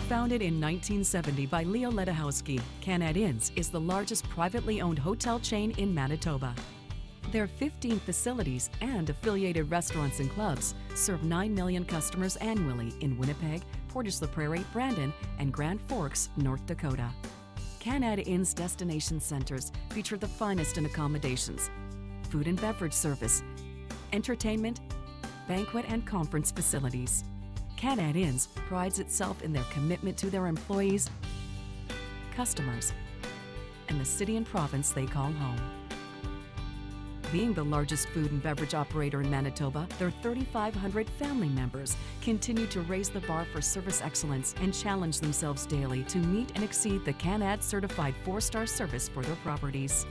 Founded in 1970 by Leo Ledachowski, CanadInns is the largest privately owned hotel chain in Manitoba. Their 15 facilities and affiliated restaurants and clubs serve 9 million customers annually in Winnipeg, Portage-la-Prairie, Brandon, and Grand Forks, North Dakota. CanadInns destination centers feature the finest in accommodations, food and beverage service, entertainment, banquet and conference facilities. CanadInns prides itself in their commitment to their employees, customers, and the city and province they call home. Being the largest food and beverage operator in Manitoba, their 3,500 family members continue to raise the bar for service excellence and challenge themselves daily to meet and exceed the CanAd certified 4-star service for their properties.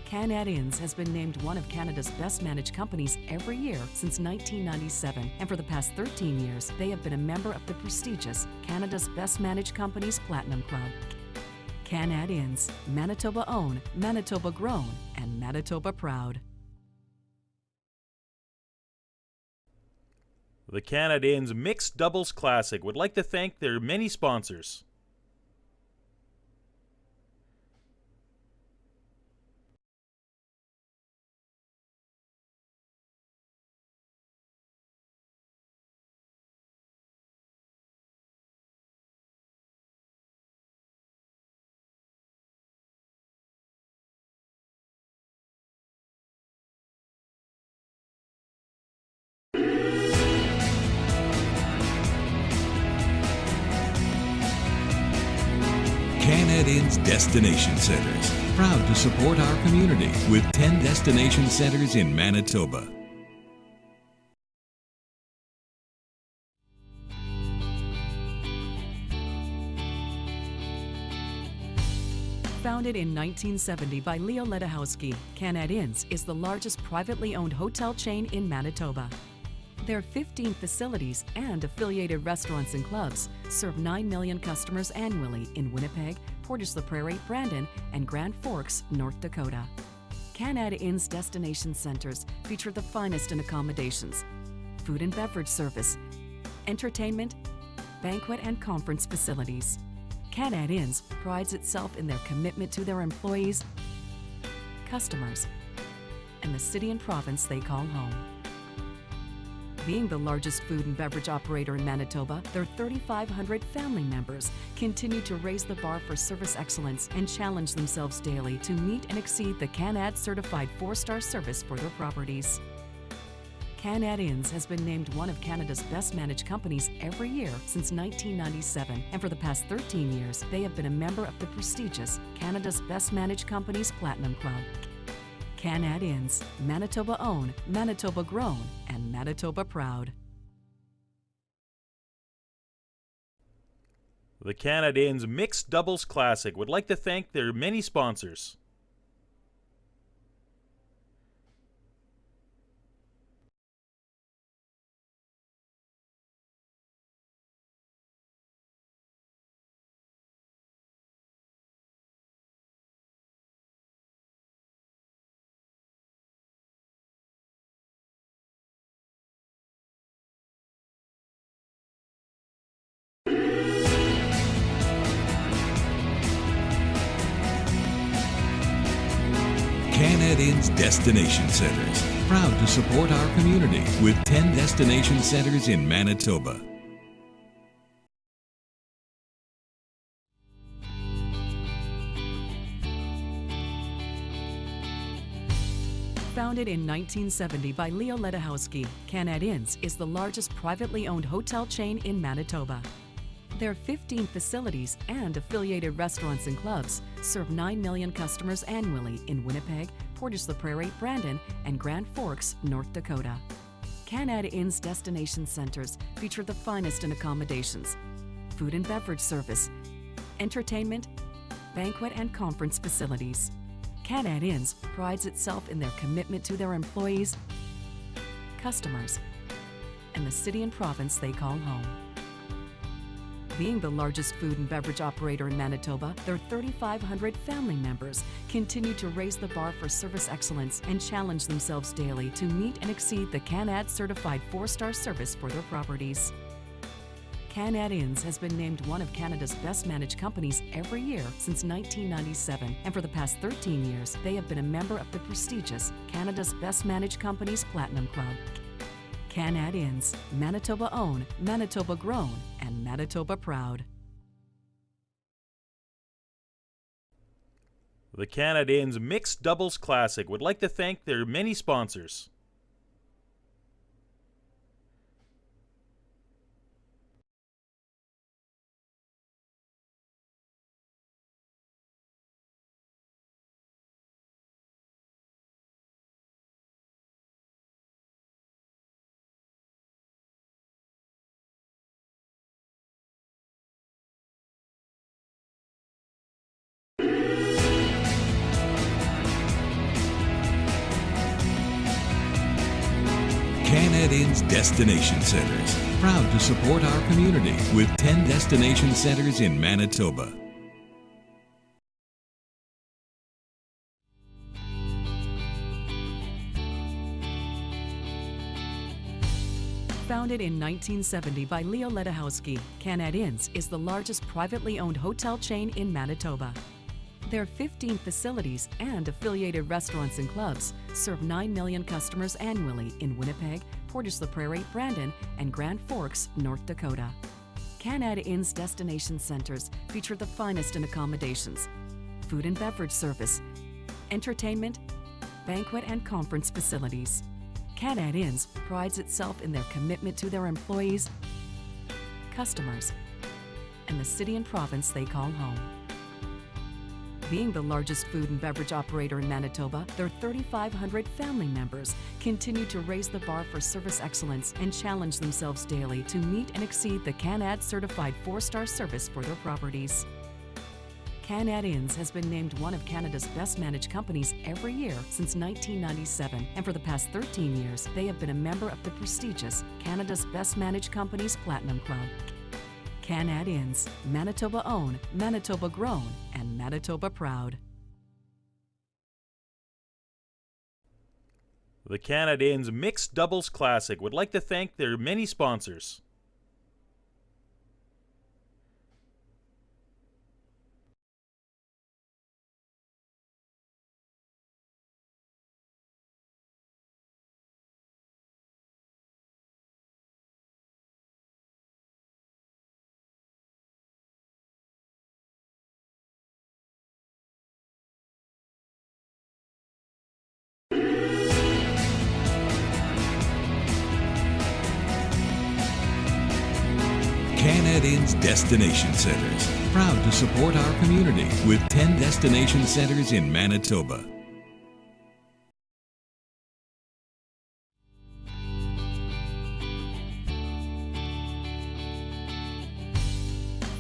CanadInns has been named one of Canada's best managed companies every year since 1997, and for the past 13 years, they have been a member of the prestigious Canada's Best Managed Companies Platinum Club. CanadInns, Manitoba owned, Manitoba grown, and Manitoba proud. The CanadInns Mixed Doubles Classic would like to thank their many sponsors. CanadInns Destination Centers, proud to support our community with 10 destination centers in Manitoba. Founded in 1970 by Leo Ledachowski, CanadInns is the largest privately owned hotel chain in Manitoba. Their 15 facilities and affiliated restaurants and clubs serve 9 million customers annually in Winnipeg, Portage-la-Prairie, Brandon, and Grand Forks, North Dakota. CanadInns destination centers feature the finest in accommodations, food and beverage service, entertainment, banquet and conference facilities. CanadInns prides itself in their commitment to their employees, customers, and the city and province they call home. Being the largest food and beverage operator in Manitoba, their 3,500 family members continue to raise the bar for service excellence and challenge themselves daily to meet and exceed the CanAd certified 4-star service for their properties. CanadInns has been named one of Canada's best managed companies every year since 1997, and for the past 13 years, they have been a member of the prestigious Canada's Best Managed Companies Platinum Club. CanadInns, Manitoba owned, Manitoba grown, and Manitoba proud. The CanadInns Mixed Doubles Classic would like to thank their many sponsors. CanadInns Destination Centers, proud to support our community with 10 destination centers in Manitoba. Founded in 1970 by Leo Ledachowski, CanadInns is the largest privately owned hotel chain in Manitoba. Their 15 facilities and affiliated restaurants and clubs serve 9 million customers annually in Winnipeg, Portage-la-Prairie, Brandon, and Grand Forks, North Dakota. CanadInns destination centers feature the finest in accommodations, food and beverage service, entertainment, banquet and conference facilities. CanadInns prides itself in their commitment to their employees, customers, and the city and province they call home. Being the largest food and beverage operator in Manitoba, their 3,500 family members continue to raise the bar for service excellence and challenge themselves daily to meet and exceed the CanAd certified 4-star service for their properties. CanadInns has been named one of Canada's best managed companies every year since 1997, and for the past 13 years, they have been a member of the prestigious Canada's Best Managed Companies Platinum Club. CanadInns, Manitoba owned, Manitoba grown, and Manitoba proud. The CanadInns Mixed Doubles Classic would like to thank their many sponsors. CanadInns Destination Centers, proud to support our community with 10 destination centers in Manitoba. Founded in 1970 by Leo Ledahowski, CanadInns is the largest privately owned hotel chain in Manitoba. Their 15 facilities and affiliated restaurants and clubs serve 9 million customers annually in Winnipeg, Portage-la-Prairie, Brandon, and Grand Forks, North Dakota. CanadInns Destination Centers feature the finest in accommodations, food and beverage service, entertainment, banquet and conference facilities. CanadInns prides itself in their commitment to their employees, customers, and the city and province they call home. Being the largest food and beverage operator in Manitoba, their 3,500 family members continue to raise the bar for service excellence and challenge themselves daily to meet and exceed the CanAd certified 4-star service for their properties. CanadInns has been named one of Canada's best managed companies every year since 1997, and for the past 13 years, they have been a member of the prestigious Canada's Best Managed Companies Platinum Club. CanadInns, Manitoba owned, Manitoba grown, and Manitoba proud. The CanadInns Mixed Doubles Classic would like to thank their many sponsors. CanadInns Destination Centers, proud to support our community with 10 destination centers in Manitoba.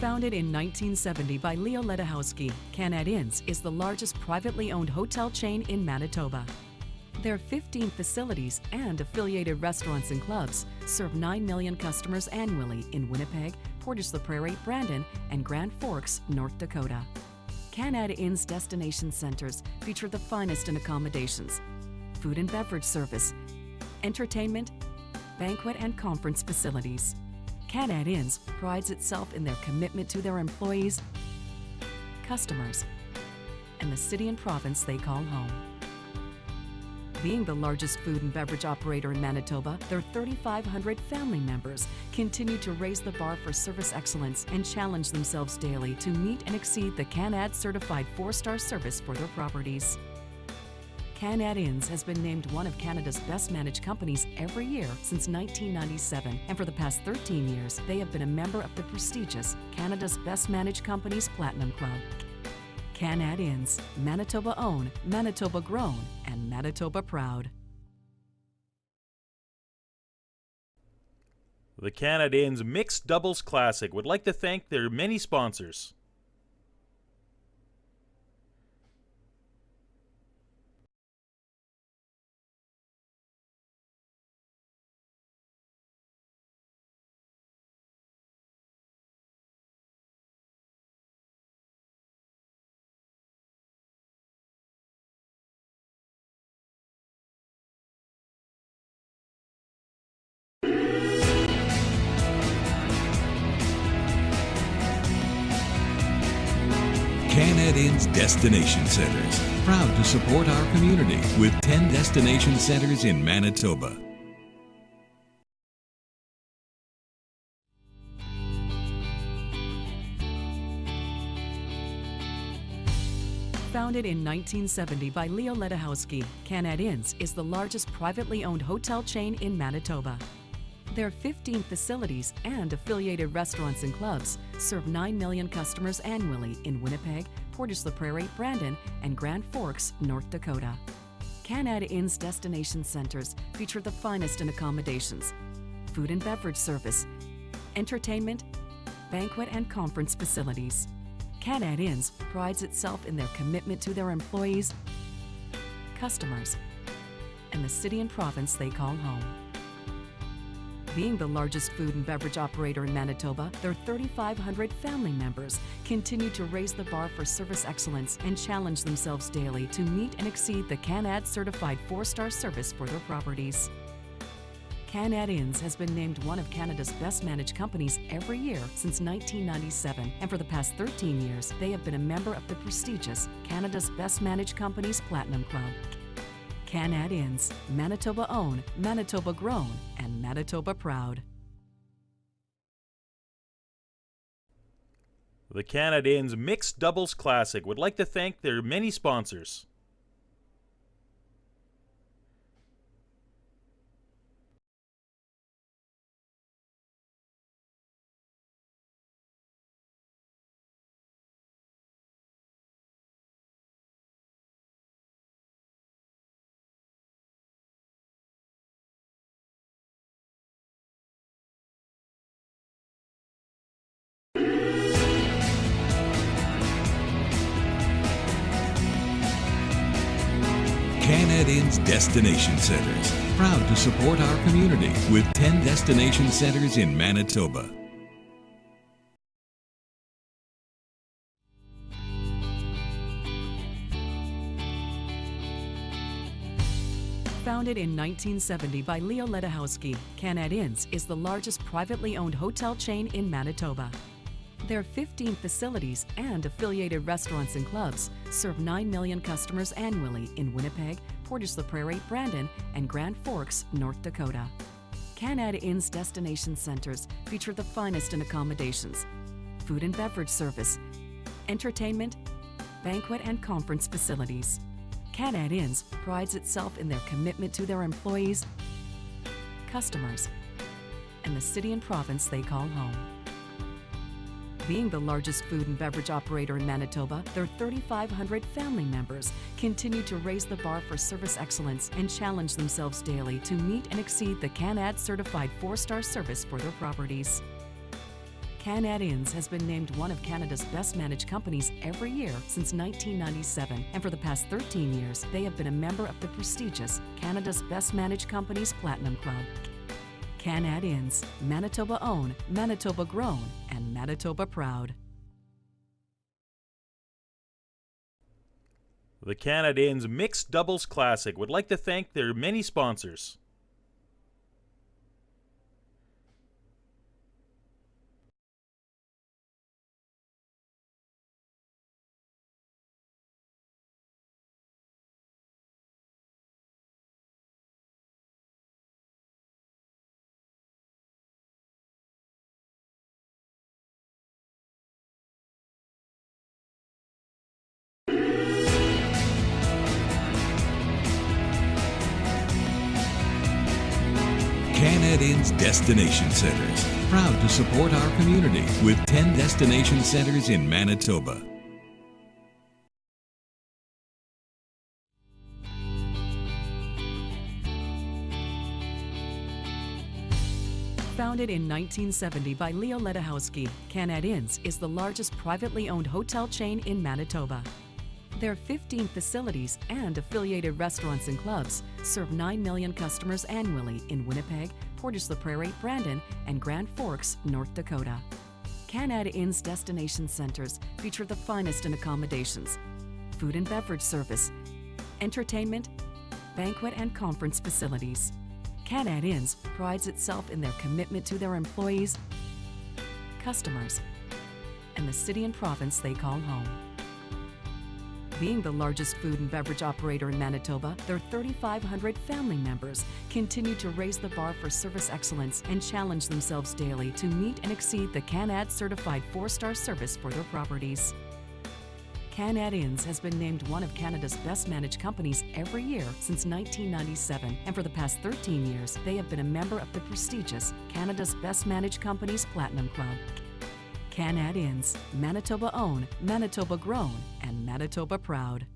Founded in 1970 by Leo Ledahowski, CanadInns is the largest privately owned hotel chain in Manitoba. Their 15 facilities and affiliated restaurants and clubs serve 9 million customers annually in Winnipeg, Portage-la-Prairie, Brandon, and Grand Forks, North Dakota. CanadInns Destination Centers feature the finest in accommodations, food and beverage service, entertainment, banquet and conference facilities. CanadInns prides itself in their commitment to their employees, customers, and the city and province they call home. Being the largest food and beverage operator in Manitoba, their 3,500 family members continue to raise the bar for service excellence and challenge themselves daily to meet and exceed the CanAd certified 4-star service for their properties. CanadInns has been named one of Canada's best managed companies every year since 1997, and for the past 13 years, they have been a member of the prestigious Canada's Best Managed Companies Platinum Club. CanadInns, Manitoba owned, Manitoba grown, and Manitoba proud. The CanadInns Mixed Doubles Classic would like to thank their many sponsors. CanadInns Destination Centers, proud to support our community with 10 destination centers in Manitoba. Founded in 1970 by Leo Ledahowski, CanadInns is the largest privately owned hotel chain in Manitoba. Their 15 facilities and affiliated restaurants and clubs serve 9 million customers annually in Winnipeg, Portage-la-Prairie, Brandon, and Grand Forks, North Dakota. CanadInns Destination Centers feature the finest in accommodations, food and beverage service, entertainment, banquet and conference facilities. CanadInns prides itself in their commitment to their employees, customers, and the city and province they call home. Being the largest food and beverage operator in Manitoba, their 3,500 family members continue to raise the bar for service excellence and challenge themselves daily to meet and exceed the CanAd certified 4-star service for their properties. CanadInns has been named one of Canada's best managed companies every year since 1997, and for the past 13 years, they have been a member of the prestigious Canada's Best Managed Companies Platinum Club. CanadInns, Manitoba owned, Manitoba grown, and Manitoba proud. The CanadInns Mixed Doubles Classic would like to thank their many sponsors. CanadInns Destination Centers, proud to support our community with 10 destination centers in Manitoba. Founded in 1970 by Leo Ledahowski, CanadInns is the largest privately owned hotel chain in Manitoba. Their 15 facilities and affiliated restaurants and clubs serve 9 million customers annually in Winnipeg, Portage-la-Prairie, Brandon, and Grand Forks, North Dakota. CanadInns Destination Centers feature the finest in accommodations, food and beverage service, entertainment, banquet and conference facilities. CanadInns prides itself in their commitment to their employees, customers, and the city and province they call home. Being the largest food and beverage operator in Manitoba, their 3,500 family members continue to raise the bar for service excellence and challenge themselves daily to meet and exceed the CanAd certified 4-star service for their properties. CanadInns has been named one of Canada's best managed companies every year since 1997, and for the past 13 years, they have been a member of the prestigious Canada's Best Managed Companies Platinum Club. CanadInns, Manitoba owned, Manitoba grown, and Manitoba proud. The CanadInns Mixed Doubles Classic would like to thank their many sponsors. CanadInns Destination Centers, proud to support our community with 10 destination centers in Manitoba. Founded in 1970 by Leo Ledahowski, CanadInns is the largest privately owned hotel chain in Manitoba. Their 15 facilities and affiliated restaurants and clubs serve 9 million customers annually in Winnipeg, Portage-la-Prairie, Brandon, and Grand Forks, North Dakota. CanadInns Destination Centers feature the finest in accommodations, food and beverage service, entertainment, banquet and conference facilities. CanadInns prides itself in their commitment to their employees, customers, and the city and province they call home. Being the largest food and beverage operator in Manitoba, their 3,500 family members continue to raise the bar for service excellence and challenge themselves daily to meet and exceed the CanAd certified 4-star service for their properties. CanadInns has been named one of Canada's best managed companies every year since 1997, and for the past 13 years, they have been a member of the prestigious Canada's Best Managed Companies Platinum Club. CanadInns, Manitoba owned, Manitoba grown, and Manitoba proud.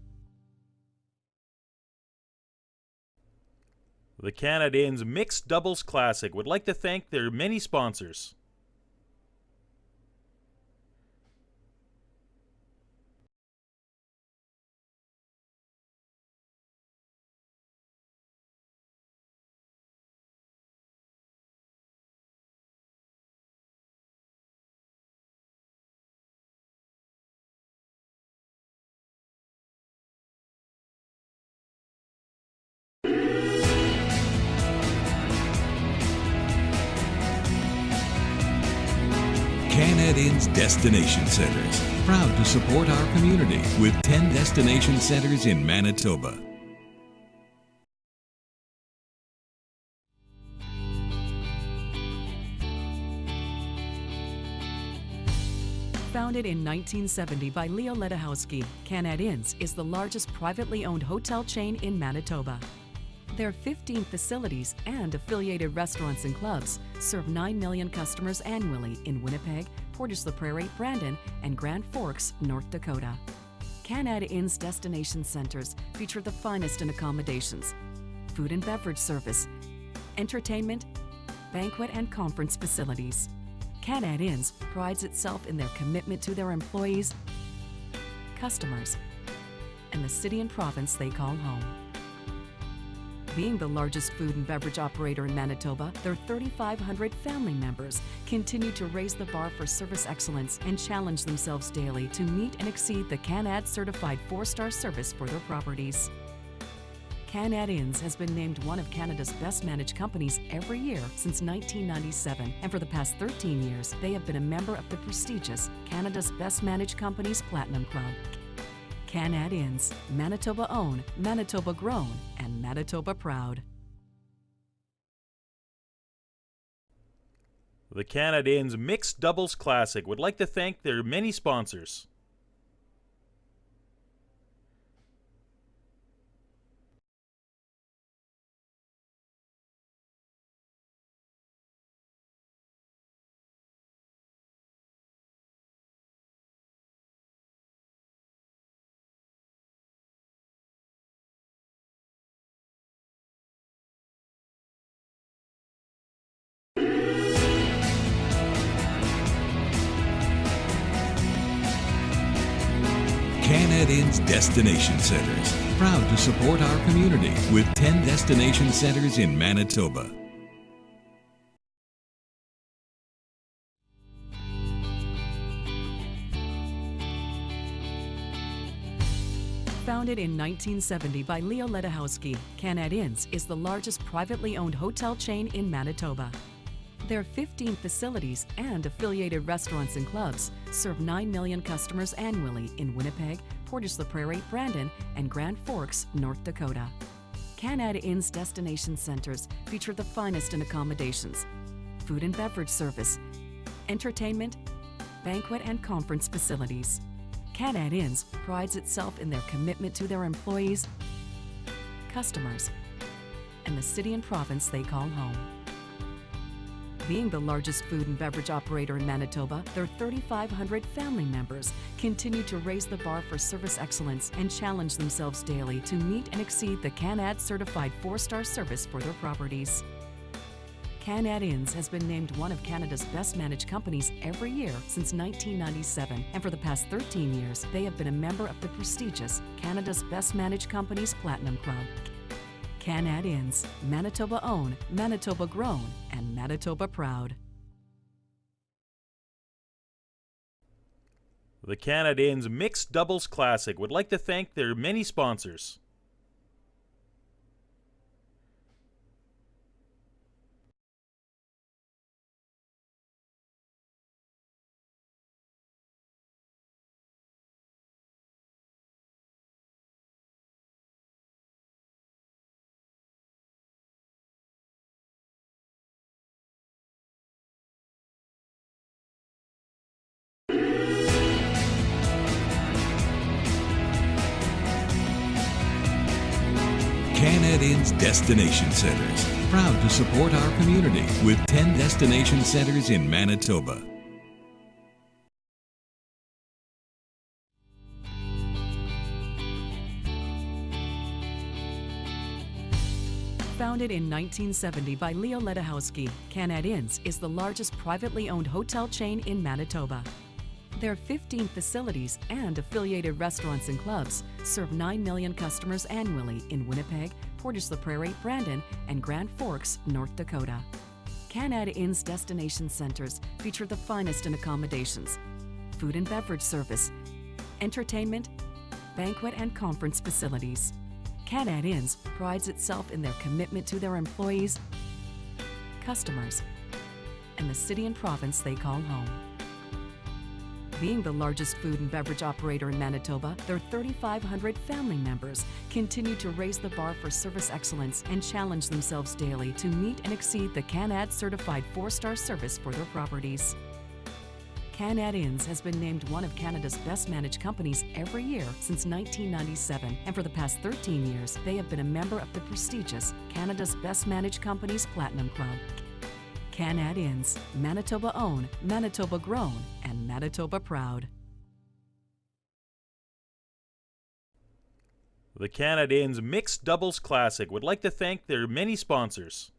The CanadInns Mixed Doubles Classic would like to thank their many sponsors. CanadInns Destination Centers, proud to support our community with 10 destination centers in Manitoba. Founded in 1970 by Leo Ledahowski, CanadInns is the largest privately owned hotel chain in Manitoba. Their 15 facilities and affiliated restaurants and clubs serve 9 million customers annually in Winnipeg, Portage-la-Prairie, Brandon, and Grand Forks, North Dakota. CanadInns Destination Centers feature the finest in accommodations, food and beverage service, entertainment, banquet and conference facilities. CanadInns prides itself in their commitment to their employees, customers, and the city and province they call home. Being the largest food and beverage operator in Manitoba, their 3,500 family members continue to raise the bar for service excellence and challenge themselves daily to meet and exceed the CanAd certified 4-star service for their properties. CanadInns has been named one of Canada's best managed companies every year since 1997, and for the past 13 years, they have been a member of the prestigious Canada's Best Managed Companies Platinum Club. CanadInns, Manitoba owned, Manitoba grown, and Manitoba proud. The CanadInns Mixed Doubles Classic would like to thank their many sponsors. CanadInns Destination Centers, proud to support our community with 10 destination centers in Manitoba. Founded in 1970 by Leo Ledahowski, CanadInns is the largest privately owned hotel chain in Manitoba. Their 15 facilities and affiliated restaurants and clubs serve 9 million customers annually in Winnipeg, Portage-la-Prairie, Brandon, and Grand Forks, North Dakota. CanadInns Destination Centers feature the finest in accommodations, food and beverage service, entertainment, banquet and conference facilities. CanadInns prides itself in their commitment to their employees, customers, and the city and province they call home. Being the largest food and beverage operator in Manitoba, their 3,500 family members continue to raise the bar for service excellence and challenge themselves daily to meet and exceed the CanAd certified 4-star service for their properties. CanadInns has been named one of Canada's best managed companies every year since 1997, and for the past 13 years, they have been a member of the prestigious Canada's Best Managed Companies Platinum Club. CanadInns, Manitoba owned, Manitoba grown, and Manitoba proud. The CanadInns Mixed Doubles Classic would like to thank their many sponsors. CanadInns Destination Centers. Proud to support our community with 10 destination centers in Manitoba. Founded in 1970 by Leo Ledahowski, CanadInns is the largest privately owned hotel chain in Manitoba. Their 15 facilities and affiliated restaurants and clubs serve 9 million customers annually in Winnipeg, Portage-la-Prairie, Brandon, and Grand Forks, North Dakota. CanadInns Destination Centers feature the finest in accommodations, food and beverage service, entertainment, banquet and conference facilities. CanadInns prides itself in their commitment to their employees, customers, and the city and province they call home. Being the largest food and beverage operator in Manitoba, their 3,500 family members continue to raise the bar for service excellence and challenge themselves daily to meet and exceed the CanAd certified 4-star service for their properties. CanadInns has been named one of Canada's best managed companies every year since 1997, and for the past 13 years, they have been a member of the prestigious Canada's Best Managed Companies Platinum Club. CanadInns, Manitoba owned, Manitoba grown, and Manitoba proud. The CanadInns Mixed Doubles Classic would like to thank their many sponsors.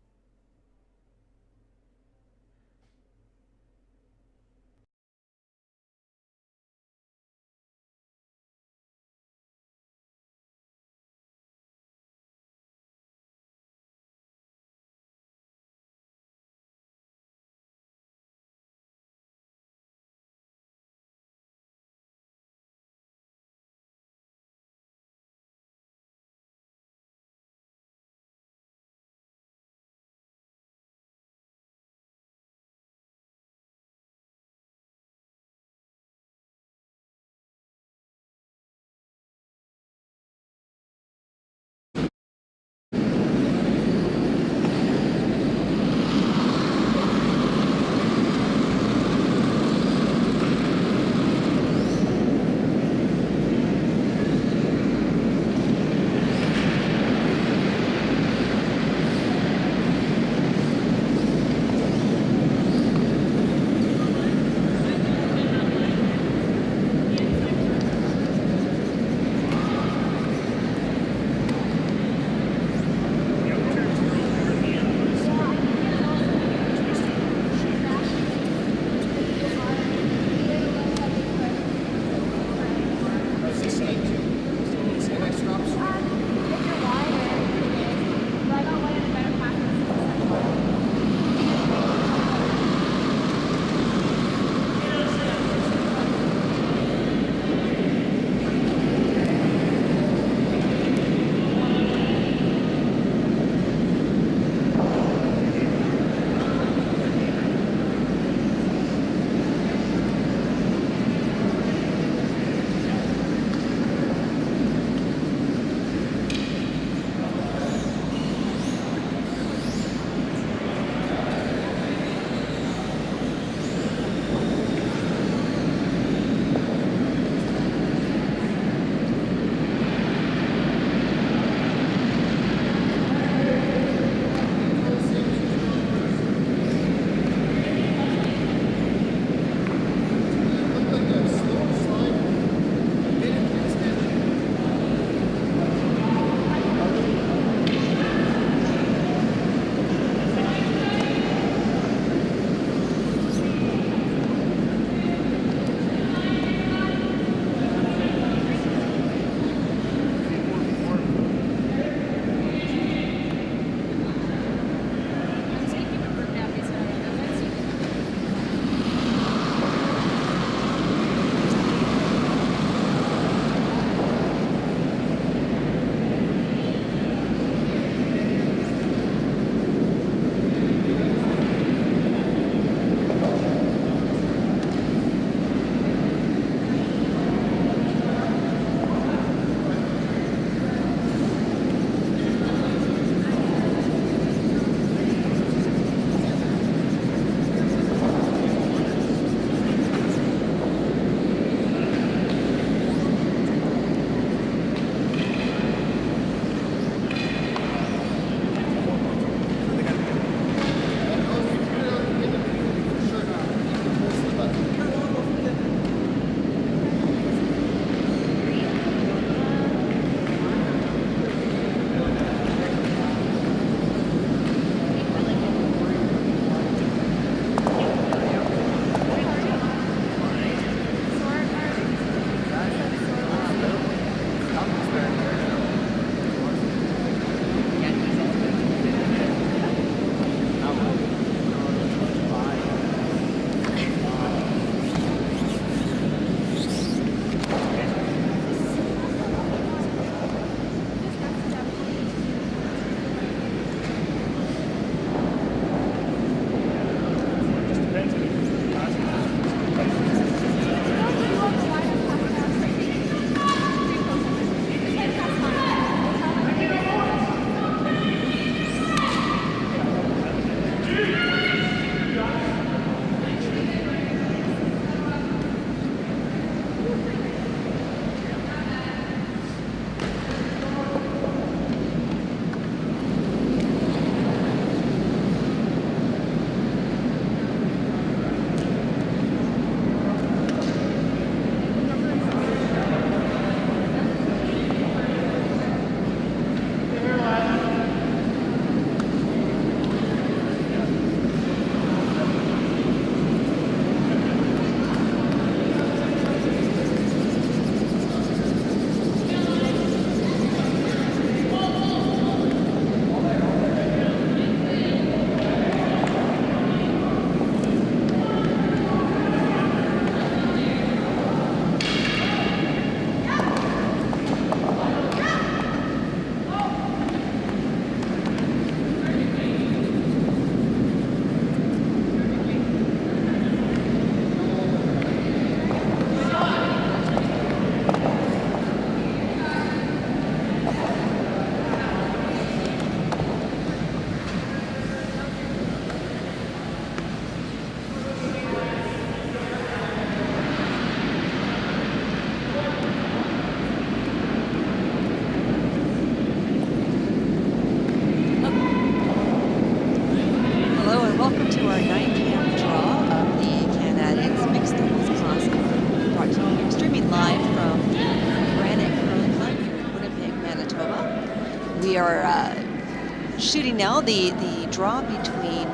starting now the draw between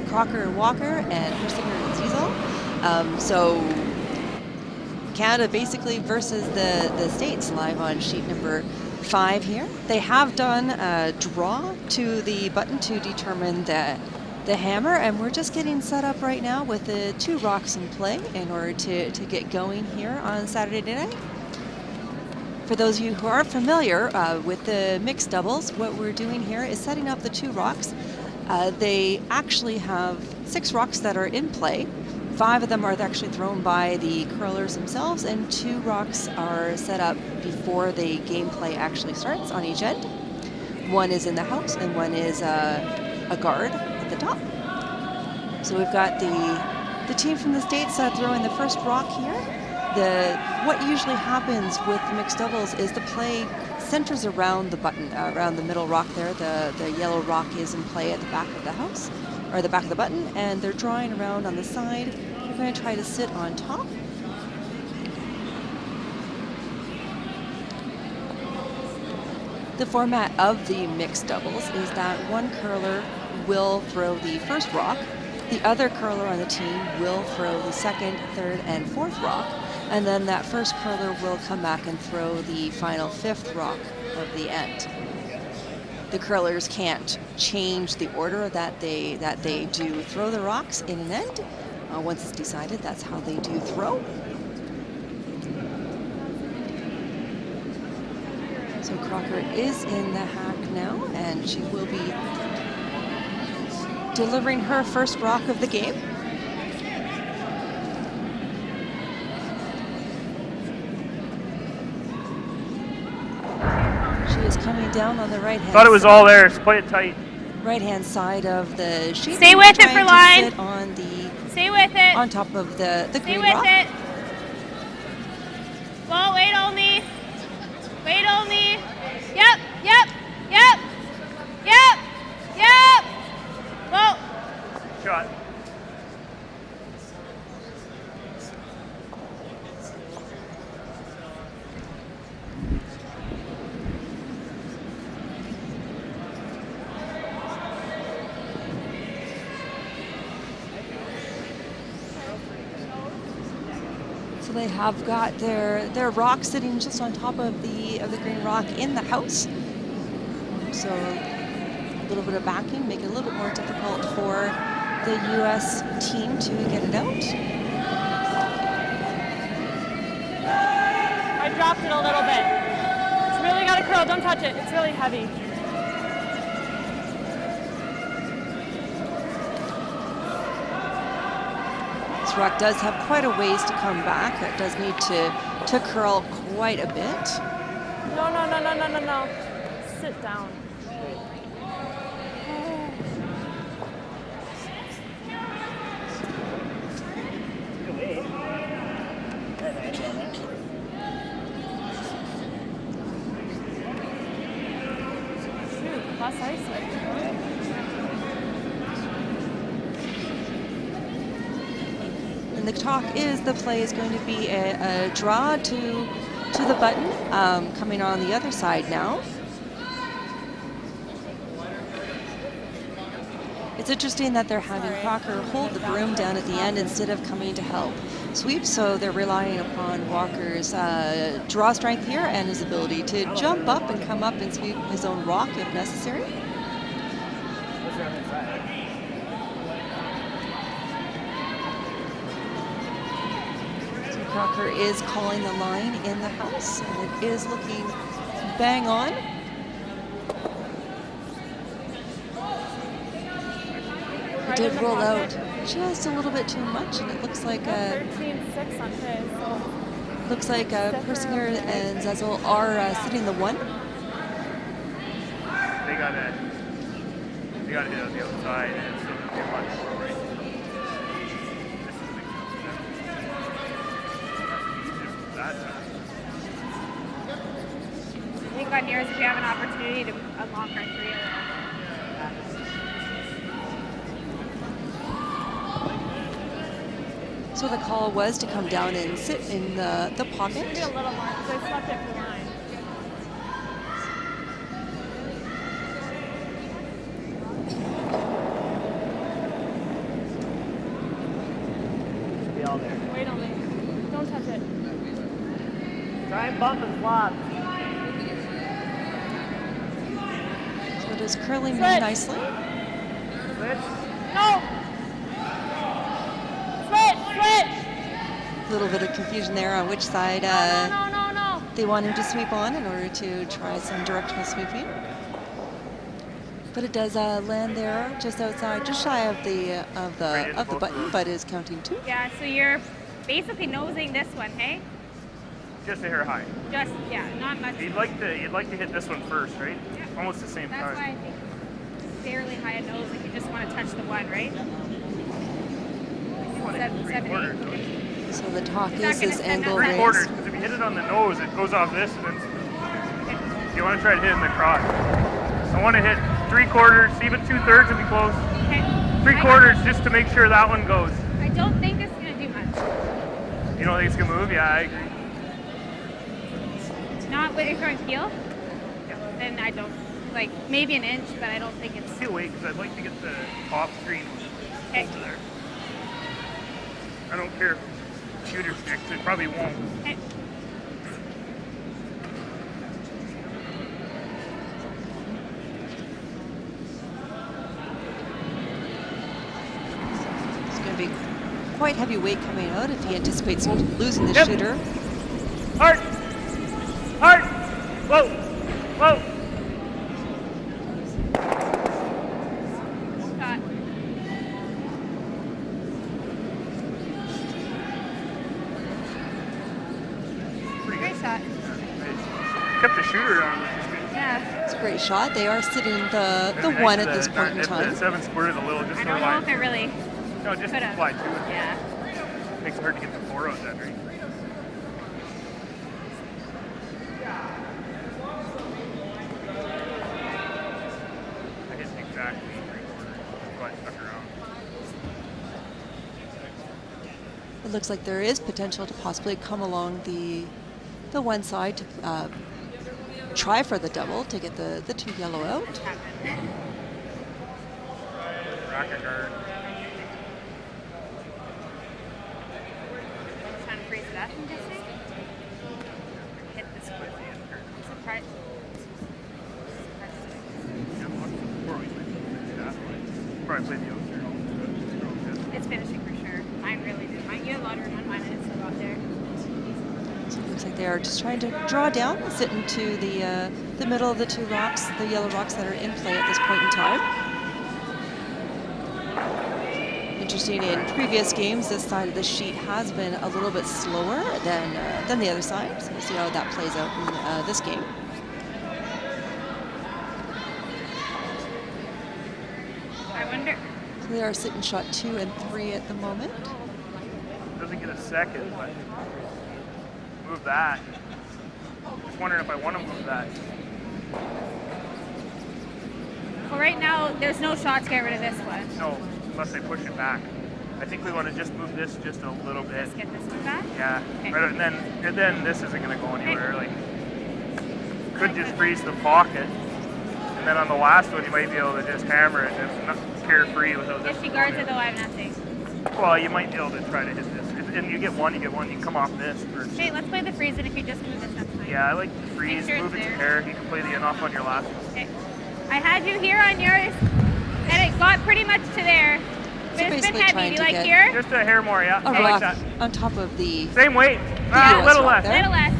Crocker and Walker and Persinger and Zezel. So Canada basically versus the States live on sheet number 5 here. They have done a draw to the button to determine the hammer, and we're just getting set up right now with the 2 rocks in play in order to get going here on Saturday night. For those of you who aren't familiar with the mixed doubles, what we're doing here is setting up the 2 rocks. They actually have 6 rocks that are in play. 5 of them are actually thrown by the curlers themselves, and 2 rocks are set up before the gameplay actually starts on each end. One is in the house, and one is a guard at the top. So we've got the team from the States throwing the first rock here. What usually happens with the mixed doubles is the play centers around the button, around the middle rock there. The yellow rock is in play at the back of the house, or the back of the button, and they're drawing around on the side. We're going to try to sit on top. The format of the mixed doubles is that one curler will throw the first rock, the other curler on the team will throw the second, third, and fourth rock, and then that first curler will come back and throw the final 5th rock of the end. The curlers can't change the order that they do throw the rocks in an end. Once it's decided, that's how they do throw. So Crocker is in the hack now, and she will be delivering her first rock of the game. She is coming down on the right hand. Thought it was all there, so play it tight. Right hand side of the sheet. Stay with it for line. Sit on the, Stay with it. on top of the Stay green with rock. it. Well, wait only. Wait only. Yep, yep, yep, yep, yep. Well. Shot. So they have got their rock sitting just on top of the green rock in the house. So a little bit of backing, make it a little bit more difficult for the U.S. team to get it out. I dropped it a little bit. It's really got to curl. Don't touch it. It's really heavy. This rock does have quite a ways to come back. It does need to curl quite a bit. No, no, no, no, no, no, no. Sit down. Shoot, less ice. And the talk is the play is going to be a draw to the button, coming on the other side now. It's interesting that they're having Crocker hold the broom down at the end instead of coming to help sweep, so they're relying upon Walker's draw strength here and his ability to jump up and come up and sweep his own rock if necessary. So Crocker is calling the line in the house, and it is looking bang on. It did roll out just a little bit too much, and it looks like 13.6 on his. So. Looks like Persinger and Zezel are sitting the 1. They got to hit on the outside, and it's still going to be a bunch more right. I think on yours, if you have an opportunity to unlock our 3. So the call was to come down and sit in the pocket. Maybe a little more, because I slept it for line. yell there. Wait only. Don't touch it. Try and bump and flop. So it is curling Switch. nicely. Switch. No! Switch! Switch! A little bit of confusion there on which side No. they want him to sweep on in order to try some directional sweeping. But it does land there just outside, just shy of the button, but is counting 2. Yeah, so you're basically nosing this one, hey? Just a hair high. Just, yeah, not much. You'd like to hit this one first, right? Yeah. Almost the same That's time. why I think fairly high a nose, like you just want to touch the one, right? You want to hit 7, 3/4. 8. So the talk You're not is gonna this send that angle back. 3/4, raised. because if you hit it on the nose, it goes off this, and then you want to try to hit it in the crotch. I want to hit 3/4, even 2/3 would be close. Okay. 3/4 just to make sure that one goes. I don't think it's going to do much. You don't think it's gonna move? Yeah, I agree. Not with your throwing peel, then I don't, like maybe an inch, but I don't think it's, Still wait, because I'd like to get the top screen okay. over there. I don't care if the shooter sticks, it probably won't. Okay. It's going to be quite heavy weight coming out if he anticipates losing the Yep. shooter. Hard! Hard! Whoa! Whoa! Shot. Pretty Great good. shot. Kept the shooter on, which is good. Yeah. It's a great shot. They are sitting the It'd be nice 1 if at this the- point in if time. the 7 squirted a little, just I for don't know line. if it really No, just could've. fly to it. Yeah. Makes it hard to get the 4 out then, right? I hit exactly 3/4. But stuck around. It looks like there is potential to possibly come along the one side to try for the double to get the 2 yellow out. Rocker guard. Trying to freeze it up, I'm guessing. Hit this one. Surprise. Probably play the outside. It's finishing for sure. Mine really did. Mine, you had a lot of room on mine and it's still out there. So it looks like they are just trying to draw down, sit into the middle of the 2 rocks, the yellow rocks that are in play at this point in time. Interesting, in previous games, this side of the sheet has been a little bit slower than the other side. So we'll see how that plays out in this game. I wonder. So they are sitting shot 2 and 3 at the moment. Doesn't get a second, but move that. Just wondering if I want to move that. Well, right now, there's no shot to get rid of this one. No, unless I push it back. I think we want to just move this just a little bit. Let's get this one back. Yeah, Okay. right, and then this isn't going to go anywhere. Like, could just freeze the pocket, and then on the last one you might be able to just hammer it and not carefree without this. If she guards it, though, I have nothing. Well, you might be able to try to hit this, and you get one. You can come off this first. Okay, let's play the freeze, and if you just move this, that's fine. Yeah, I like the freeze. Make sure Move it it's to there. air. You can play the in-off on your last one. Okay. I had you here on yours, and it got pretty much to there. But it's been basically heavy. trying Do you to like get here? Just a hair more, yeah. A I like rock that. on top of the Same weight. Yeah. A little rock less. there. Little less.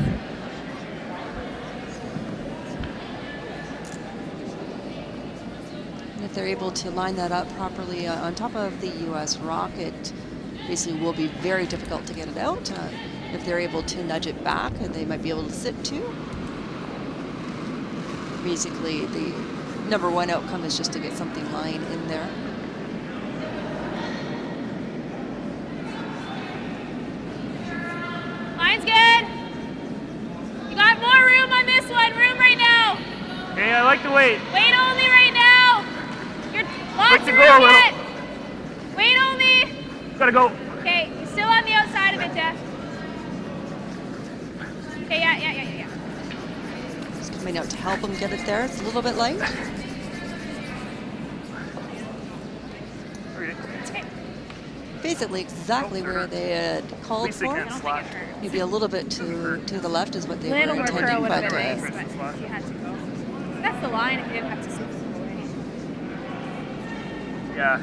And if they're able to line that up properly on top of the US rock, it basically will be very difficult to get it out. If they're able to nudge it back, they might be able to sit too. Basically, the number 1 outcome is just to get something lying in there. Line's good. You got more room on this one. Room right now. Hey, I like the weight. Wait only right now. You're lots Quick of to room go a little. yet. Wait only. Gotta go. Okay, you're still on the outside of it, Jeff. Okay, yeah. Just coming out to help them get it there. It's a little bit light. Okay. Okay. basically exactly where they had At called least they for. can't slot. Maybe a little bit to the left is what they Little were more intending, curl would have but been nice, but he had to go. That's the line if you didn't have to sweep it away. Yeah.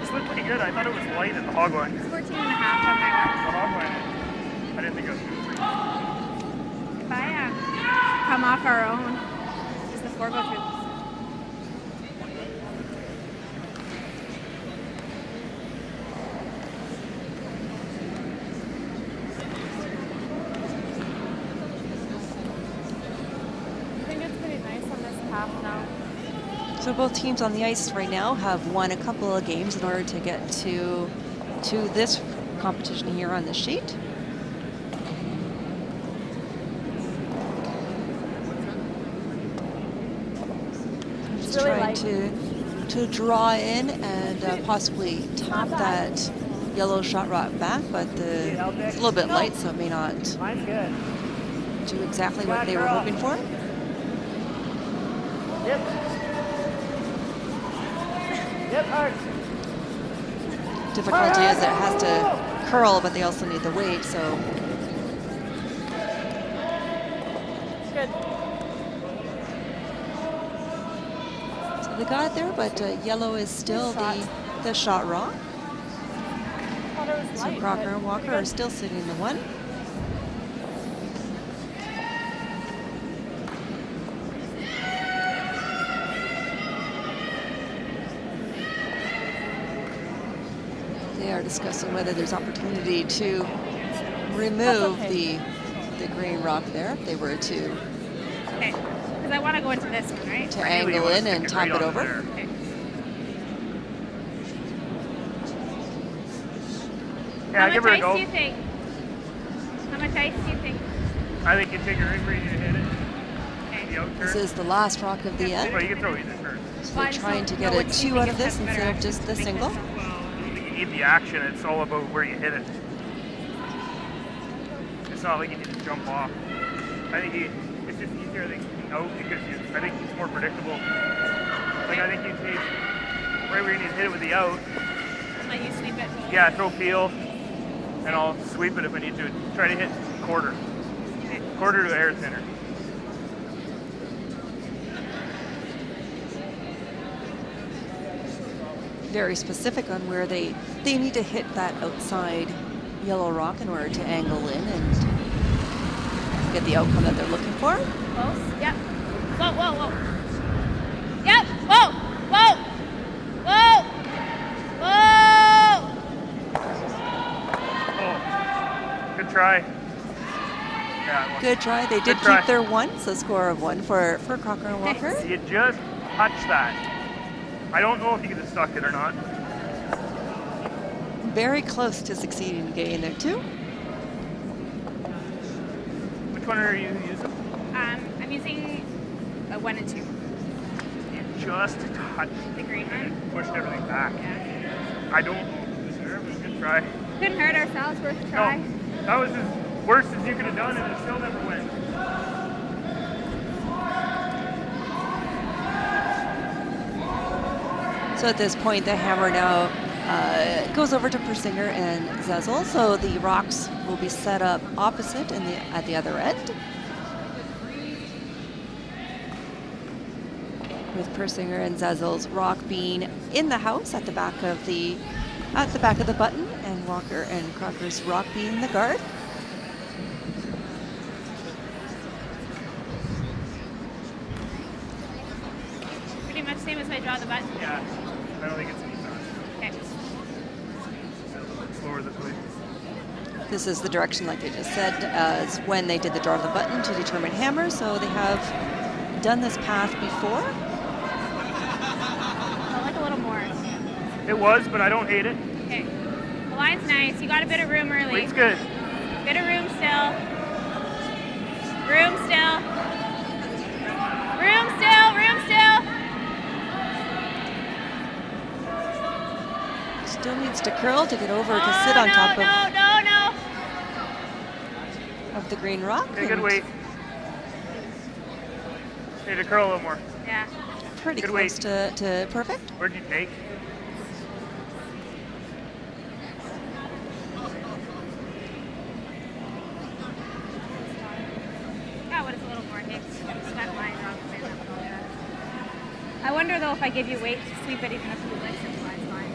This looked pretty good. I thought it was light at the hog line. 14 and a half on my watch. The hog line, I didn't think it was good. If I come off our own, does the 4 go through this? I think it's pretty nice on this path now. so both teams on the ice right now have won a couple of games in order to get to this competition here on the sheet. Just really trying light. to draw in and possibly tap that yellow shot rock back, but it's a little bit light, so it may not Mine's good. do exactly what they were hoping for. Yep. Yep, hard. Difficulty is it has to curl, but they also need the weight, so Good. they got it there, but yellow is still the shot rock. Thought it was So light, Crocker but and Walker pretty are good. still sitting in the one. They are discussing whether there's opportunity to remove okay. the green rock there if they were to Okay. Because I want to go into this one, right? Ideally, you angle wanna in stick and it tap right it on over. there. Okay. Yeah, How give much her a ice go. do you think? How much ice do you think? I think you take her in for you to hit it. Okay. The out This turn. is the last rock of the end. Well, you can throw either turn. So Well, I they're just trying don't to know get a which do you 2 think out of has this better instead of action. just the Make single. this- Well, I don't think you need the action. It's all about where you hit it. It's not like you need to jump off. I think it's just easier I think, out because I think it's more predictable. Like I think you take right where you need to hit it with the out. Let you sweep it. Yeah, throw peel, and I'll sweep it if I need to. Try to hit quarter. Okay. Quarter to air thinner. Very specific on where they need to hit that outside yellow rock in order to angle in and get the outcome that they're looking for. Close. Yep. Whoa, whoa, whoa. Yep. Whoa, whoa, whoa, whoa. Oh, good try. Yeah, Good try. They did Good try. keep their 1, so score of 1 for Crocker and Walker. you just touch that. I don't know if you could have stuck it or not. Very close to succeeding in getting there too. Which one are you using? I'm using a 1 and 2. You just touched The green one. pushed everything back. Yeah. I don't know if it was there, but good try. Couldn't hurt ourselves. Worth a try. No, that was as worst as you could have done, and it still never went. So at this point, the hammer now goes over to Persinger and Zezel. So the rocks will be set up opposite at the other end. With Persinger and Zezel's rock being in the house at the back of the button, and Walker and Crocker's rock being in the guard. Pretty much same as I draw the button. Yeah, I don't think it's any faster. Okay. It's a little bit slower this way. This is the direction, like I just said, as when they did the draw of the button to determine hammer. So they have done this path before. I'd like a little more. It was, but I don't hate it. Okay. The line's nice. You got a bit of room early. Weight's good. Bit of room still. Room still. Room still. Room still. Still needs to curl to get over to Oh, sit on no, top no, no, no. of the green rock. Okay, good and weight. Need to curl a little more. Yeah. Pretty Good close weight. to perfect. Where'd you take? wonder though if I give you weight to sweep it, even if you like simplifies fine.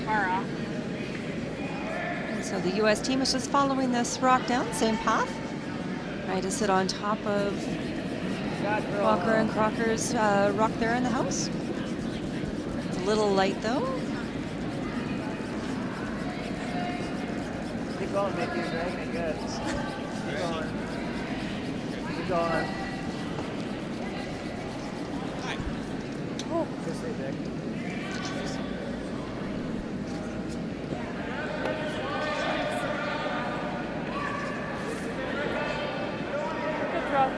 Far off. And so the U.S. team is just following this rock down, same path. Trying to sit on top of Walker and Crocker's rock there in the house. It's a little light though. Keep going, Mickey. You're dragging it good. Keep going. Keep going. Oh. Just stay back. Good throw.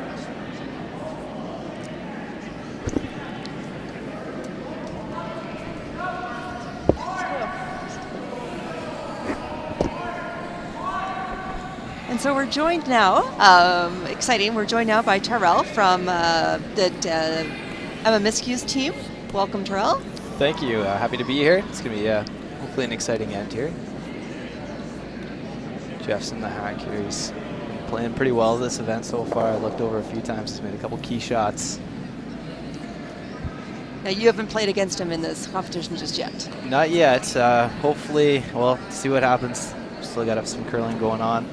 And so we're joined now, exciting, we're joined now by Terrell from the Emma Miskew's team. Welcome, Terrell. Thank you. Happy to be here. It's going to be hopefully an exciting end here. Jeff's in the hack here. He's been playing pretty well this event so far. I looked over a few times. He's made a couple key shots. Now, you haven't played against him in this competition just yet. Not yet. Hopefully, well, see what happens. Still got some curling going on.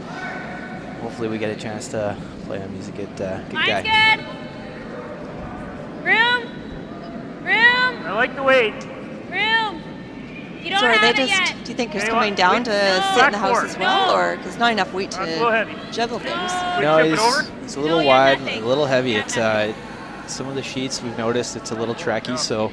Hopefully we get a chance to play him. He's a good guy. Mine's good. Room. Room. I like the weight. Room. You don't So are have they it just, yet. do you think Okay, he's coming down to No. sit in the house Back as four. well? No. Or because not enough weight That's a little to heavy. juggle things? No. No, Flip it over? it's a little No, you have wide, nothing. a little heavy. You have It's nothing. some of the sheets we've noticed it's a little trecky, so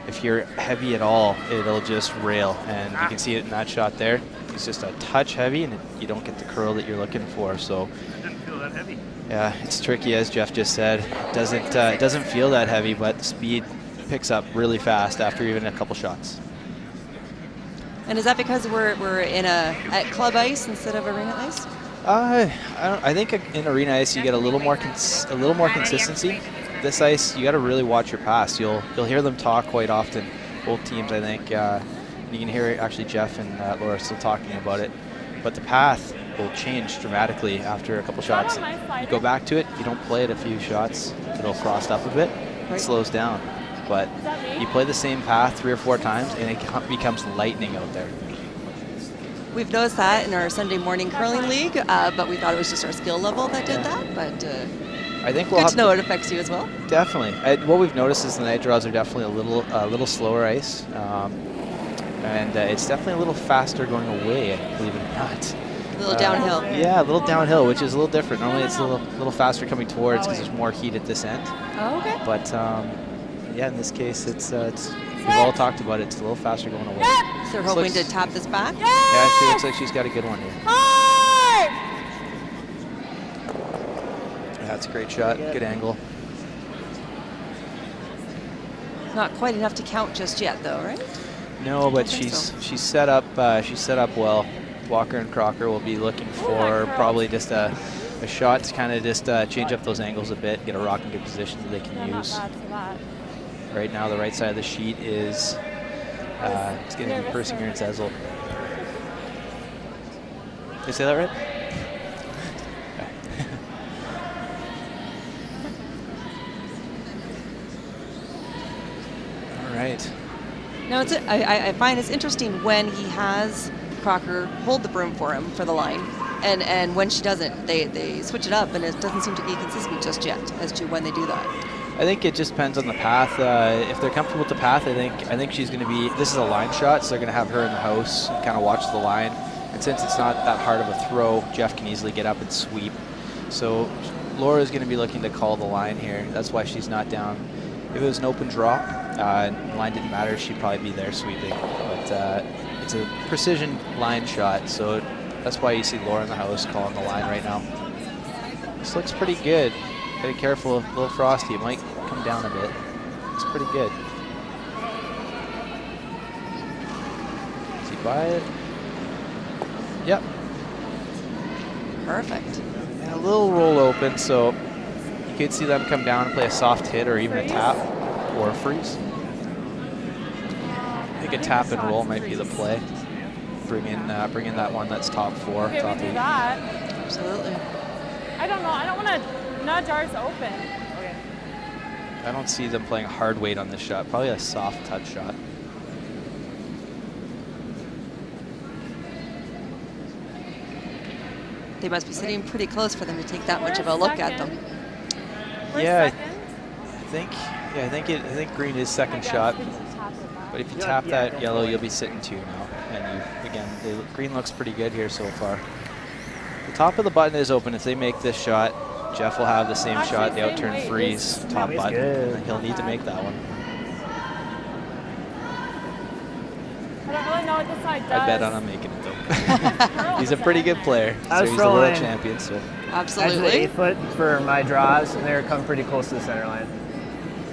if you're heavy at all, it'll just rail. And you can see it in that shot there. It's just a touch heavy, and you don't get the curl that you're looking for. So It didn't feel that heavy. yeah, it's tricky, as Jeff just said. It doesn't feel that heavy, but the speed picks up really fast after even a couple shots. And is that because we're in at club ice instead of arena ice? I think in arena ice you get a little more consistency. This ice, you got to really watch your pass. You'll hear them talk quite often. Both teams, I think. You can hear actually Jeff and Laura still talking about it. But the path will change dramatically after a couple shots. You go back to it. If you don't play it a few shots, it'll frost up a bit. Right. It slows down. But you play the same path 3 or 4 times, and it becomes lightning out there. We've noticed that in our Sunday morning curling league, but we thought it was just our skill level that did that. But I think we'll good have to know it affects you as well. Definitely. What we've noticed is the night draws are definitely a little slower ice, and it's definitely a little faster going away, believe it or not. A little downhill. Yeah, a little downhill, which is a little different. Normally it's a little faster coming towards because there's more heat at this end. Oh, okay. But yeah, in this case, we've all talked about it. It's a little faster going away. So they're hoping to tap this back. Yeah, she looks like she's got a good one here. That's a great shot, good angle. Not quite enough to count just yet, though, right? No, but think so. she's set up well. Walker and Crocker will be looking for probably just a shot to kind of just change up those angles a bit, get a rock in good position that they can use. Not bad for that. Right now, the right side of the sheet is it's going to be Persinger and Zezel. Did I say that right? All right. No, I find it's interesting when he has Crocker hold the broom for him for the line, and when she doesn't, they switch it up, and it doesn't seem to be consistent just yet as to when they do that. I think it just depends on the path. If they're comfortable with the path, I think she's going to be. This is a line shot, so they're going to have her in the house and kind of watch the line. And since it's not that hard of a throw, Jeff can easily get up and sweep. So Laura's going to be looking to call the line here. That's why she's not down. If it was an open drop, line didn't matter. She'd probably be there sweeping. But it's a precision line shot, so that's why you see Laura in the house calling the line right now. This looks pretty good. Gotta be careful, a little frosty. It might come down a bit. It's pretty good. Is he by it? Yep. Perfect. And a little roll open, so you could see them come down and play a soft hit or even a tap or a freeze. I think a tap and roll might be the play. Bring in that one that's top 4, Okay, top we do 8. that. Absolutely. I don't know. I don't want to nudge ours open. I don't see them playing hard weight on this shot. Probably a soft touch shot. They must be sitting pretty close for them to take that much of a look at them. Yeah, I think green is second shot. But if you tap that yellow, you'll be sitting 2 now. And green looks pretty good here so far. The top of the button is open. If they make this shot, Jeff will have the same shot, the outturn freeze, top button, and he'll need to make that one. I don't really know what this side does. I bet on him making it though. He's a pretty good player. I So was he's the world throwing champion. So Absolutely. 8 foot for my draws, and they were coming pretty close to the center line.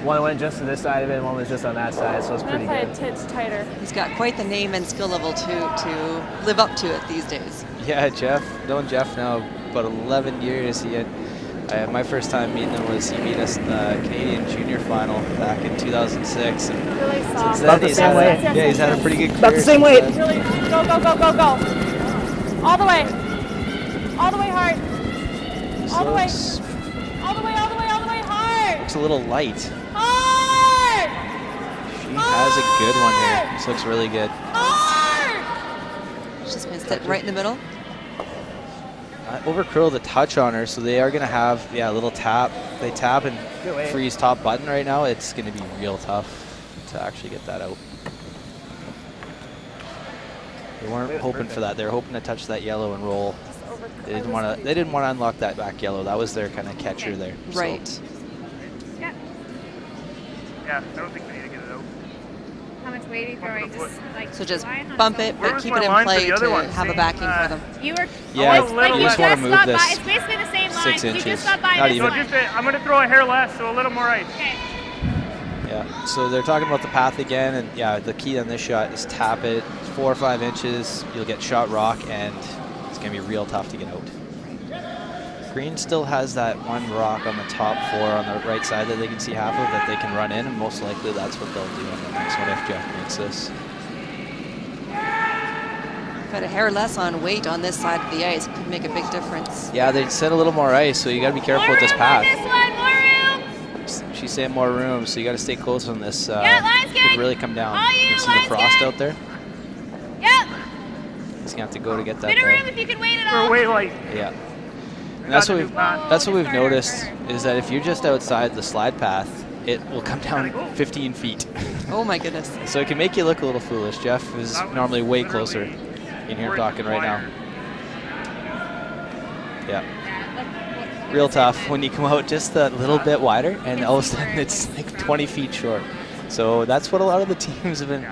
One went just to this side of it, and one was just on that side, so it's I'm pretty gonna good. play a titch tighter. He's got quite the name and skill level to live up to it these days. yeah, Jeff. Known Jeff now about 11 years. My first time meeting him was he beat us in the Canadian Junior Final back in 2006. And Really soft. since then About the same weight. he's had a pretty good career. About the same weight. since then. Really, go, go, go, go, go. All the way. All the way hard. All the way. Looks All the way, all the way, all the way hard. a little light. Hard. She has a good one here. This looks really good. Hard. She's just going to sit right in the middle. Over curl the touch on her, so they are going to have a little tap. They tap and Good weight. freeze top button right now. It's going to be real tough to actually get that out. They weren't hoping for that. They were hoping to touch that yellow and roll. They didn't want to. They didn't want to unlock that back yellow. That was their kind of catcher there. So Right. Yep. Yeah, I don't think we need to get it out. How much weight are you throwing? Just like So just line on bump top? it, Where but was keep my it in line for play the other to one? have a Same, backing for them. You were. Yeah, oh, it's like you you just wanna move got this by. It's basically the same line. 6 You inches. just got by Not this even. So one. I'm going to throw a hair less, so a little more ice. Okay. yeah. So they're talking about the path again, and the key on this shot is tap it 4 or 5 inches. You'll get shot rock, and it's going to be real tough to get out. Green still has that one rock on the top 4 on the right side that they can see half of that they can run in, and most likely that's what they'll do on the next one if Jeff makes this. Got a hair less on weight on this side of the ice. Could make a big difference. Yeah, they set a little more ice, so you got to be careful with this More room on this path. one. More room. She's saying more room, so you got to stay close on this. Yeah, line's Could good. really come down. All you, can see the line's frost good. out there. Yep. He's gonna have to go to get that Bit of there. room if you can wait it We're all. way light. Yeah. And that's what we've Whoa, noticed harder. is that if you're just outside the slide path, it will come down 15 feet. Oh my goodness. So it can make you look a little foolish. Jeff is normally way closer. You can hear him talking right now. Yeah. Real tough when you come out just a little bit wider, and all of a sudden it's like 20 feet short. So that's what a lot of the teams have been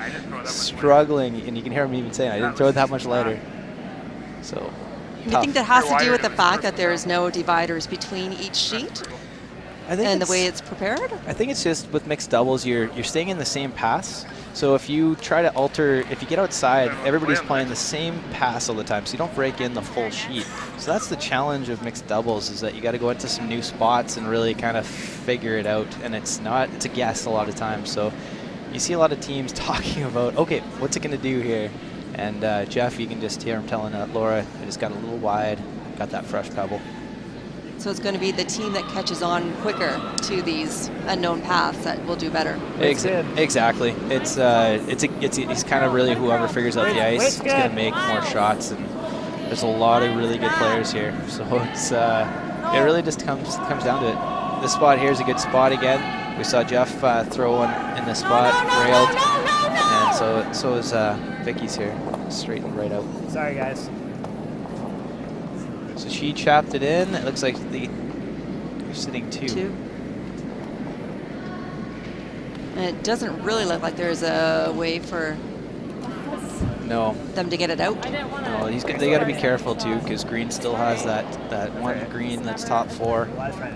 struggling, and you can hear them even saying, I didn't throw it that much lighter. So You tough. think that has to do with the fact that there is no dividers between each sheet I think and the it's- way it's prepared? I think it's just with mixed doubles, you're staying in the same pass. So if you try to alter, if you get outside, everybody's playing the same pass all the time, so you don't break in the full sheet. So that's the challenge of mixed doubles, is that you got to go into some new spots and really kind of figure it out. And it's a guess a lot of times. So you see a lot of teams talking about, okay, what's it going to do here? And Jeff, you can just hear him telling Laura, I just got a little wide, got that fresh pebble. So it's going to be the team that catches on quicker to these unknown paths that will do better. Exactly. It's kind of really whoever figures out the ice is going to make more shots, and there's a lot of really good players here. So it's it really just comes down to it. This spot here is a good spot again. We saw Jeff throw one in the spot, railed, and so is Vicky's here, straightened right out. Sorry, guys. So she chapped it in. It looks like they're sitting 2. And it doesn't really look like there's a way for No. them to get it out. I didn't want to. No, they got to be careful too, because green still has that one green that's top 4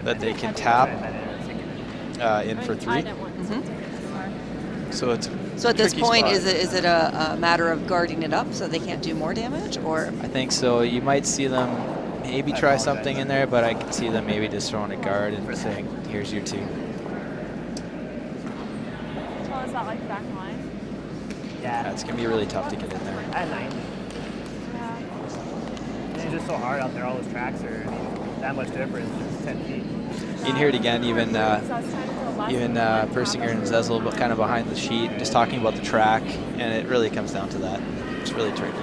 that they can tap in for 3. I didn't want to. So it's So at this tricky point, spot. is it a matter of guarding it up so they can't do more damage, or I think so. You might see them maybe try something in there, but I can see them maybe just throwing a guard and saying, "Here's your 2." So is that like back line? Yeah. That's gonna be really tough to get in there. At 9. Yeah. It's just so hard out there. All those tracks are, that much difference. It's 10 feet. You can hear it again, even So I was trying to go even Persinger and Zezel, but kind of behind the sheet, just talking about the track, and it really comes down to that. It's really tricky.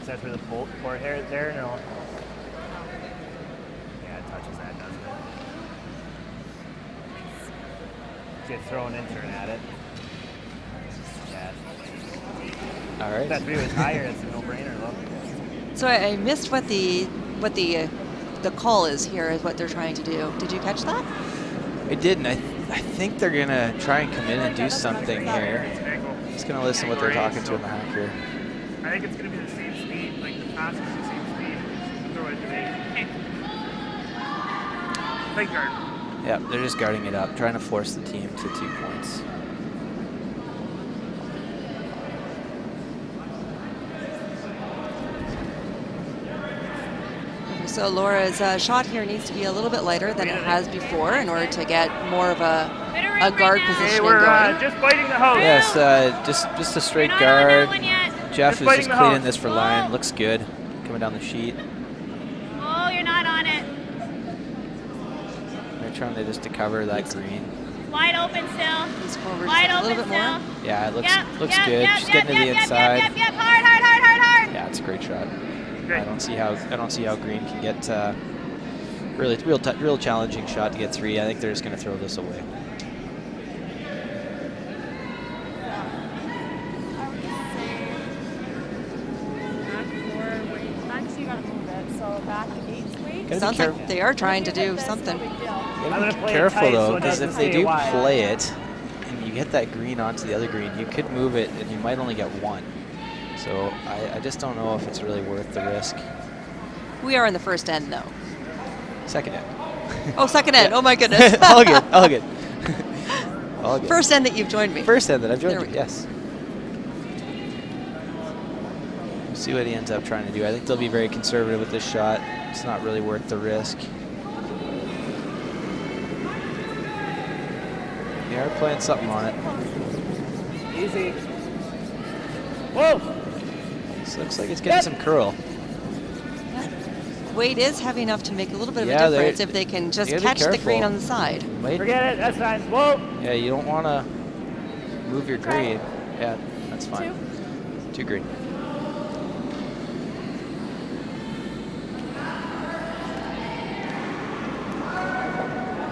Is that for the port hair there? No. Yeah, it touches that, doesn't it? Get thrown in, turn at it. Yeah. All right. If that 3 was higher, it's a no-brainer, look. So I missed what the call is here, is what they're trying to do. Did you catch that? I didn't. I think they're going to try and come in and do something here. Just going to listen to what they're talking to in the hack here. I think it's going to be the same speed, like the pass is the same speed. Throw it to me. Play guard. Yeah, they're just guarding it up, trying to force the team to 2 points. So Laura's shot here needs to be a little bit lighter than it has before in order to get more of a guard position We're going. just biting the hose. Yes, just a straight guard. Jeff is just cleaning this for Whoa. line. Looks good. Coming down the sheet. Oh, you're not on it. They're trying to just to cover that green. Wide open still. He's forward Wide just a open little bit still. more. Yeah, it looks Yep, good. yep, She's yep, getting to the yep, inside. Yep. Hard, hard, hard, hard, hard. Yeah, it's a great shot. Okay. I don't see how green can get real challenging shot to get 3. I think they're just going to throw this away. Sounds like they are trying to do something. You I'm gotta gonna be play it careful tight though, so it because if doesn't they stay do wide. play it and you get that green onto the other green, you could move it and you might only get 1. So I just don't know if it's really worth the risk. We are in the first end, though. Second end. Oh, second end. Yeah. Oh, my goodness. all good. All good. All good. First end that you've joined me. First end that I've There joined we you. go. Yes. We'll see what he ends up trying to do. I think they'll be very conservative with this shot. It's not really worth the risk. They are playing something on it. Easy. Whoa! This looks like it's getting some curl. Weight is heavy enough to make a little bit of Yeah, a they're- difference if they can just you gotta be catch the green careful. on the side. Might- Forget it, that's fine. Whoa! Yeah, you don't want to move your green. Yeah, that's fine. 2 green.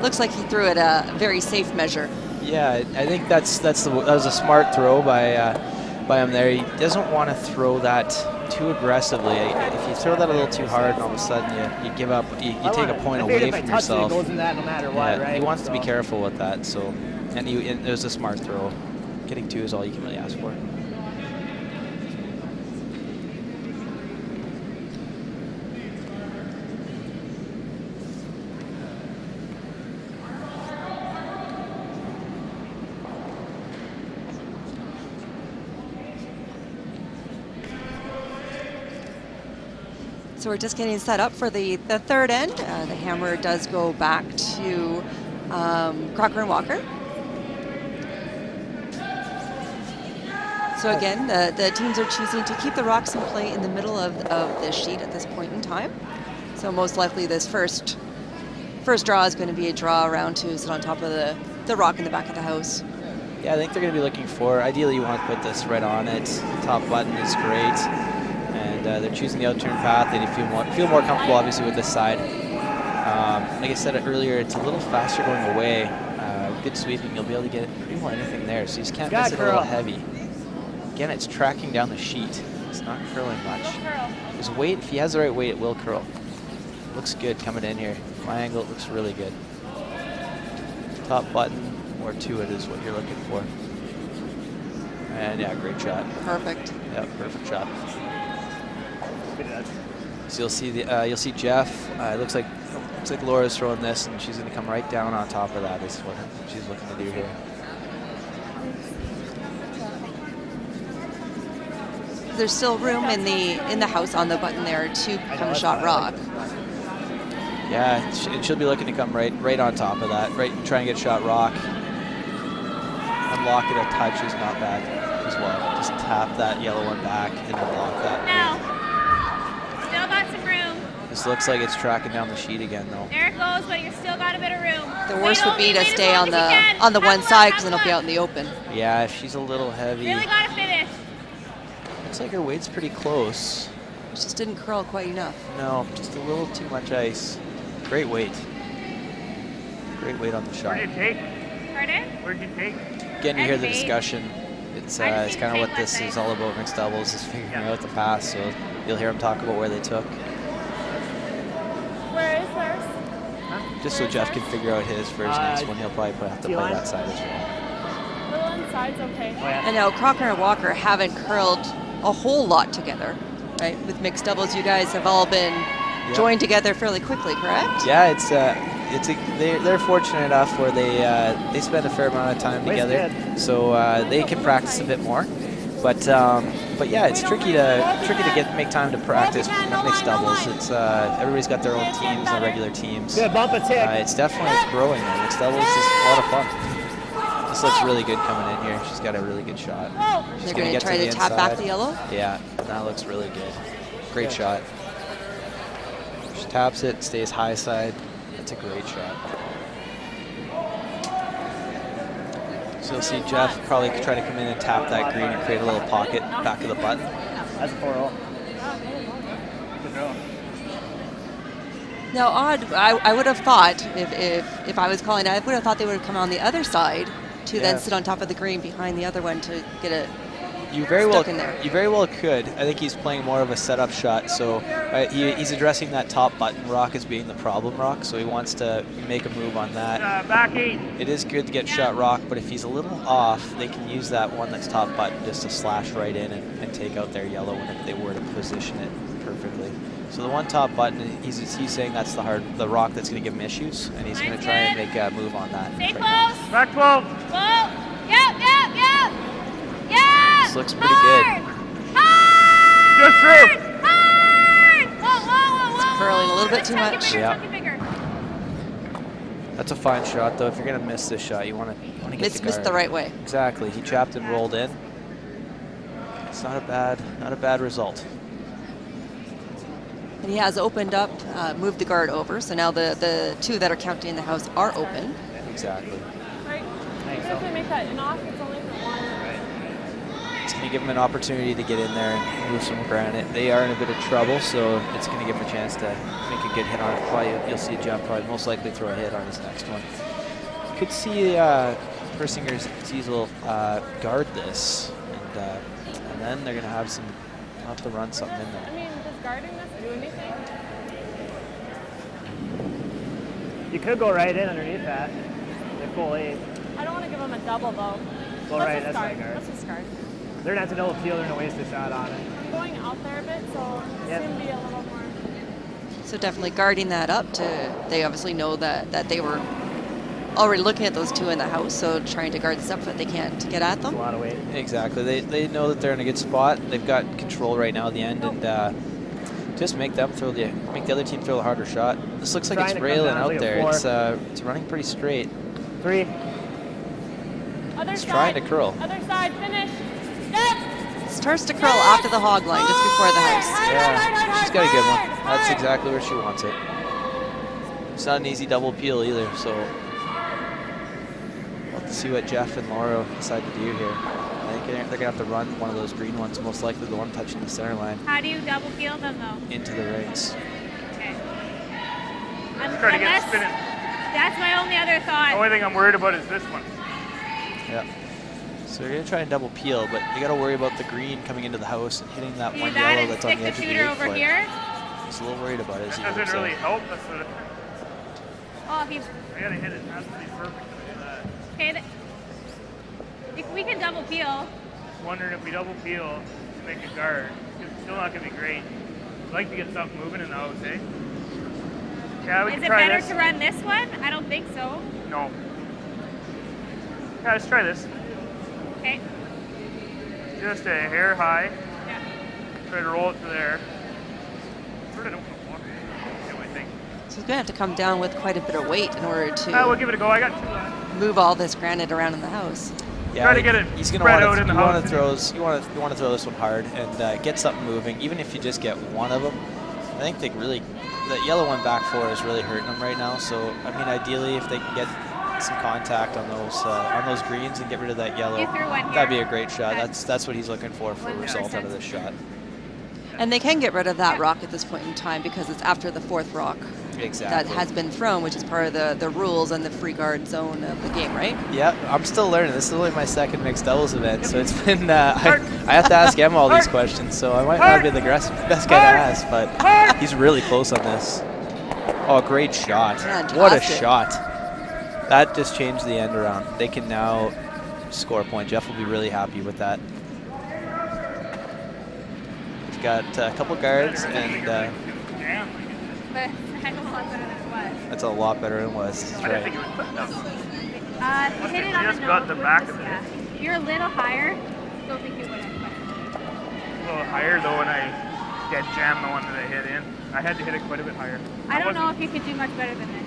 Looks like he threw it a very safe measure. Yeah, I think that was a smart throw by him there. He doesn't want to throw that too aggressively. If you throw that a little too hard, and all of a sudden you give up. You take a point away from yourself. It goes in that no matter what, right? He wants to be So- careful with that. So, and it was a smart throw. Getting 2 is all you can really ask for. So we're just getting set up for the third end. The hammer does go back to Crocker and Walker. So again, the teams are choosing to keep the rocks in play in the middle of the sheet at this point in time. So most likely this first draw is going to be a draw around to sit on top of the rock in the back of the house. Yeah, I think they're going to be looking for, ideally you want to put this right on it. Top button is great. And they're choosing the out-turn path. They feel more comfortable, obviously, with this side. Like I said earlier, it's a little faster going away. Good sweeping, you'll be able to get pretty well anything there. So you just can't miss it a little heavy. Again, it's tracking down the sheet. It's not curling much. His weight, if he has the right weight, it will curl. Looks good coming in here. My angle, it looks really good. Top button or to it is what you're looking for. And yeah, great shot. Perfect. Yeah, perfect shot. So you'll see Jeff. It looks like Laura's throwing this, and she's going to come right down on top of that. Is what she's looking to do here. There's still room in the house on the button there to come shot rock. Yeah, and she'll be looking to come right on top of that, right, and try and get shot rock. block it a touch is not bad as well. Just tap that yellow one back and then block that. Now, still got some room. This looks like it's tracking down the sheet again, though. There it goes, but you're still got a bit of room. The worst would be to stay on the one side because then it'll be out in the open. Yeah, if she's a little heavy. Really got to finish. Looks like her weight's pretty close. It just didn't curl quite enough. No, just a little too much ice. Great weight. Great weight on the shot. Where'd you take? Pardon? Where'd you take? Again, you hear the Eight. discussion. It's I just kind of need to what take this one is thing. all about. Mixed doubles is figuring Yeah. out the pass. So you'll hear them talk about where they took, Where is theirs? just so Jeff can figure out his for his next one. He'll probably have to play T-line? that side as well. Little inside's okay. Oh, yeah. I know Crocker and Walker haven't curled a whole lot together, right? With mixed doubles, you guys have all been joined together fairly quickly, correct? Yeah, they're fortunate enough where they spend a fair amount of time Waste together, good. so they can practice a bit more. But yeah, it's tricky to make time to practice mixed doubles. It's everybody's got their own teams, their regular teams. Good bump a tick. It's growing. Mixed doubles is a lot of fun. This looks really good coming in here. She's got a really good shot. She's They're gonna going get to try the to tap back inside. the yellow. Yeah, that looks really good. Great shot. She taps it, stays high side. That's a great shot. So you'll see Jeff probably try to come in and tap that green and create a little pocket back of the button. That's a 4-0. Good throw. Now, odd, I would have thought, if I was calling, I would have thought they would have come on the other side to then sit on top of the green behind the other one to get it You very well, stuck in there. you very well could. I think he's playing more of a setup shot, so he's addressing that top button rock as being the problem rock, so he wants to make a move on that. Back 8. It is good to get shot rock, but if he's a little off, they can use that one that's top button just to slash right in and take out their yellow when if they were to position it perfectly. So the one top button, he's saying that's the rock that's going to give him issues, and he's going to try and make a move on that. Stay Try to- close. Back 12. Whoa. Yep. Yeah. This looks pretty good. Just through. Hard. Whoa. It's curling a little bit too much. Yeah. Chunky finger. That's a fine shot, though. If you're going to miss this shot, you want to get Missed the guard. the right way. Exactly. He chapped and rolled in. It's not a bad result. And he has opened up, moved the guard over, so now the two that are counting in the house are open. Exactly. Right. Thanks, If so. we make that in off, it's only for one. It's going to give him an opportunity to get in there and move some granite. They are in a bit of trouble, so it's going to give him a chance to make a good hit on it. Probably, you'll see Jeff probably most likely throw a hit on his next one. You could see Persinger's Zezel guard this, and then they're going to have to run something in I there. mean, does guarding this do anything? You could go right in underneath that. They're full 8. I don't want to give him a double, though. Go Let's right, just that's guard. not guard. Let's just guard. They're not to double peel, they're going to waste a shot on it. Going out there a bit, so it's Yep. going to be a little more. So definitely guarding that up they obviously know that they were already looking at those two in the house, so trying to guard this up so that they can't get at It's a them. lot of weight. Exactly. They know that they're in a good spot. They've got control right now at the end, and just make the other team throw the harder shot. This looks like Trying it's to come railing down, out it's like a there. 4. It's running pretty straight. 3. Other It's side. trying to curl. Other side, finish. Yep. Starts to curl after the hog line, just before the house. Yeah, she's got a good one. That's exactly where she wants it. It's not an easy double peel either, so we'll have to see what Jeff and Laura decide to do here. I think they're going to have to run one of those green ones, most likely the one touching the center line, How do you double peel them though? into the rings. Okay. Try to get it spinning. That's my only other The thought. only thing I'm worried about is this one. Yeah. So they're going to try and double peel, but you got to worry about the green coming into the house and hitting that Do one that yellow and that's on stick the the edge of the shooter 8 over foot. here. Just a little worried about it. As you That would doesn't really say. help. That's what Oh, if you I gotta hit it. It has to be perfect to do that. okay, we can double peel. Just wondering if we double peel to make a guard. It's still not gonna be great. I'd like to get something moving in the house, eh? Yeah, we Is can it try better this. to run this one? I don't think so. No. Yeah, let's try this. Okay. Just a hair high. Yeah. Try to roll it to there. Sort of don't want to walk it, I think. So he's going to have to come down with quite a bit of weight in order We'll to give it a go. I got 2 left. move all this granite around in the house. Yeah, Try to get it he's gonna spread want out in to. the You house. want to throw this one hard and get something moving. Even if you just get one of them, I think they really. The yellow one back four is really hurting them right now. So I mean, ideally, if they can get some contact on those greens and get rid of that yellow, You threw one here. that'd be a great shot. Okay. That's what he's looking for a result out of this shot. And they can get rid of that rock at this point in time because it's after the fourth rock Exactly. that has been thrown, which is part of the rules and the free guard zone of the game, right? Yeah, I'm still learning. This is only my second mixed doubles event, so it's been. I have to ask Emma all these questions, so I might not be the best guy to ask, but he's really close on this. Oh, great shot! Fantastic. What a shot! That just changed the end around. They can now score a point. Jeff will be really happy with that. He's got a couple guards, and But I don't know better than it was. that's a lot better than it was. He's I didn't think right. it was no. Hit it on Just the got nose the would back work, of it. yeah. If you're a little higher, don't think it would have. A little higher though, and I dead jammed the one that I hit in. I had to hit it quite a bit higher. I don't know if you could do much better than this.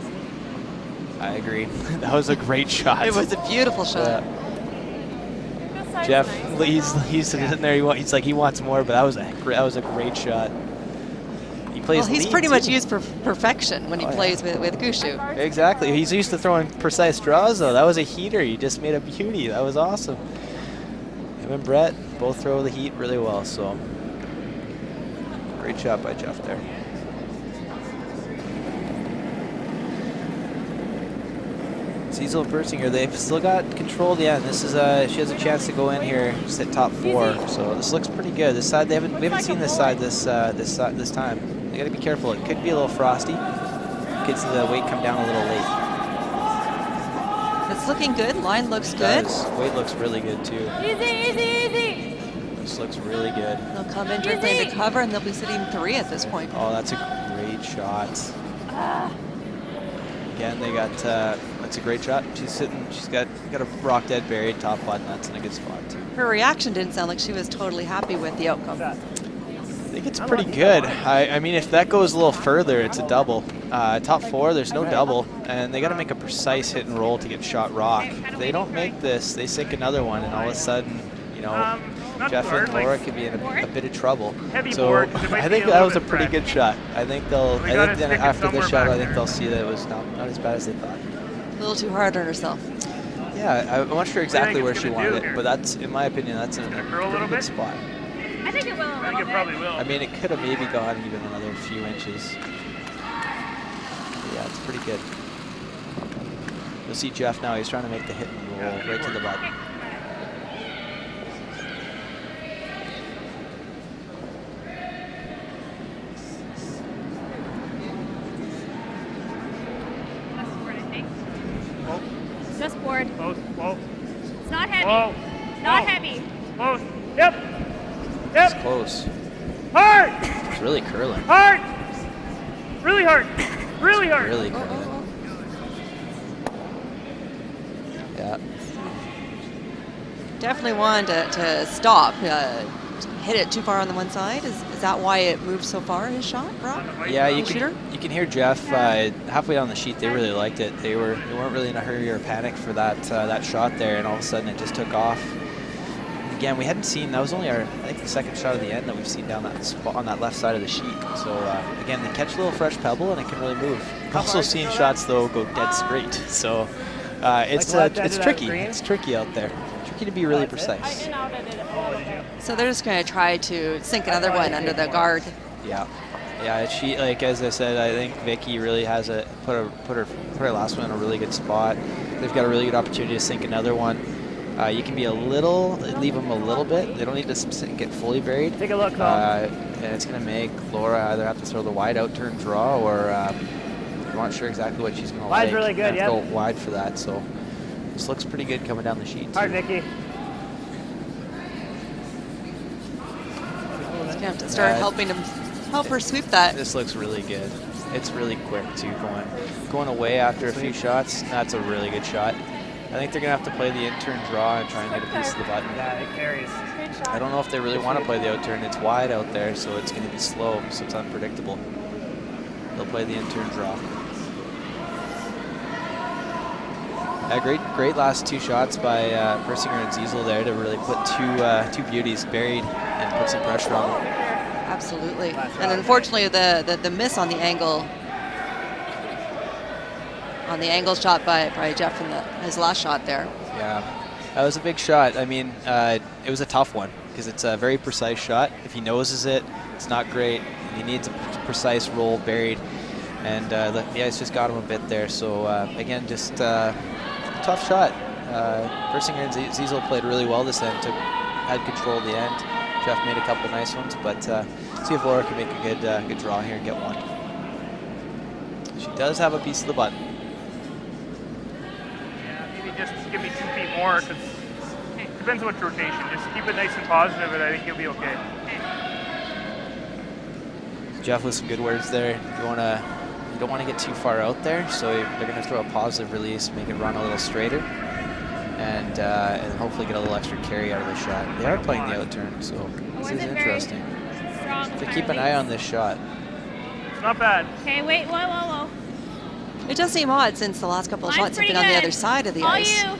I agree. That was a great shot. It was a beautiful shot. Yeah. Jeff, he's sitting there. He's like he wants more, but that was a great shot. He plays. Well, he's lead, pretty much too. used for perfection when he plays with Gushu. Exactly. He's used to throwing precise draws, though. That was a heater. You just made a beauty. That was awesome. Him and Brett both throw the heat really well. So great shot by Jeff there. Zezel and Persinger, they've still got control of the end. This is she has a chance to go in here, just hit top four. So this looks pretty good. This side we haven't seen this side this time. They got to be careful. It could be a little frosty. Could see the weight come down a little late. It's looking good. Line looks It good. does. Weight looks really good too. Easy. This looks really good. They'll come in directly into cover, and they'll be sitting 3 at this point. Oh, that's a great shot. Again, they got. That's a great shot. She's sitting. She's got a rock dead buried top button. That's in a good spot too. Her reaction didn't sound like she was totally happy with the outcome. I think it's pretty good. I mean, if that goes a little further, it's a double. Top four, there's no double, and they got to make a precise hit and roll to get shot rock. If they don't make this, they sink another one, and all of a sudden, you know, Jeff and Laura could be in a bit of trouble. So I think that was a pretty good shot. I think then after this shot, I think they'll see that it was not as bad as they thought. A little too hard on herself. Yeah, I'm not sure exactly where she wanted it, but that's, in my opinion, that's in a pretty good spot. I think it will. I think it probably will. I mean, it could have maybe gone even another few inches. But yeah, it's pretty good. You'll see Jeff now. He's trying to make the hit and roll right to the button. Just board. Close. Whoa. It's not heavy. Whoa. Not Whoa. heavy. Close. Yep. It's close. Hard. It's really curling. Hard. Really hard. Really hard. Really curling. Yeah. Definitely wanted to stop. Hit it too far on the one side. Is that why it moved so far, his shot, Rob? Yeah, you can hear Jeff halfway down the sheet. They really liked it. They weren't really in a hurry or panic for that shot there, and all of a sudden it just took off. Again, we hadn't seen, that was only I think the second shot of the end that we've seen down that spot on that left side of the sheet. So again, they catch a little fresh pebble and it can really move. We've also seen shots though go dead straight. So it's tricky. It's tricky out there. Tricky to be really precise. So they're just going to try to sink another one under the guard. Yeah. Yeah, she, like as I said, I think Vicky really has put her last one in a really good spot. They've got a really good opportunity to sink another one. You can be leave them a little bit. They don't need to get fully buried. Take a look, and it's going to make Laura either have to throw the wide out turn draw, or I'm not sure exactly what she's going to like. Wide's really good, Go wide for that. So this looks pretty good coming down the sheet. Hard, Vicky. He's going to have to start help her sweep that. This looks really good. It's really quick too, going away after a few shots. That's a really good shot. I think they're going to have to play the in-turn draw and try and get a piece of the button. Yeah, it carries. I don't know if they really want to play the out-turn. It's wide out there, so it's going to be slow, so it's unpredictable. They'll play the in-turn draw. Great last 2 shots by Persinger and Zezel there to really put two beauties buried and put some pressure on them. Absolutely. And unfortunately, the miss on the angle shot by Jeff in his last shot there. Yeah, that was a big shot. I mean, it was a tough one because it's a very precise shot. If he noses it, it's not great. He needs a precise roll buried, and the ice just got him a bit there. So again, just a tough shot. Persinger and Zezel played really well this end, had control of the end. Jeff made a couple nice ones, but see if Laura can make a good draw here and get one. She does have a piece of the button. Yeah, maybe just give me 2 feet more, because it depends on which rotation. Just keep it nice and positive, and I think you'll be okay. Jeff with some good words there. You don't want to get too far out there, so they're going to throw a positive release, make it run a little straighter, and hopefully get a little extra carry out of the shot. They are playing the out turn, so this is interesting. To keep an eye on this shot. It's not bad. Okay, wait, whoa. It does seem odd since the last couple of shots have been on the other side of the ice. You.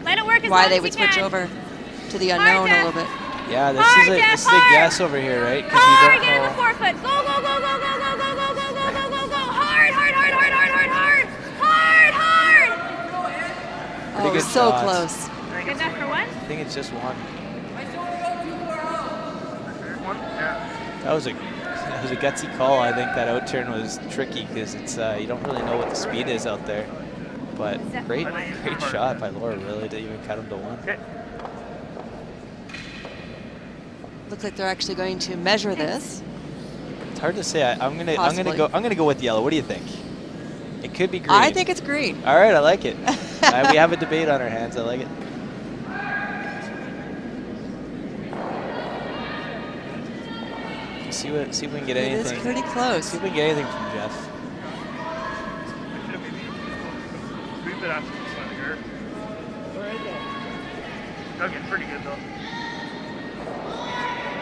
Let it work as Why long they as would you switch can. over to the unknown a little bit. Yeah, this is a guess over here, right? Because you don't Get him a know. 4-foot. Go. Hard. Pretty Oh, good so shots. close. Good enough for one? I think it's just one. Yeah. That was a gutsy call. I think that out turn was tricky because it's you don't really know what the speed is out there. But great shot by Laura, really, to even cut him to one. Okay. Looks like they're actually going to measure this. It's hard to say. I'm gonna go with yellow. What do you think? It could be green. I think it's green. All right, I like it. We have a debate on our hands. I like it. See if we can get anything. It is pretty close. See if we can get anything from Jeff. Getting pretty good though.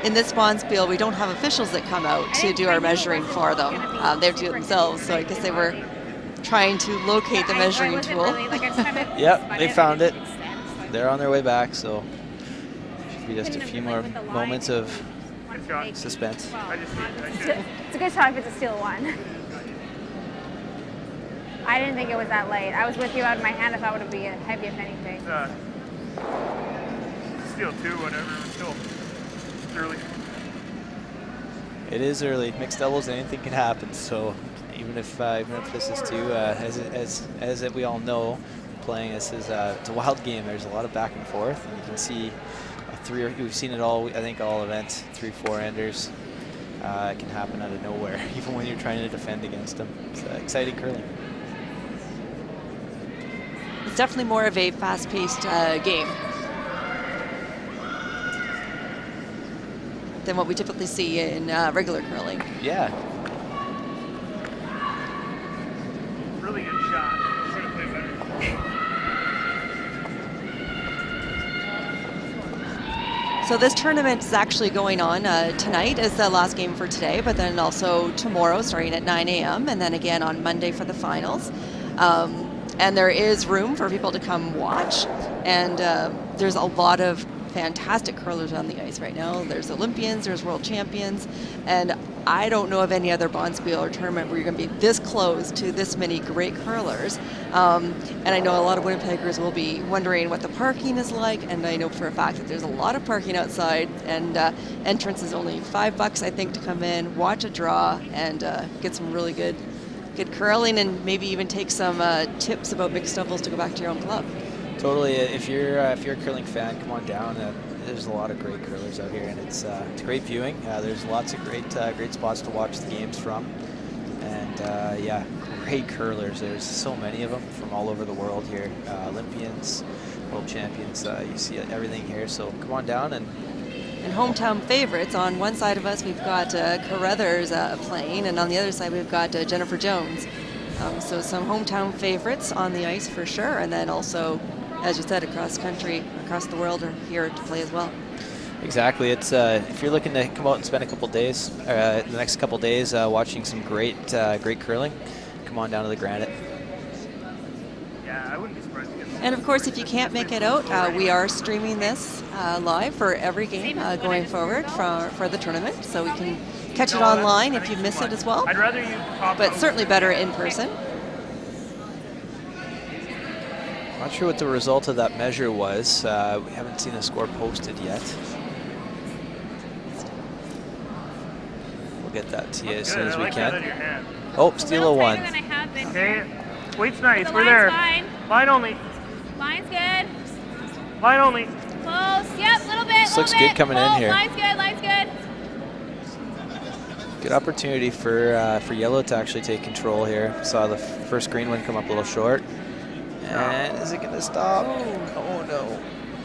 In this Bonspiel, we don't have officials that come out to do our measuring for them. They have to do it themselves, so I guess they were trying to locate the measuring tool. Yep, they found it. They're on their way back, so should be just a few more moments of suspense. It's a good shot if it's a steal one. I didn't think it was that light. I was with you out of my hand. I thought it would be heavy, if anything. Steal 2, whatever. Still, it's early. It is early. Mixed doubles, anything can happen. So even if this is 2, as we all know, playing this is it's a wild game. There's a lot of back and forth, and you can see we've seen it all. I think all events, 3-4 enders can happen out of nowhere, even when you're trying to defend against them. It's exciting curling. It's definitely more of a fast-paced game than what we typically see in regular curling. Yeah. Really good shot. Should have played better. So this tournament is actually going on tonight as the last game for today, but then also tomorrow starting at 9 a.m. and then again on Monday for the finals. And there is room for people to come watch, and there's a lot of fantastic curlers on the ice right now. There's Olympians, there's world champions, and I don't know of any other Bonspiel or tournament where you're going to be this close to this many great curlers. And I know a lot of Winnipeggers will be wondering what the parking is like, and I know for a fact that there's a lot of parking outside, and entrance is only $5, I think, to come in, watch a draw, and get some really good curling, and maybe even take some tips about mixed doubles to go back to your own club. Totally. If you're a curling fan, come on down. There's a lot of great curlers out here, and it's great viewing. There's lots of great spots to watch the games from, and yeah, great curlers. There's so many of them from all over the world here. Olympians, world champions. You see everything here. So come on down and hometown favorites. On one side of us, we've got Carruthers playing, and on the other side, we've got Jennifer Jones. So some hometown favorites on the ice for sure, and then also, as you said, across country, across the world are here to play as well. Exactly. It's if you're looking to come out and spend a couple days, the next couple days, watching some great curling, come on down to the Granite. Yeah, I wouldn't be surprised to get And of course, if you can't make it out, we are streaming this live for every game going forward for the tournament. So we can catch it online if you miss it as well. I'd rather you top But certainly better in person. Not sure what the result of that measure was. We haven't seen the score posted yet. We'll get that to you as soon as we can. Oh, steal a one. Okay, weight's nice. We're there. Line only. Line's good. Line only. Close. Yep, little bit. This looks good coming in here. Line's good. Line's good. Good opportunity for yellow to actually take control here. Saw the first green one come up a little short. And is it going to stop? Oh no.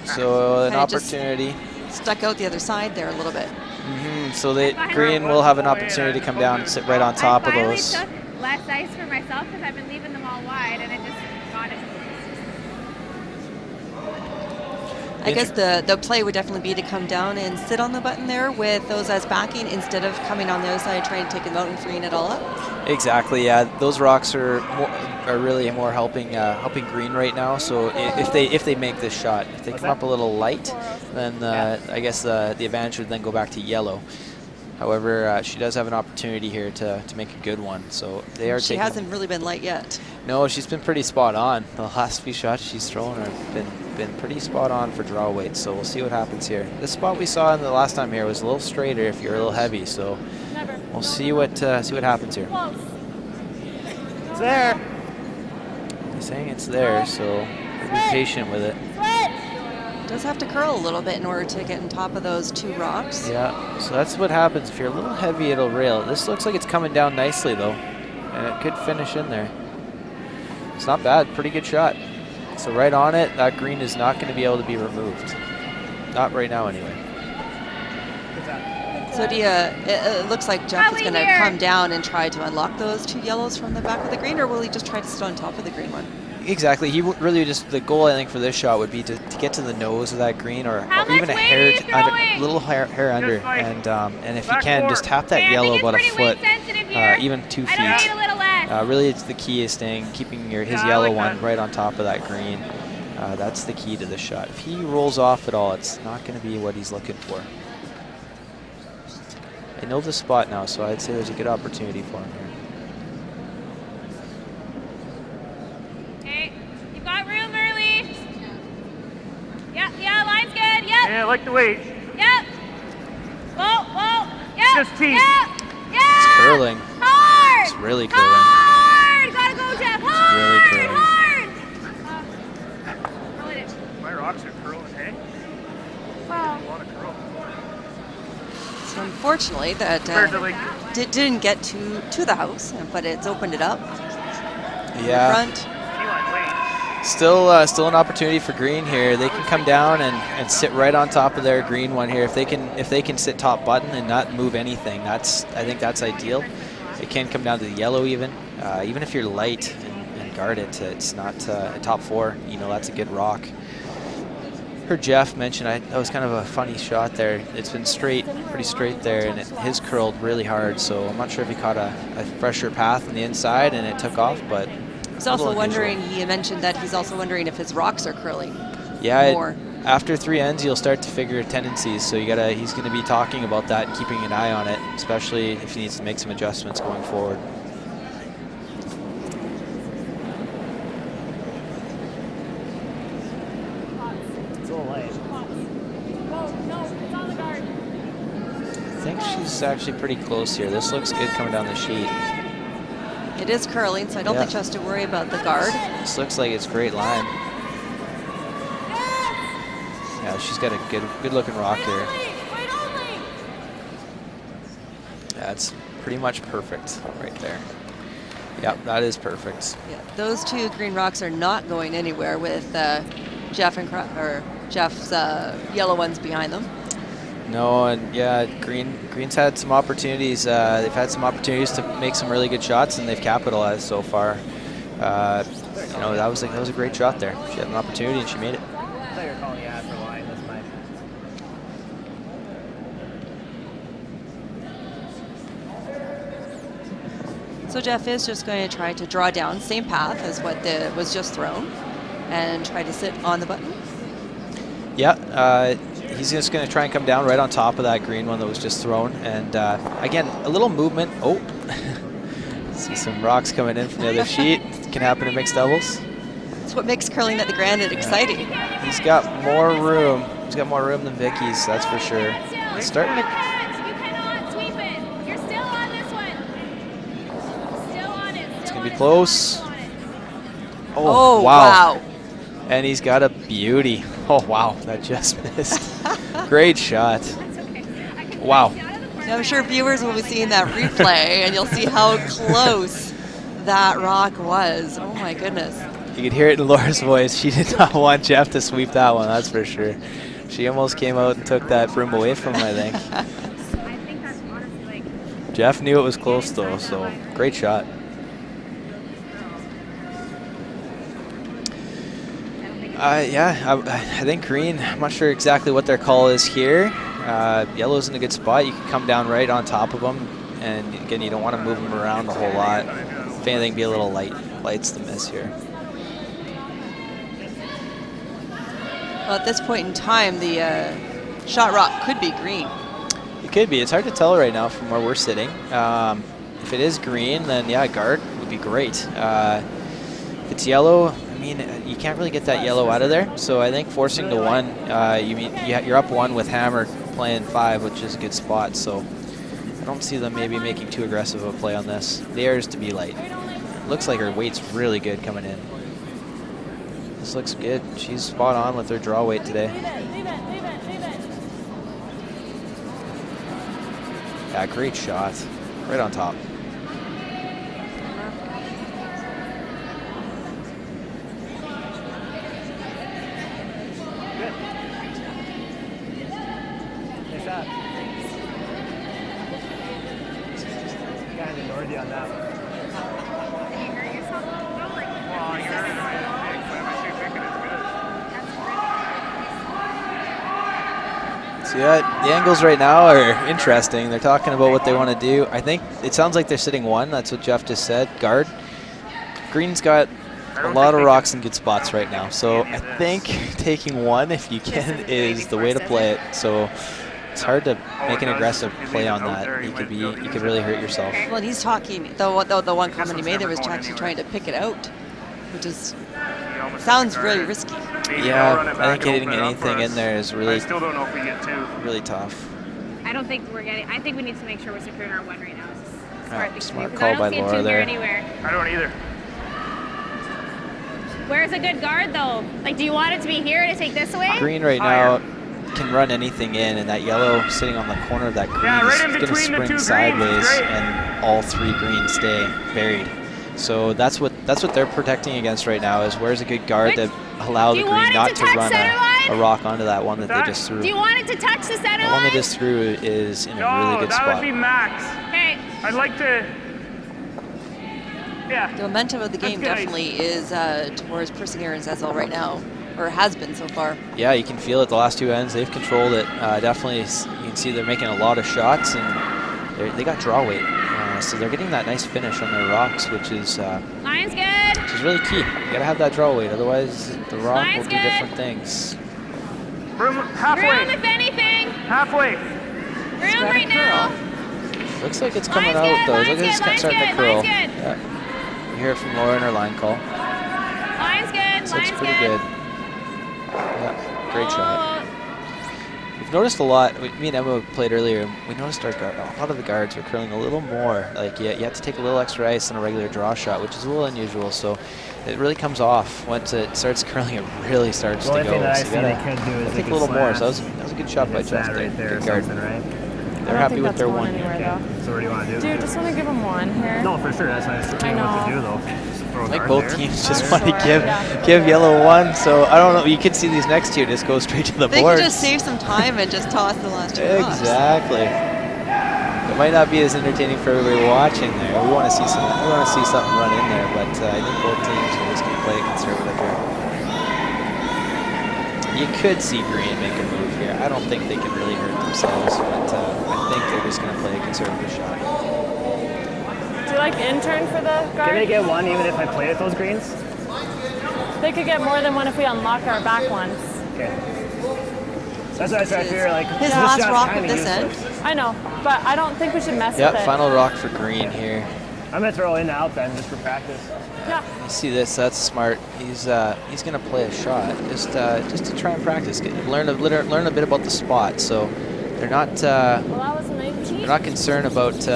So an opportunity. Stuck out the other side there a little bit. So the green will have an opportunity to come down and sit right on top of those. I finally took less ice for myself because I've been leaving them all wide, and it just got it. I guess the play would definitely be to come down and sit on the button there with those as backing instead of coming on the other side trying to take them out and freeing it all up. Exactly. Yeah, those rocks are really more helping green right now. So if they make this shot, if they come up a little light, then I guess the advantage would then go back to yellow. However, she does have an opportunity here to make a good one. So they are. She hasn't really been light yet. No, she's been pretty spot on. The last few shots she's thrown have been pretty spot on for draw weight. So we'll see what happens here. This spot we saw in the last time here was a little straighter if you're a little heavy. So we'll see what happens here. It's there. They're saying it's there, so we'll be patient with it. It does have to curl a little bit in order to get on top of those two rocks. Yeah, so that's what happens. If you're a little heavy, it'll rail. This looks like it's coming down nicely, though, and it could finish in there. It's not bad. Pretty good shot. So right on it, that green is not going to be able to be removed. Not right now, anyway. So do you, it looks like Jeff is going to come down and try to unlock those two yellows from the back of the green, or will he just try to sit on top of the green one? Exactly. He really just, the goal I think for this shot would be to get to the nose of that green, or even a hair, little hair under, and if you can, just tap that yellow about a foot, even 2 feet. Really, it's the key is keeping his yellow one right on top of that green. That's the key to the shot. If he rolls off at all, it's not going to be what he's looking for. I know the spot now, so I'd say there's a good opportunity for him here. Okay, you've got room early. Yeah, line's good. Yep. Yeah, I like the weight. Yep. Whoa. Yep. Just teeth. Yep. It's curling. Hard. It's really curling. Hard. Gotta go, Jeff. Hard. Really curling. Hard. My rocks are curling, hey? Wow. A lot of curl. So unfortunately, that didn't get to the house, but it's opened it up. Yeah. Front. Still an opportunity for green here. They can come down and sit right on top of their green one here. If they can sit top button and not move anything, I think that's ideal. It can come down to the yellow even if you're light and guard it. It's not top four. You know, that's a good rock. Heard Jeff mention that was kind of a funny shot there. It's been pretty straight there, and his curled really hard. So I'm not sure if he caught a fresher path on the inside and it took off, but. He's also wondering. He mentioned that he's also wondering if his rocks are curling. Yeah. More. After 3 ends, you'll start to figure tendencies. So he's going to be talking about that and keeping an eye on it, especially if he needs to make some adjustments going forward. It's a little light. No, it's on the guard. I think she's actually pretty close here. This looks good coming down the sheet. It is curling, so I don't think she has to worry about the guard. This looks like it's great line. Yeah, she's got a good looking rock here. That's pretty much perfect right there. Yep, that is perfect. Yeah, those two green rocks are not going anywhere with Jeff's yellow ones behind them. No, and yeah, Green's had some opportunities. They've had some opportunities to make some really good shots, and they've capitalized so far. That was a great shot there. She had an opportunity and she made it. I thought you were calling the ad for line. That's my. So Jeff is just going to try to draw down, same path as what was just thrown. and try to sit on the button. Yeah, he's just going to try and come down right on top of that green one that was just thrown. And again, a little movement. Oh, see some rocks coming in from the other sheet. Can happen in mixed doubles. It's what makes curling at the Granite exciting. He's got more room. He's got more room than Vicky's, that's for sure. He's starting to... You cannot sweep it. You're still on this one. Still on it. It's going to be close. Oh, wow. And he's got a beauty. Oh, wow, that just missed. Great shot. Wow. Now, I'm sure viewers will be seeing that replay, and you'll see how close that rock was. Oh, my goodness. You could hear it in Laura's voice. She did not want Jeff to sweep that one, that's for sure. She almost came out and took that broom away from him, I think. I think that's honestly like... Jeff knew it was close, though, so great shot. I think green, I'm not sure exactly what their call is here. Yellow's in a good spot. You can come down right on top of them, and again, you don't want to move them around a whole lot. If anything, be a little light. Light's the miss here. Well, at this point in time, the shot rock could be green. It could be. It's hard to tell right now from where we're sitting. If it is green, then yeah, guard would be great. If it's yellow, I mean, you can't really get that yellow out of there. So I think forcing to one, you're up one with hammer playing 5, which is a good spot. So I don't see them maybe making too aggressive of a play on this. The air is to be light. Looks like her weight's really good coming in. This looks good. She's spot on with her draw weight today. Yeah, great shot. Right on top. Nice shot. Kind of northy on that one. So yeah, the angles right now are interesting. They're talking about what they want to do. I think it sounds like they're sitting one. That's what Jeff just said. Guard. Green's got a lot of rocks in good spots right now. So I think taking one, if you can, is the way to play it. So it's hard to make an aggressive play on that. You could really hurt yourself. Well, and he's talking, the one comment he made there was actually trying to pick it out, which is sounds really risky. Yeah, I think hitting anything in there is really, I still don't know if we get 2. really tough. I don't think we're getting... I think we need to make sure we're securing our one right now. It's a smart thing to do, Smart 'cause call I by don't see a Laura 2 there. here anywhere. I don't either. Where's a good guard, though? Like, do you want it to be here to take this away? Green right now can run anything in, and that yellow sitting on the corner of that green is going to spring sideways, and all 3 greens stay buried. So that's what they're protecting against right now, is where's a good guard that allow the green not to run a rock onto that one that they just threw. Do you want it to touch the center The one they just threw is in a really good spot. That would be max. Okay. I'd like to... Yeah. The momentum of the game definitely is towards Persinger and Zezel right now, or has been so far. Yeah, you can feel it. The last 2 ends, they've controlled it. Definitely, you can see they're making a lot of shots, and they got draw weight. So they're getting that nice finish on their rocks, which is Line's good. which is really key. You gotta have that draw weight, otherwise the rock Line's will do good. different things. Room halfway. Room, if anything. Halfway. Room right now. Looks like it's coming Line's out good, though. line's Look at good, it's starting to line's curl. good, line's good. Yeah. You hear it from Laura in her line call. Line's good. This Line's looks pretty good. Yeah, great shot. We've noticed a lot. Me and Emma played earlier. We noticed a lot of the guards were curling a little more. Like you have to take a little extra ice than a regular draw shot, which is a little unusual. So it really comes off once it starts curling. It really starts to go. The only thing that I So see you they gotta could do is take a little more. So that was a good shot by Jeff. right there or Good guard. something, right? They're happy with their one. So what do you want to do? Dude, just want to give him one here. No, for sure. That's what I was thinking what to do, though. Just throw a I think guard both there. teams just want to give yellow one. So I don't know. You can see these next 2 just go straight to the They board. could just save some time and just toss the last 2 rocks. Exactly. It might not be as entertaining for everybody watching there. We want to see some. We want to see something run in there, but I think both teams are just going to play it conservative here. You could see Green make a move here. I don't think they can really hurt themselves, but I think they're just going to play a conservative shot. Do you like intern for the guard? Can they get one even if I play with those greens? They could get more than one if we unlock our back ones. Okay. That's what I figure, like, His this last shot's rock kinda with this end. useless. I know, but I don't think we should mess with Yep, it. final rock for green here. I'm gonna throw in out then, just for practice. Yeah. You see this? That's smart. He's gonna play a shot just to try and practice, learn a bit about the spot. So they're not Well, that was 19. they're not concerned about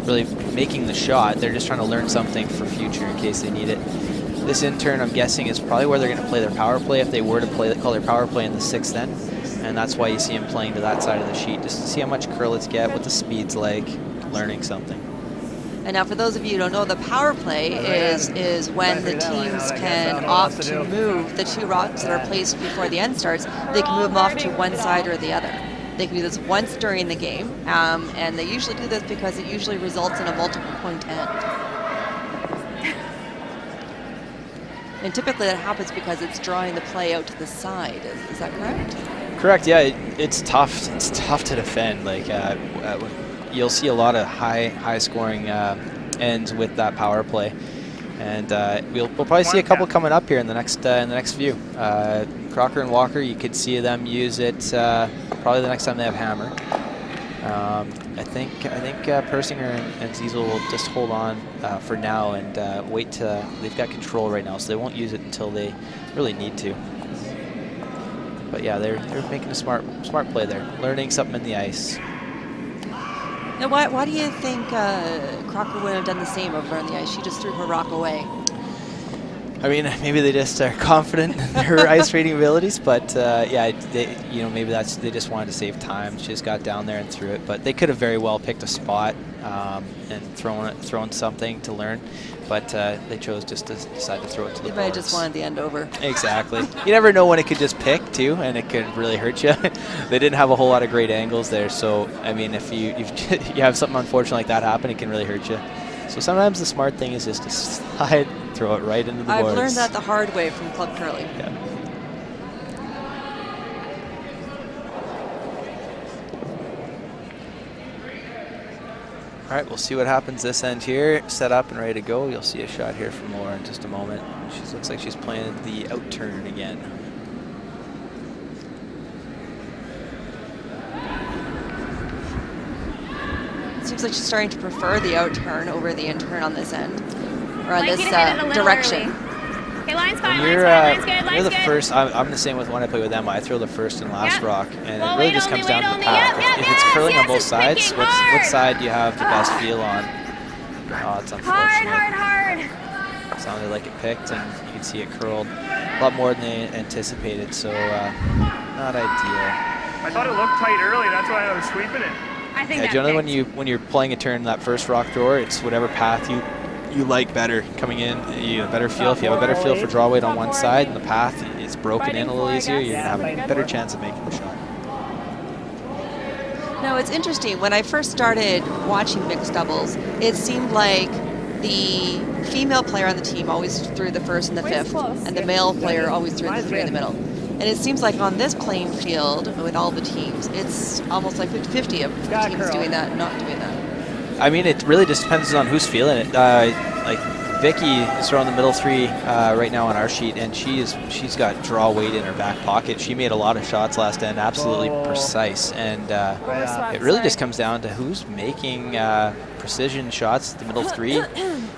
really making the shot. They're just trying to learn something for future in case they need it. This intern, I'm guessing, is probably where they're going to play their power play if they were to call their power play in the 6th end. And that's why you see him playing to that side of the sheet, just to see how much curl it's get, what the speed's like, learning something. And now for those of you who don't know, the power play is when the teams can opt to move the 2 rocks that are placed before the end starts. They can move them off to one side or the other. They can do this once during the game, and they usually do this because it usually results in a multiple point end. And typically that happens because it's drawing the play out to the side. Is that correct? Correct. Yeah, it's tough. It's tough to defend. Like you'll see a lot of high scoring ends with that power play, and we'll probably see a couple coming up here in the next few. Crocker and Walker, you could see them use it probably the next time they have hammer. I think Persinger and Zezel will just hold on for now and wait till they've got control right now, so they won't use it until they really need to. But yeah, they're making a smart play there, learning something in the ice. Now, why do you think Crocker would have done the same over on the ice? She just threw her rock away. I mean, maybe they just are confident in their ice rating abilities, but yeah, maybe they just wanted to save time. She just got down there and threw it, but they could have very well picked a spot and thrown something to learn, but they chose just to decide to throw it to the boards. They might have just wanted the end over. Exactly. You never know when it could just pick too, and it could really hurt you. They didn't have a whole lot of great angles there, so I mean, if you have something unfortunate like that happen, it can really hurt you. So sometimes the smart thing is just to slide, throw it right into the boards. I've learned that the hard way from club curling. Yeah. All right, we'll see what happens this end here. Set up and ready to go. You'll see a shot here from Laura in just a moment. She looks like she's playing the out turn again. Seems like she's starting to prefer the out turn over the in turn on this end, or on Like this you to hit it a little direction. early. Okay, line's fine, You're line's good, the line's good. first. I'm the same with when I play with Emma. I throw the first and last Yep. rock, and Well, it really wait just only, comes down wait to the only. path. Yep, If it's curling on both it's sides, picking what hard. side do you have the best feel on? Oh, it's unfortunate. Hard. Sounded like it picked, and you can see it curled a lot more than they anticipated, so not ideal. I thought it looked tight early. That's why I was sweeping it. I think Yeah, that generally picked. when you're playing a turn that first rock thrower, it's whatever path you like better coming in. You have a better feel. If you have a better feel for draw weight on one side and the path is broken in a little easier, you're gonna have a better chance of making the shot. No, it's interesting. When I first started watching mixed doubles, it seemed like the female player on the team always threw the first and the fifth, and the male player always threw the 3 in the middle. And it seems like on this playing field with all the teams, it's almost like 50-50 of teams doing that and not doing that. I mean, it really just depends on who's feeling it. Like Vicky is throwing the middle 3 right now on our sheet, and she's got draw weight in her back pocket. She made a lot of shots last end, absolutely precise, and it really just comes down to who's making precision shots, the middle 3,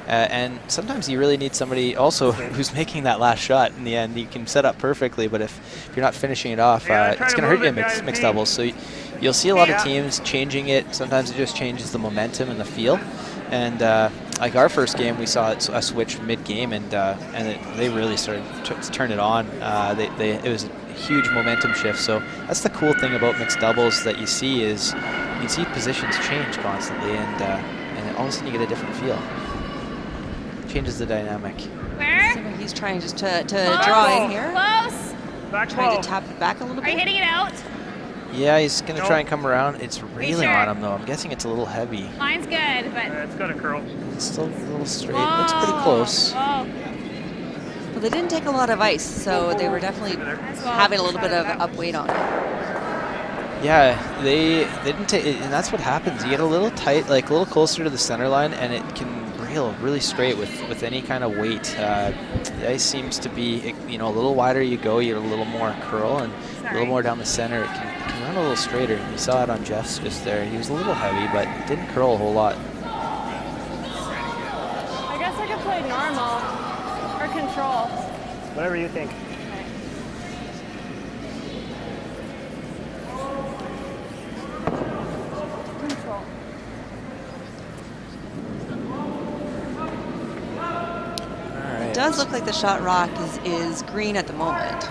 and sometimes you really need somebody also who's making that last shot in the end. You can set up perfectly, but if you're not finishing it off, it's going to hurt you in mixed doubles. So you'll see a lot of teams changing it. Sometimes it just changes the momentum and the feel. And like our first game, we saw a switch mid-game, and they really started to turn it on. It was a huge momentum shift. So that's the cool thing about mixed doubles that you see is you can see positions change constantly, and all of a sudden you get a different feel. Changes the dynamic. Where? So he's trying just to draw in here. Close. Trying to tap it back a little Are you bit. hitting it out? Yeah, he's going to try and come around. It's railing on him, though. I'm guessing it's a little heavy. Line's good, but... It's got a curl. It's still a little straight. Looks pretty close. Whoa. Well, they didn't take a lot of ice, so they were definitely having a little bit of up weight on it. Yeah, they didn't take, and that's what happens. You get a little tight, like a little closer to the center line, and it can really straight with any kind of weight. The ice seems to be, you know, a little wider you go, you're a little more curl, and a little more down the center, it can run a little straighter. And you saw it on Jeff's just there. He was a little heavy, but didn't curl a whole lot. I guess I could play normal or control. Whatever you think. Control. It does look like the shot rock is green at the moment.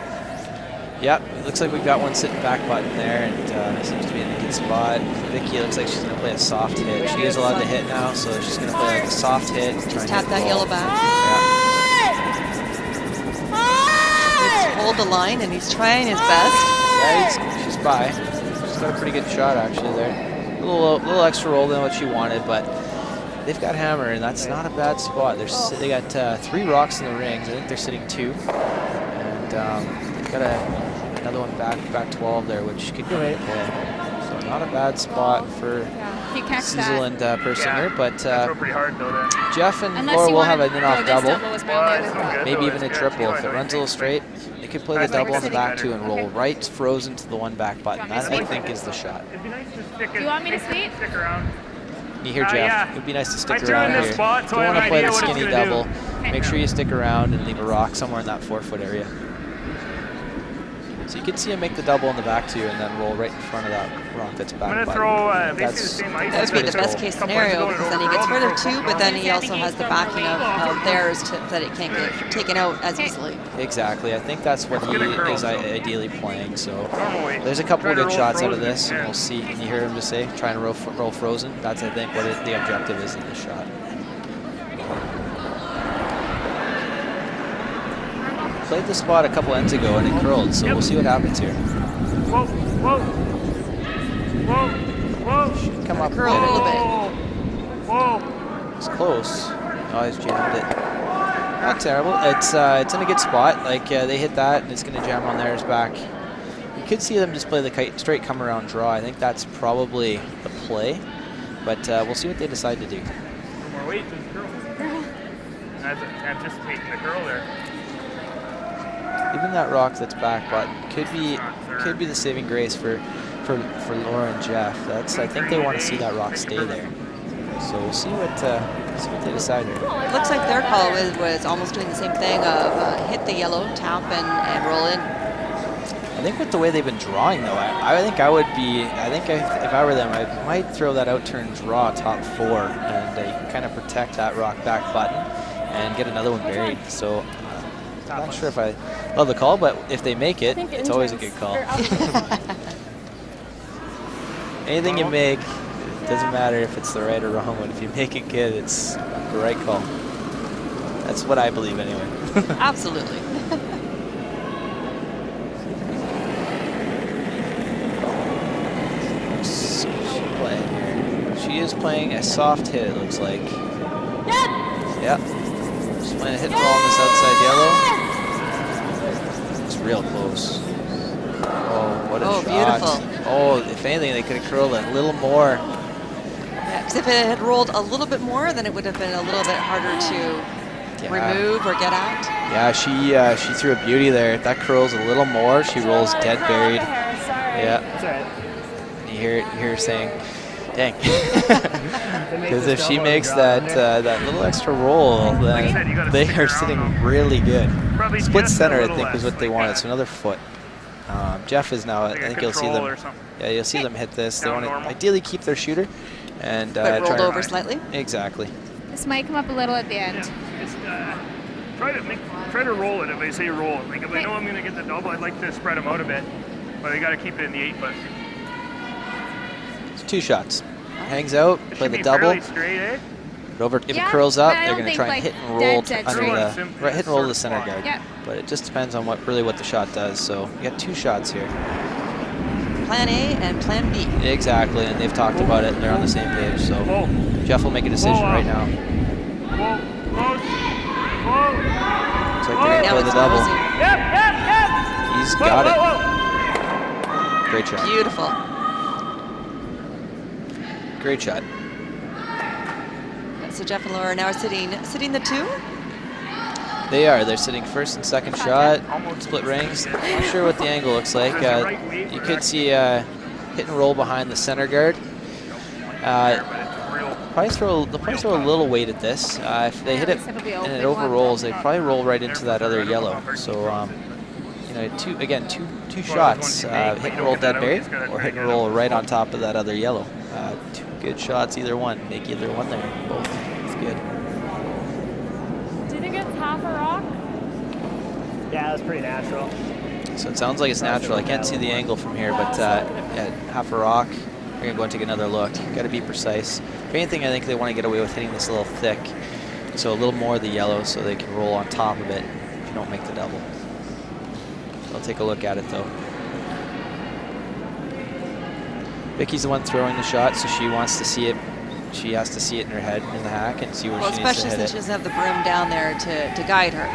Yep, it looks like we've got one sitting back button there, and it seems to be in a good spot. Vicky looks like she's going to play a soft hit. She is allowed to hit now, so she's going to play like a soft hit. Just tap that yellow back. Yeah. Hold the line, and he's trying his best. Yeah, she's by. She's got a pretty good shot actually there. A little extra roll than what she wanted, but they've got hammer, and that's not a bad spot. They got 3 rocks in the rings. I think they're sitting 2, and they've got another one back 12 there, which could go into play. So not a bad spot for Zezel and Persinger, but pretty hard though. Then. Jeff and Laura will have an in-off double, maybe even a triple. If it runs a little straight, they could play the double on the back 2 and roll right frozen to the 1 back button. That, I think, is the shot. It'd be nice to stick. Do you want me to sweep? Stick around. You hear Jeff? Yeah. It'd be nice to stick I threw around in this here. spot, so Don't I want to have play an the idea what skinny it's double. gonna Make sure you stick around and leave a rock somewhere in that 4-foot area. So you can see him make the double in the back 2 and then roll right in front of that rock that's back. I'm gonna button. throw basically the same ice. That would be the best case scenario, because then he gets rid of 2, but then he also has the backing of theirs that it can't get taken out as easily. Exactly. I think that's what he is ideally playing. So there's a couple of good shots out of this, and we'll see. And you hear him just say, trying to roll frozen. That's, I think, what the objective is in this shot. Played the spot a couple ends ago and it curled, so we'll see what happens here. Whoa, whoa, whoa, whoa. Should come up Curl a little bit. Whoa. It's close. Oh, he's jammed it. Not terrible. It's in a good spot. Like they hit that, and it's going to jam on theirs back. You could see them just play the kite straight come around draw. I think that's probably the play, but we'll see what they decide to do. More weight to the curl. That's anticipating the curl there. Even that rock that's back button could be the saving grace for Laura and Jeff. I think they want to see that rock stay there. So we'll see what they decide here. It looks like their call was almost doing the same thing of hit the yellow, tap, and roll in. I think with the way they've been drawing, though, I think if I were them, I might throw that out turn draw top 4, and you can kind of protect that rock back button and get another one buried. So I'm not sure if I love the call, but if they make it, it's always a good call. Anything you make, it doesn't matter if it's the right or wrong one. If you make it good, it's the right call. That's what I believe anyway. Absolutely. What's she playing here? She is playing a soft hit, it looks like. Yep. She's playing a hit and roll on this outside yellow. It's real close. Oh, what a shot. Beautiful. Oh, if anything, they could have curled it a little more. Yeah, because if it had rolled a little bit more, then it would have been a little bit harder to remove or get at. Yeah, she threw a beauty there. If that curls a little more, she rolls dead buried. Yeah. That's all right. You hear her saying, dang. Because if she makes that little extra roll, then they are sitting really good. Split center, I think, is what they wanted. So another foot. Jeff is now. I think you'll see them. Yeah, you'll see them hit this. They want to ideally keep their shooter and but rolled over slightly. Exactly. This might come up a little at the end. Just try to roll it if I say roll it. Like if I know I'm going to get the double, I'd like to spread them out a bit, but I got to keep it in the 8-foot. It's 2 shots. Hangs out, play the double. Straight, eh? If it curls up, they're going to try like and hit and roll dead under straight. hit and roll to the center guard. Yep. But it just depends on what the shot does. So you got 2 shots here. Plan A and Plan B. Exactly, and they've talked about it, and they're on the same page. So Jeff will make a decision right now. Looks like they're going to play the double. Yep. He's got it. Great shot. Beautiful. Great shot. So Jeff and Laura now are sitting the 2. They are. They're sitting first and second shot, split rings. Not sure what the angle looks like. You could see hit and roll behind the center guard. They'll probably throw a little weight at this. If they hit it and it over rolls, they probably roll right into that other yellow. So you know, two shots, hit and roll dead berry, or hit and roll right on top of that other yellow. 2 good shots, either one. Make either one there. Both. It's good. Do you think it's half a rock? Yeah, that's pretty natural. So it sounds like it's natural. I can't see the angle from here, but yeah, half a rock. We're gonna go and take another look. Got to be precise. If anything, I think they want to get away with hitting this a little thick, so a little more of the yellow, so they can roll on top of it if you don't make the double. So I'll take a look at it though. Vicky's the one throwing the shot, so she wants to see it. She has to see it in her head in the hack and see where she needs to hit it. Especially since she doesn't have the broom down there to guide her.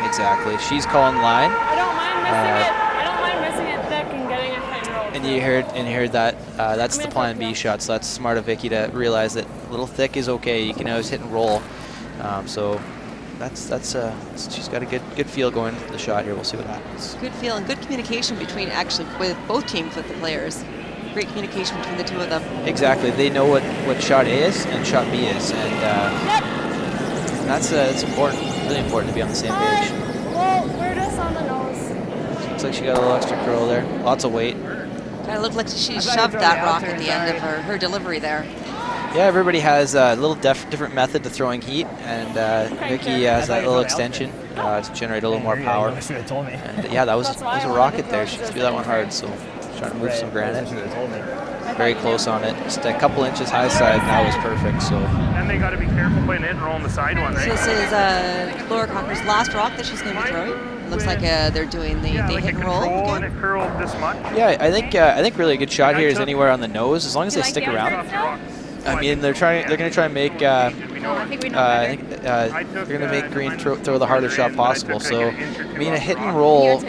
Exactly. She's calling line. I don't mind missing it. I don't mind missing it thick and getting a hit and roll. And you heard that. That's the plan B shot. So that's smart of Vicky to realize that a little thick is okay. You can always hit and roll. So that's she's got a good feel going for the shot here. We'll see what happens. Good feel and good communication between with both teams with the players. Great communication between the 2 of them. Exactly. They know what shot A is and shot B is, and that's important. Really important to be on the same page. Well, we're just on the nose. Looks like she got a little extra curl there. Lots of weight. Kind of looked like she shoved that rock at the end of her delivery there. Yeah, everybody has a little different method to throwing heat, and Vicky has that little extension to generate a little more power. And yeah, that was a rocket there. She threw that one hard, so trying to move some granite. Very close on it. Just a couple inches high side, and that was perfect. So. And they got to be careful playing hit and roll on the side one, right? So this is Laura Crocker's last rock that she's going to be throwing. It looks like they're doing the like hit and roll. And it curled this much. Yeah, I think really a good shot here is anywhere on the nose, as long as they stick around. I mean, they're going to try and make. I think they're going to make Green throw the hardest shot possible. So, I mean, a hit and roll.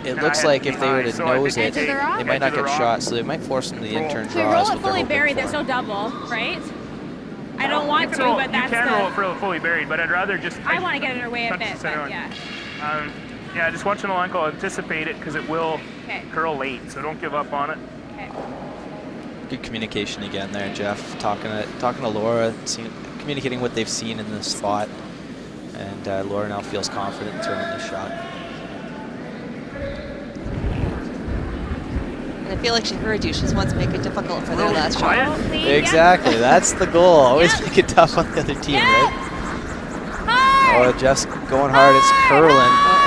It looks like if they were to nose it, they might not get shot. So they might force them to the intern If we draws. roll it fully buried, there's no double, right? I don't want to, but that's you can roll it fully buried, but I'd rather just. I want to get in her way a bit, but yeah. Yeah, just watching the line call, anticipate it because it will curl late, so don't give up on it. Okay. Good communication again there, Jeff. Talking to Laura, communicating what they've seen in this spot, and Laura now feels confident in throwing this shot. And I feel like she heard you. She just wants to make it difficult for their last shot. Exactly, that's the goal. Always make it tough on the other team, right? Hard! Oh, Jeff's going hard. It's curling. Hard!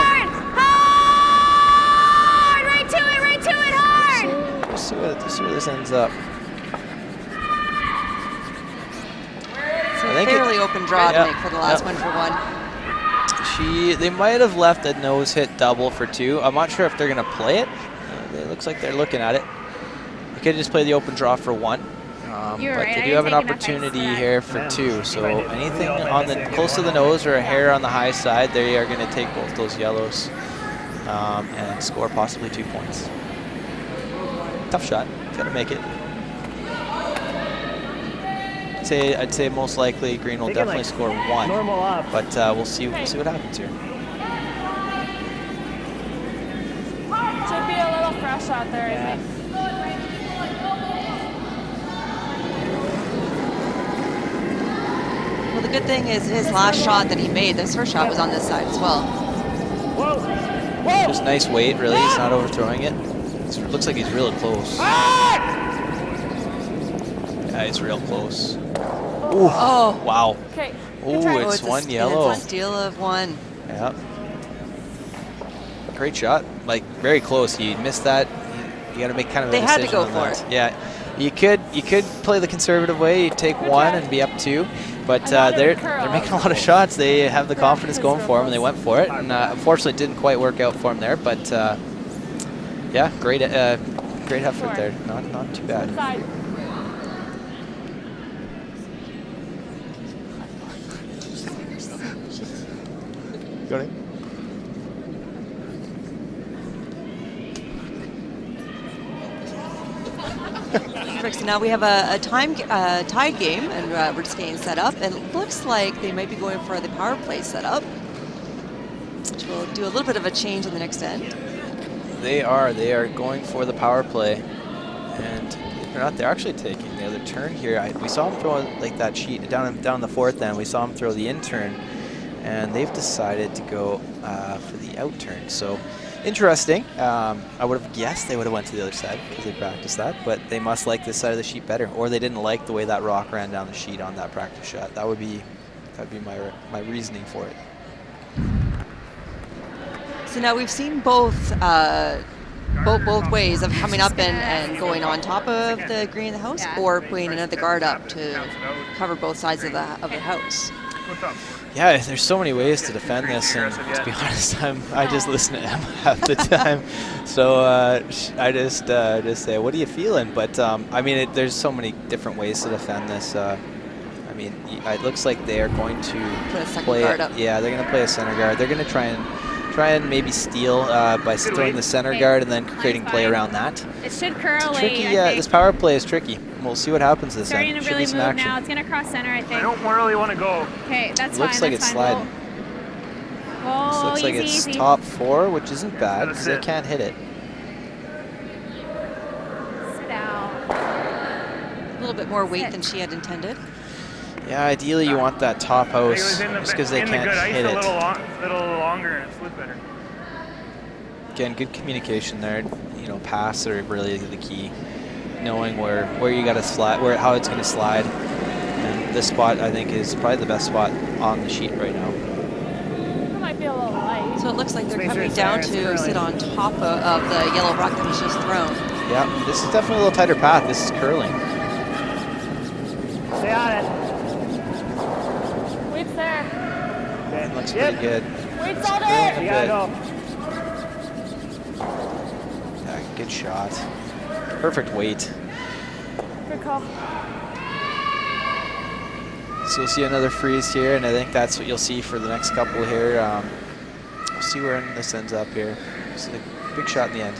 Right to it, hard! Let's see where this ends up. It's a fairly open draw to make for the last one for 1. They might have left a nose hit double for 2. I'm not sure if they're going to play it. It looks like they're looking at it. They could just play the open draw for 1. But they do have an opportunity here for 2. So anything on the close to the nose or a hair on the high side, they are going to take both those yellows and score possibly 2 points. Tough shot. Got to make it. I'd say most likely Green will definitely score 1. But we'll see what happens here. Should be a little fresh out there, I think. Well, the good thing is his last shot that he made, this first shot was on this side as well. Just nice weight, really. He's not overthrowing it. It looks like he's real close. Yeah, he's real close. Ooh. Oh. Wow. Okay. Ooh, it's 1 yellow. It's a steal of 1. Yeah. Great shot. Like, very close. He missed that. You got to make kind of a decision. They had to go for it. Yeah. You could play the conservative way. You take 1 and be up 2. But they're making a lot of shots. They have the confidence going for them, and they went for it. And unfortunately, it didn't quite work out for them there. But yeah, great effort there. Not too bad. Got it. Perfect. So now we have a tied game, and we're just getting set up. And it looks like they might be going for the power play setup, which will do a little bit of a change on the next end. They are going for the power play, and they're actually taking the other turn here. We saw them throw like that sheet down the fourth end. We saw them throw the in turn, and they've decided to go for the out turn. So interesting. I would have guessed they would have went to the other side because they practiced that, but they must like this side of the sheet better, or they didn't like the way that rock ran down the sheet on that practice shot. That would be my reasoning for it. So now we've seen both ways of coming up and going on top of the green in the house, or putting another guard up to cover both sides of the house. Yeah, there's so many ways to defend this, and to be honest, I just listen to Emma half the time. So I just say, "What are you feeling?" But I mean, there's so many different ways to defend this. I mean, it looks like they are going to play. Yeah, they're going to play a center guard. They're going to try and maybe steal by throwing the center guard and then creating play around that. It should curl late. Tricky. This power play is tricky. We'll see what happens this Starting end. to really move now. It's going to cross center, I think. I don't really want to go. Okay, that's fine. Looks like it's sliding. Whoa, Looks like it's top 4, which isn't bad because they can't hit it. Sit out. A little bit more weight than she had intended. Yeah, ideally you want that top house just because they can't hit it. A little longer and it slid better. Again, good communication there. You know, pass are really the key. Knowing where you got to slide, how it's going to slide. And this spot, I think, is probably the best spot on the sheet right now. It might be a little light. So it looks like they're coming down to sit on top of the yellow rock that was just thrown. Yeah, this is definitely a little tighter path. This is curling. Stay on it. Weight's there. It looks pretty good. Weight's all there. You gotta go. Yeah, good shot. Perfect weight. Good call. So you'll see another freeze here, and I think that's what you'll see for the next couple here. We'll see where this ends up here. It's a big shot in the end.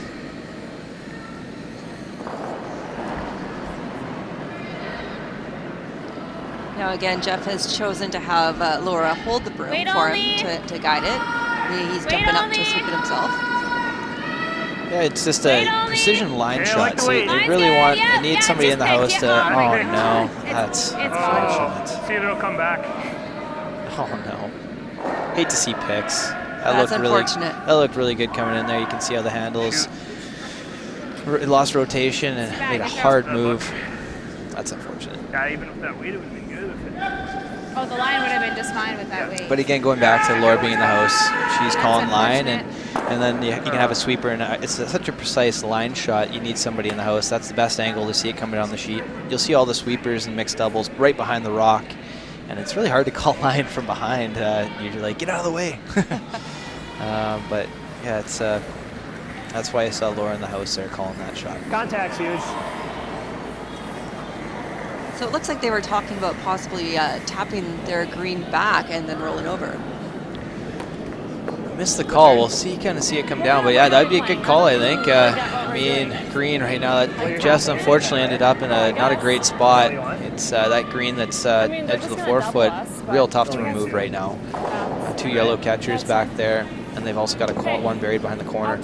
Now again, Jeff has chosen to have Laura hold the broom for him to guide it. He's jumping up to sweep it himself. Yeah, it's just a precision line shot, so they really need somebody in the house to, oh no, that's unfortunate. See if it'll come back. Oh no. Hate to see picks. That's unfortunate. That looked really good coming in there. You can see how the handles lost rotation and made a hard move. That's unfortunate. Yeah, even with that weight, it would have been good. Oh, the line would have been just fine with that weight. But again, going back to Laura being in the house, she's calling line, and then you can have a sweeper, and it's such a precise line shot. You need somebody in the house. That's the best angle to see it coming down the sheet. You'll see all the sweepers and mixed doubles right behind the rock, and it's really hard to call line from behind. You're like, get out of the way. But yeah, that's why I saw Laura in the house there calling that shot. Contact's huge. So it looks like they were talking about possibly tapping their green back and then rolling over. Missed the call. We'll kind of see it come down, but yeah, that'd be a good call, I think. I mean, green right now. Jeff's unfortunately ended up in not a great spot. It's that green that's edge of the 4-foot, real tough to remove right now. 2 yellow catchers back there, and they've also got one buried behind the corner.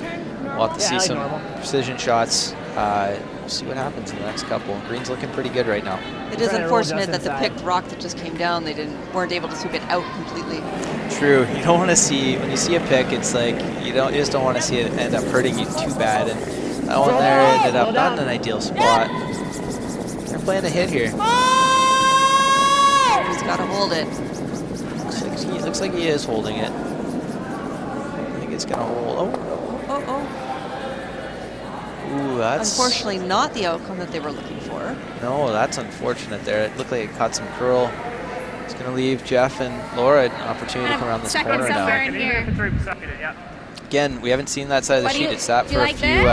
We'll have to see some precision shots. We'll see what happens in the next couple. Green's looking pretty good right now. It is unfortunate that the picked rock that just came down, they weren't able to sweep it out completely. True. You don't want to see, when you see a pick, it's like you just don't want to see it end up hurting you too bad. And that one there ended up not in an ideal spot. They're playing a hit here. He's got to hold it. Looks like he is holding it. I think it's gonna hold. Oh. Ooh, that's unfortunately not the outcome that they were looking for. No, that's unfortunate there. It looked like it caught some curl. It's going to leave Jeff and Laura an opportunity to come around this corner now. Again, we haven't seen that side of the sheet. It's sat for a few.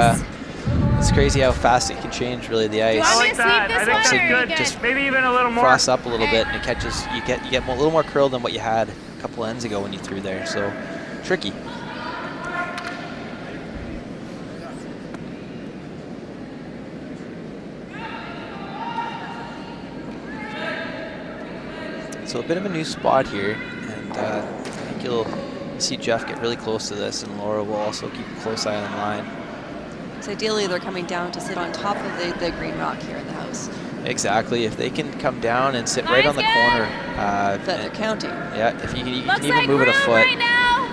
It's crazy how fast it can change, really, the ice. I like that. I think that's good. Just maybe even a little more. Frost up a little bit, and it catches. You get a little more curl than what you had a couple ends ago when you threw there. So tricky. So a bit of a new spot here, and I think you'll see Jeff get really close to this, and Laura will also keep a close eye on the line. So ideally, they're coming down to sit on top of the green rock here in the house. Exactly. If they can come down and sit right on the corner. That they're counting. Yeah, if you can even move it a foot. You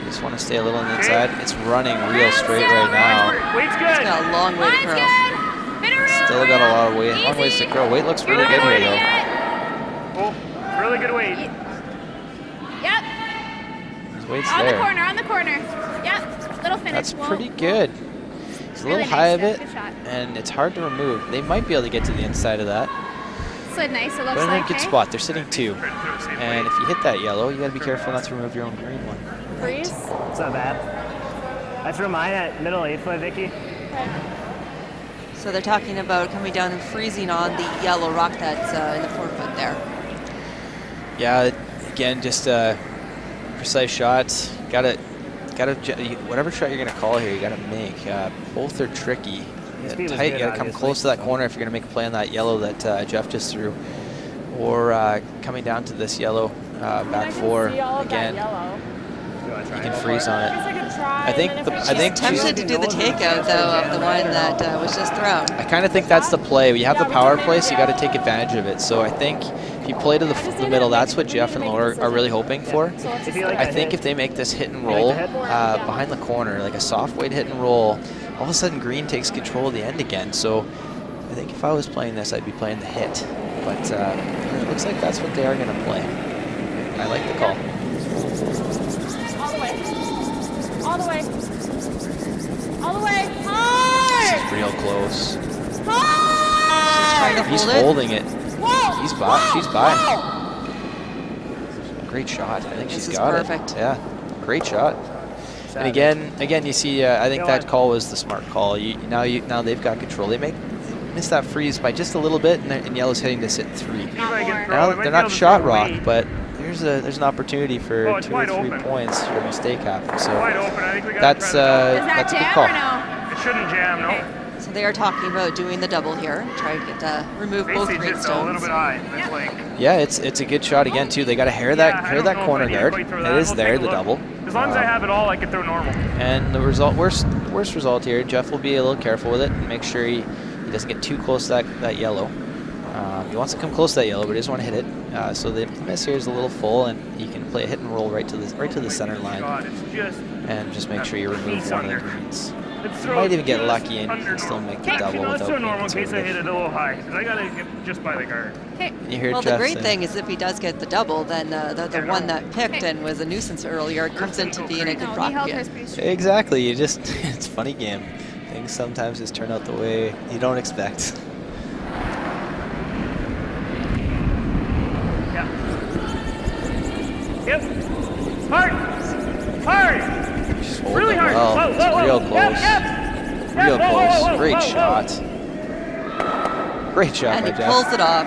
just want to stay a little on the inside. It's running real straight right now. Weight's good. It's got a long way to curl. Still got a lot of weight. Long ways to curl. Weight looks really good here, though. Oh, really good weight. Yep. His weight's On there. the corner. Yep. Little finish. That's Whoa. pretty good. It's a Really little high nice, of it, Jeff. Good shot. and it's hard to remove. They might be able to get to the inside of that, Slid nice, it looks but in a like. good eh? spot. They're sitting 2. And if you hit that yellow, you got to be careful not to remove your own green one. Freeze. It's not bad. I threw mine at middle 8-foot, Vicky. So they're talking about coming down and freezing on the yellow rock that's in the 4-foot there. Yeah, again, just precise shots. Whatever shot you're gonna call here, you gotta make. Both are tricky. Speed was Tight. good, You gotta come obviously. close to that corner if you're gonna make a play on that yellow that Jeff just threw, or coming down to this yellow back 4 again. You can freeze on it. I think Tempted to do the takeout though of the one that was just thrown. I kind of think that's the play. When you have the power play, so you got to take advantage of it. So I think if you play to the middle, that's what Jeff and Laura are really hoping for. I think if they make this hit and roll behind the corner, like a soft weight hit and roll, all of a sudden green takes control of the end again. So I think if I was playing this, I'd be playing the hit. But it looks like that's what they are going to play. I like the call. All the way. All the way. Hard! This is real close. Hard! He's hold it. holding it. Whoa! He's by. She's by. Whoa! Great shot. I think she's This is got perfect. it. Yeah, great shot. And again, you see. I think that call was the smart call. Now they've got control. They miss that freeze by just a little bit, and yellow's hitting to sit 3. Now they're not shot rock, but there's an opportunity for 2 or 3 points for a mistake happen. So Wide open. I think we got that's a good call. It shouldn't jam, no. So they are talking about doing the double here, try to get remove both Basically just a little greenstones. bit high. It's like, Yeah, it's a good shot again too. They got to hair I that don't know if corner I need to guard. quite throw It that. is We'll there, take a the look. double. As long as I have it all, I can throw normal. And the worst result here, Jeff will be a little careful with it and make sure he doesn't get too close to that yellow. He wants to come close to that yellow, but he doesn't want to hit it. So the miss here is a little full, and he can play a hit and roll right to the center line, and just make sure you remove one of the greens. You might even get lucky and still make the double Let's without throw being normal in case I hit conservative. it a little high, because I got to get just by the guard. You hear Well, Jeff the great say- thing is if he does get the double, then the one that picked and was a nuisance earlier comes into being a good rock again. Exactly. It's a funny game. Things sometimes just turn out the way you don't expect. Yeah. Yep. Hard. Hard. She's holding Really it hard. well. Whoa, It's whoa, whoa. real Yep, close. yep. Real Whoa, whoa, close. whoa, whoa, Great whoa, shot. Great shot And by he Jeff. pulls it off.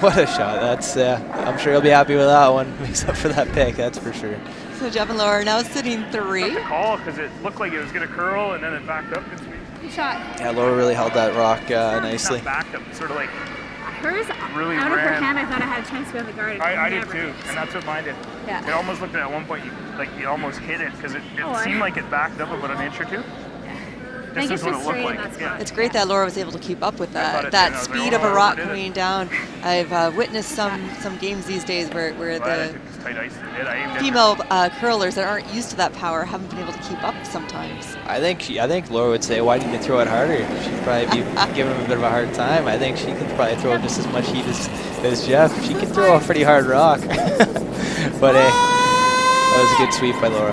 What a shot. That's I'm sure he'll be happy with that one. Makes up for that pick, that's for sure. So Jeff and Laura are now sitting 3. The call, because it looked like it was going to curl, and then it backed up. Good sweep. Good shot. Yeah, Laura really held that rock It's nicely. not backed up. It's sort of like, Hers, Really out of her ran. hand, I thought I had a chance to be on the guard. I did Never. too, and that's what mine did. Yeah. It almost looked at one point like you almost hit it, because it Oh, seemed like it backed up about an inch or two. I think This it's is what just it looked straight like. and that's Yeah. fine. It's great that Laura was able to keep up with I thought that it did. I was speed like, of a oh, rock did it? coming down. I've witnessed some games these days where Glad I the took this tight ice and did. I aimed it. female curlers that aren't used to that power haven't been able to keep up sometimes. I think Laura would say, why didn't you throw it harder? She'd probably be giving him a bit of a hard time. I think she could probably throw just as much heat as Jeff. She can throw a pretty hard rock. But hey, that was a good sweep by Laura.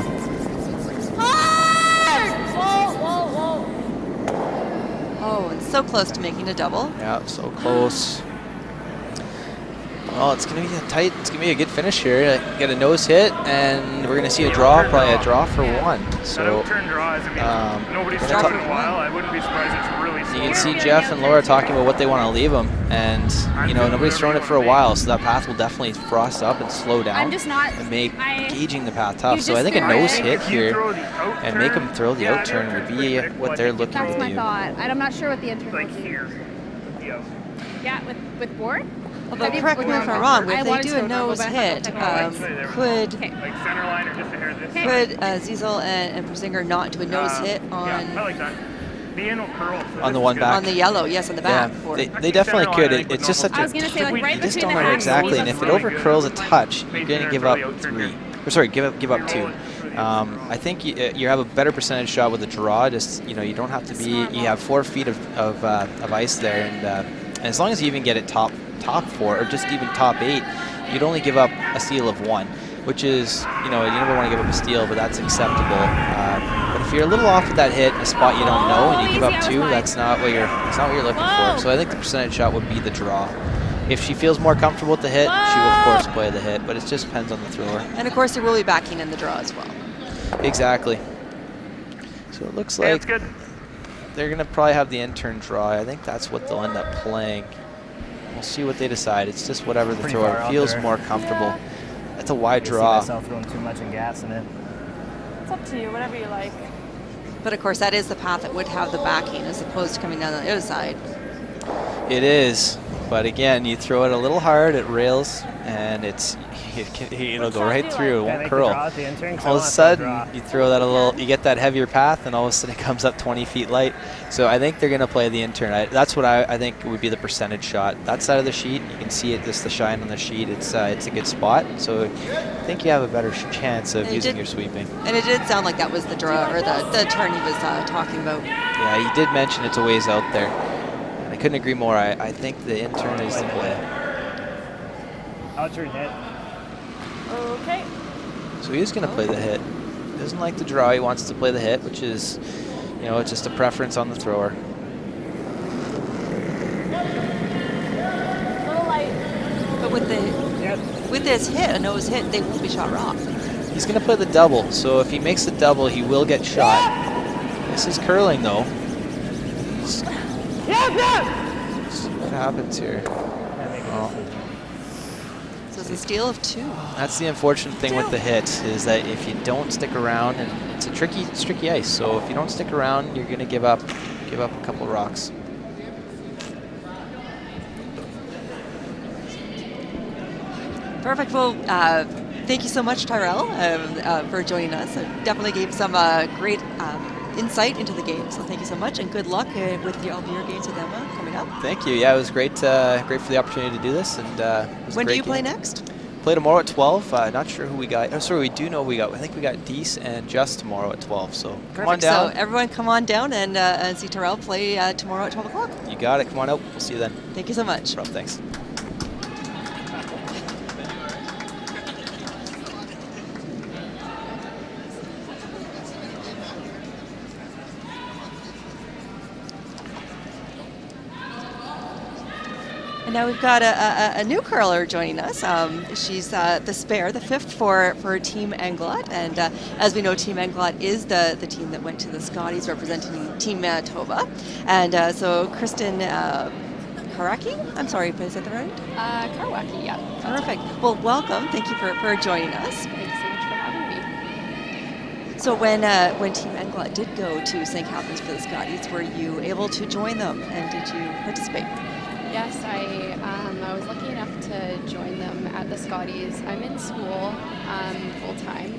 Oh, and so close to making a double. Yeah, so close. Well, it's gonna be it's gonna be a good finish here. Get a nose hit, and we're gonna see a draw, probably a draw for 1. That So outturn draws, I mean, nobody's we're struck gonna in a while. I wouldn't be surprised it's really slow. you can see Jeff and Laura talking about what they want to leave them, and nobody's thrown it for a while, so that path will definitely frost up and slow down. I'm just not. And make I- gauging the path tough. You So I just think a threw nose it. hit If you here throw the outturn, and make them throw the yeah, outturn would be outturn what they're looking That's to my do. thought. I'm not sure what the intern like would do. here. Yeah. Yeah, with board? Although, Have you- correct me if I'm wrong, if I they wanted do to a go normal, nose but I hit, thought that could Okay. Like center line or just a hair this could Zezel and Persinger not do a nose hit Yeah, I on like that. The end will curl. So On this the is one good. back. on the yellow? Yes, on the Yeah, back. for- they definitely Center could. line, I think, It's just with such I was a. gonna say, like, right You just between don't the know axles. exactly, and if it overcurls a touch, you're going to give up 3. Or sorry, give up 2. I think you have a better percentage shot with a draw. Just you don't have to be. You have 4 feet of ice there, and as long as you even get it top 4 or just even top 8, you'd only give up a steal of 1, which is you never want to give up a steal, but that's acceptable. But if you're a little off with that hit, in a spot you don't know, and you give up 2, that's not what you're looking for. So I think the percentage shot would be the draw. If she feels more comfortable with the hit, she will of course play the hit, but it just depends on the thrower. And of course, there will be backing in the draw as well. Exactly. So it looks Yeah, like it's good. they're going to probably have the intern draw. I think that's what they'll end up playing. We'll see what they decide. It's just whatever the Pretty thrower far out feels there. more comfortable. Yeah. That's a wide I see draw. myself throwing too much in gas in it. It's up to you, whatever you like. But of course, that is the path that would have the backing as opposed to coming down the other side. It is, but again, you throw it a little hard, it rails, and it'll go right through. It Can I won't make the curl. draw at the intern? 'Cause I All of a wanna throw a draw. sudden, you throw that you get that heavier path, and all of a sudden it comes up 20 feet light. So I think they're going to play the intern. That's what I think would be the percentage shot. That side of the sheet, you can see it, just the shine on the sheet. It's a good spot. So I think you have a better chance of using your sweeping. And it did sound like that was the draw or the turn he was talking about. Yeah, he did mention it's a ways out there. And I couldn't agree more. I think the intern is the play. Outside hit. Okay. So he is going to play the hit. He doesn't like the draw. He wants to play the hit, which is, it's just a preference on the thrower. Little light. But with this hit, a nose hit, they won't be shot raw. He's going to play the double. So if he makes the double, he will get shot. This is curling, though. So what happens here? Oh. So it's a steal of 2. That's the unfortunate thing with the hit, is that if you don't stick around, and it's tricky ice, so if you don't stick around, you're going to give up a couple rocks. Perfect. Well, thank you so much, Tyrell, for joining us. It definitely gave some great insight into the game. So thank you so much, and good luck with all your games with Emma coming up. Thank you. Yeah, it was great for the opportunity to do this. And it was a When do great you play game. next? Play tomorrow at 12. Not sure who we got. Oh, sorry, we do know we got. I think we got Deese and Just tomorrow at 12. So come on Perfect. down. So everyone come on down and see Tyrell play tomorrow at 12 o'clock. You got it. Come on out. We'll see you then. Thank you so much. No problem. Thanks. And now we've got a new curler joining us. She's the spare, the 5th for Team Englot. And as we know, Team Englot is the team that went to the Scotties representing Team Manitoba. And so Kristen Karaki, I'm sorry if I said that right. Karwaki, yeah. Perfect. Well, welcome. Thank you for joining us. Thanks so much for having me. So when Team Englot did go to St. Catharines for the Scotties, were you able to join them, and did you participate? Yes, I was lucky enough to join them at the Scotties. I'm in school full time,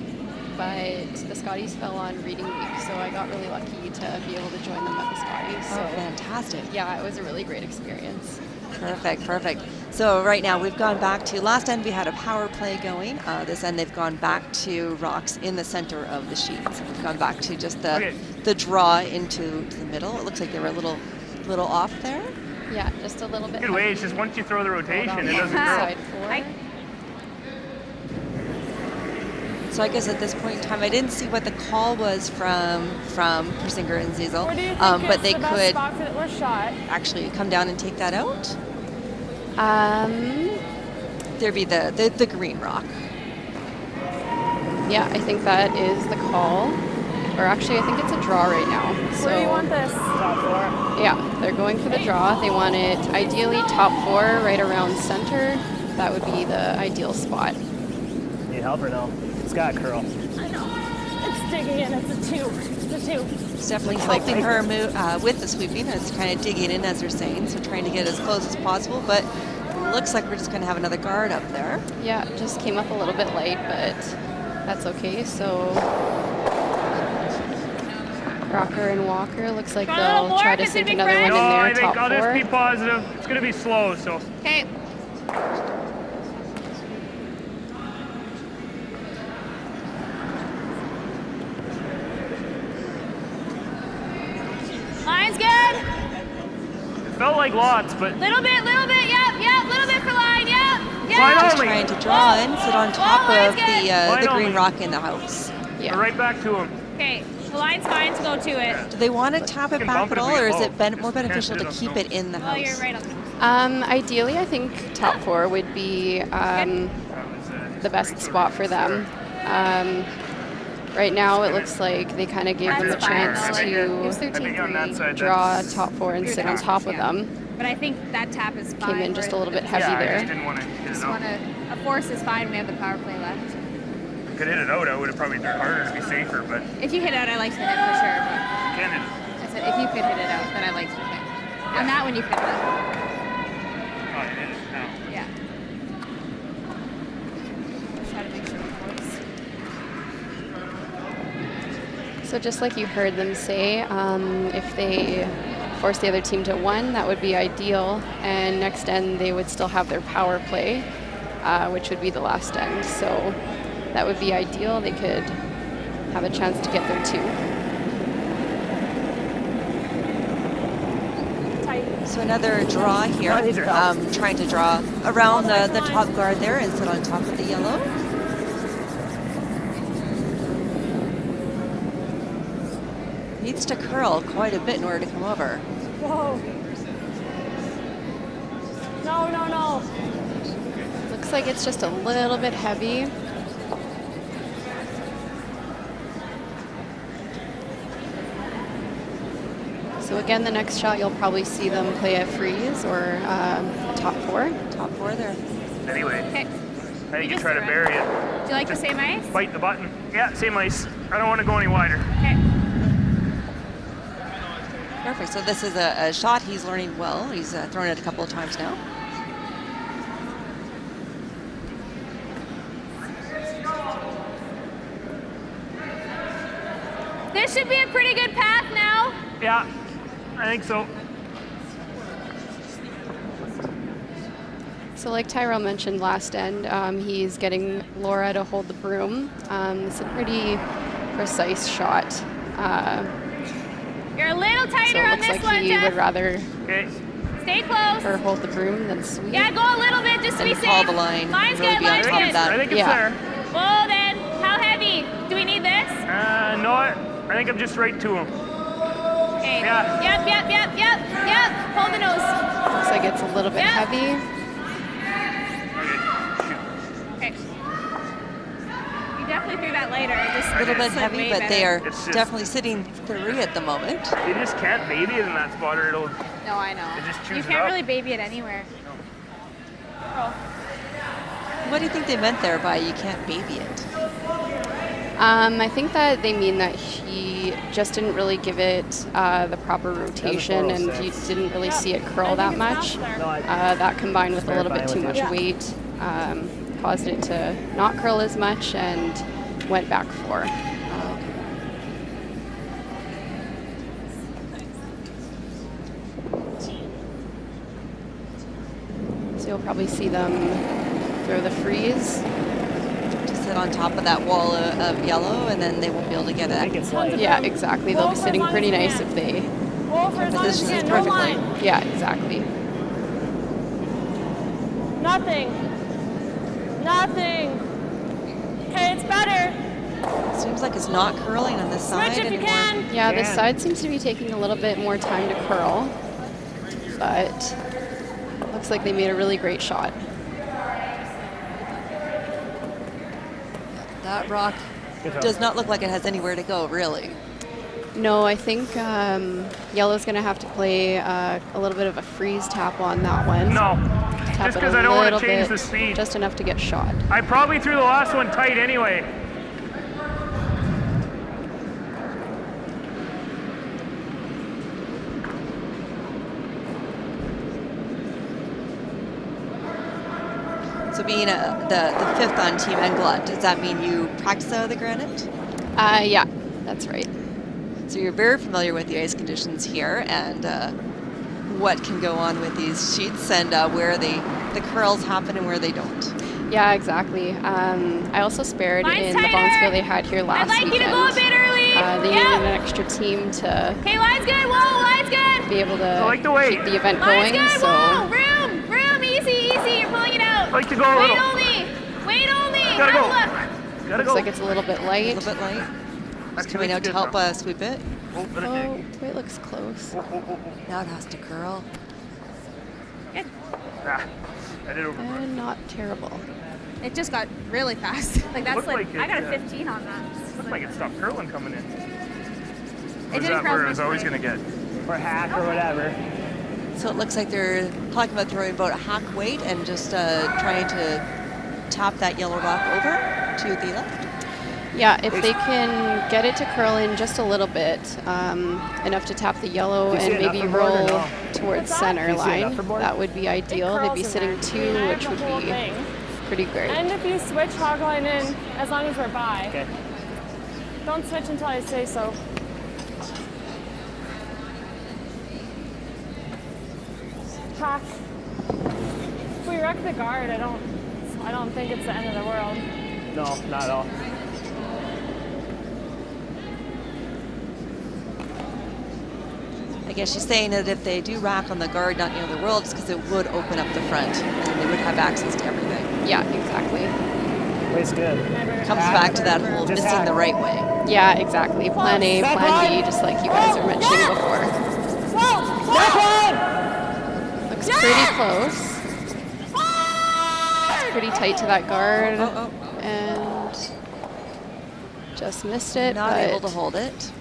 but the Scotties fell on reading week, so I got really lucky to be able to join them at the Scotties. Oh, So fantastic. yeah, it was a really great experience. Perfect. So right now we've gone back to, last end we had a power play going. This end they've gone back to rocks in the center of the sheet. So we've gone back to just the draw into the middle. It looks like they were a little off there. Yeah, just a little bit. Good way. It's just once you throw the rotation, it doesn't Side curl. 4. So I guess at this point in time, I didn't see what the call was from Persinger and Zezel, Where do you think but is they the best could spot for the shot? actually come down and take that out. Um, There'd be the green rock. yeah, I think that is the call. Or actually, I think it's a draw right now. So Where do you want this? Top 4. yeah, they're going for the draw. They want it ideally top 4, right around center. That would be the ideal spot. Need help or no? It's got a curl. I know. It's digging in. It's a 2. It's a 2. It's definitely helping her move with the sweeping. It's kind of digging in, as they're saying, so trying to get as close as possible, but looks like we're just going to have another guard up there. Yeah, it just came up a little bit light, but that's okay. So Crocker and Walker looks like they'll try to sink another one in No, there, I think top I'll four. just be positive. It's going to be slow, so. Okay. Line's good. It felt like lots, but. Little bit, yep, little bit for line, yep. Line Just only. trying to draw and sit on top of the Line green only. rock in the house. Yeah. Right back to him. Okay, the line's fine to go to it. Do they want to tap it can back bump at it all, if we or is go. it more Just beneficial to can't keep hit it in the Well, you're house? right on the Ideally, I think top four would be the best spot for them. Right now, it looks like they kind of gave them a That's fine. chance Use their to I think on that side, draw that's- top four and sit on top of them. But I think that tap is fine. Came in just a little bit heavy Yeah, I just there. didn't want to hit it Just out. want to. A force is fine. We have the power play left. If I could hit it out, I would have probably done harder to be safer, but If you hit out, I like to hit for sure. But Canada. I said if you could hit it out, then I like to hit. On that one, you could hit it. Oh, I hit it now. Yeah. Just try to make sure it works. So just like you heard them say, if they force the other team to one, that would be ideal. And next end, they would still have their power play, which would be the last end. So that would be ideal. They could have a chance to get their two. So another draw here, trying to draw around the top guard there and sit on top of the yellow. Needs to curl quite a bit in order to come over. Whoa. No, no, no. Looks like it's just a little bit heavy. So again, the next shot you'll probably see them play a freeze or top four. Top four there. Anyway, Okay. I think you just try to do it. bury it. Do you like the same ice? Bite the button. Yeah, same ice. I don't want to go any wider. Okay. Perfect. So this is a shot he's learning well. He's thrown it a couple of times now. This should be a pretty good path now. Yeah, I think so. So like Tyrell mentioned last end, he's getting Laura to hold the broom. It's a pretty precise shot. You're a little So tighter it on looks this like one, he Jeff. would rather Okay. Stay close. her hold the broom than sweep. Yeah, go a little bit just to be And safe. call the line. Line's Really good, be on line's top of good. that. I think it's Yeah. there. Well then, how heavy? Do we need this? No, I think I'm just right to him. Okay. Yeah. Yep. Hold the nose. Looks like it's a little bit Yeah. heavy. Okay, shoot. Okay. You definitely threw that later. Just A little bit slid heavy, way but better. they are It's just- definitely sitting 3 at the moment. You just can't baby it in that spot or it'll. No, I know. It just You chews it can't up. really baby it anywhere. Oh. What do you think they meant there by you can't baby it? I think that they mean that he just didn't really give it the proper rotation and you didn't really see it curl that much. That combined with a little bit too much weight caused it to not curl as much and went back 4. So you'll probably see them throw the freeze. To sit on top of that wall of yellow, and then they won't be able to get it. Yeah, exactly. They'll be sitting pretty nice if they. Roll for as long as you Positions can. No perfectly. line. Yeah, exactly. Nothing. Nothing. Okay, it's better. Seems like it's not curling on this side Switch if you anymore. can. Yeah, this side seems to be taking a little bit more time to curl, but looks like they made a really great shot. That rock does not look like it has anywhere to go, really. No, I think yellow's going to have to play a little bit of a freeze tap on that one. No, Tap just it because a I don't want little to change bit, the speed. just enough to get shot. I probably threw the last one tight anyway. So being the fifth on Team Englund, does that mean you practice out of the granite? Yeah, that's right. So you're very familiar with the ice conditions here and what can go on with these sheets and where the curls happen and where they don't. Yeah, exactly. I also spared Line's in the tighter. bonspiel they had here last I'd like weekend. you to go a bit early. They needed an extra team to Okay, line's good. Whoa, line's good. be able to I like the weight. keep the event Line's going. good. So Whoa, room, easy. You're pulling it out. I like to go a little. Wait only. Gotta Have go. a look. Gotta looks go. like it's a little bit A light. little bit light. That's Coming out to help sweep it. Oh, let it Oh, dig. it looks close. Now it has to curl. Good. Ah, I did over. And not terrible. It just got really fast. Like that's Looked like, like I got a it, 15 on that. Looked like it stopped curling coming in. It Was didn't that curl where it was much always way. gonna get? Or hack or whatever. So it looks like they're talking about throwing about a hack weight and just trying to tap that yellow rock over to the left. Yeah, if they can get it to curl in just a little bit, enough to tap the yellow Do you see and it maybe enough for board or roll no? towards What's center Do you see it line, enough for board? that would be ideal. They'd be curls in sitting there. two, I have which the would whole be thing. pretty great. And if you switch hog line in, as long as we're by. Okay. Don't switch until I say so. Hack. If we wreck the guard, I don't think it's the end of the world. No, not at all. I guess she's saying that if they do rack on the guard, not near the world, it's because it would open up the front and they would have access to everything. Yeah, exactly. Wait's good. Comes back to that whole Just missing hack. the right way. Yeah, exactly. Plan A, plan B, just like you guys were mentioning before. Looks pretty close. It's pretty tight to that guard. And just missed it, Not but able to hold it.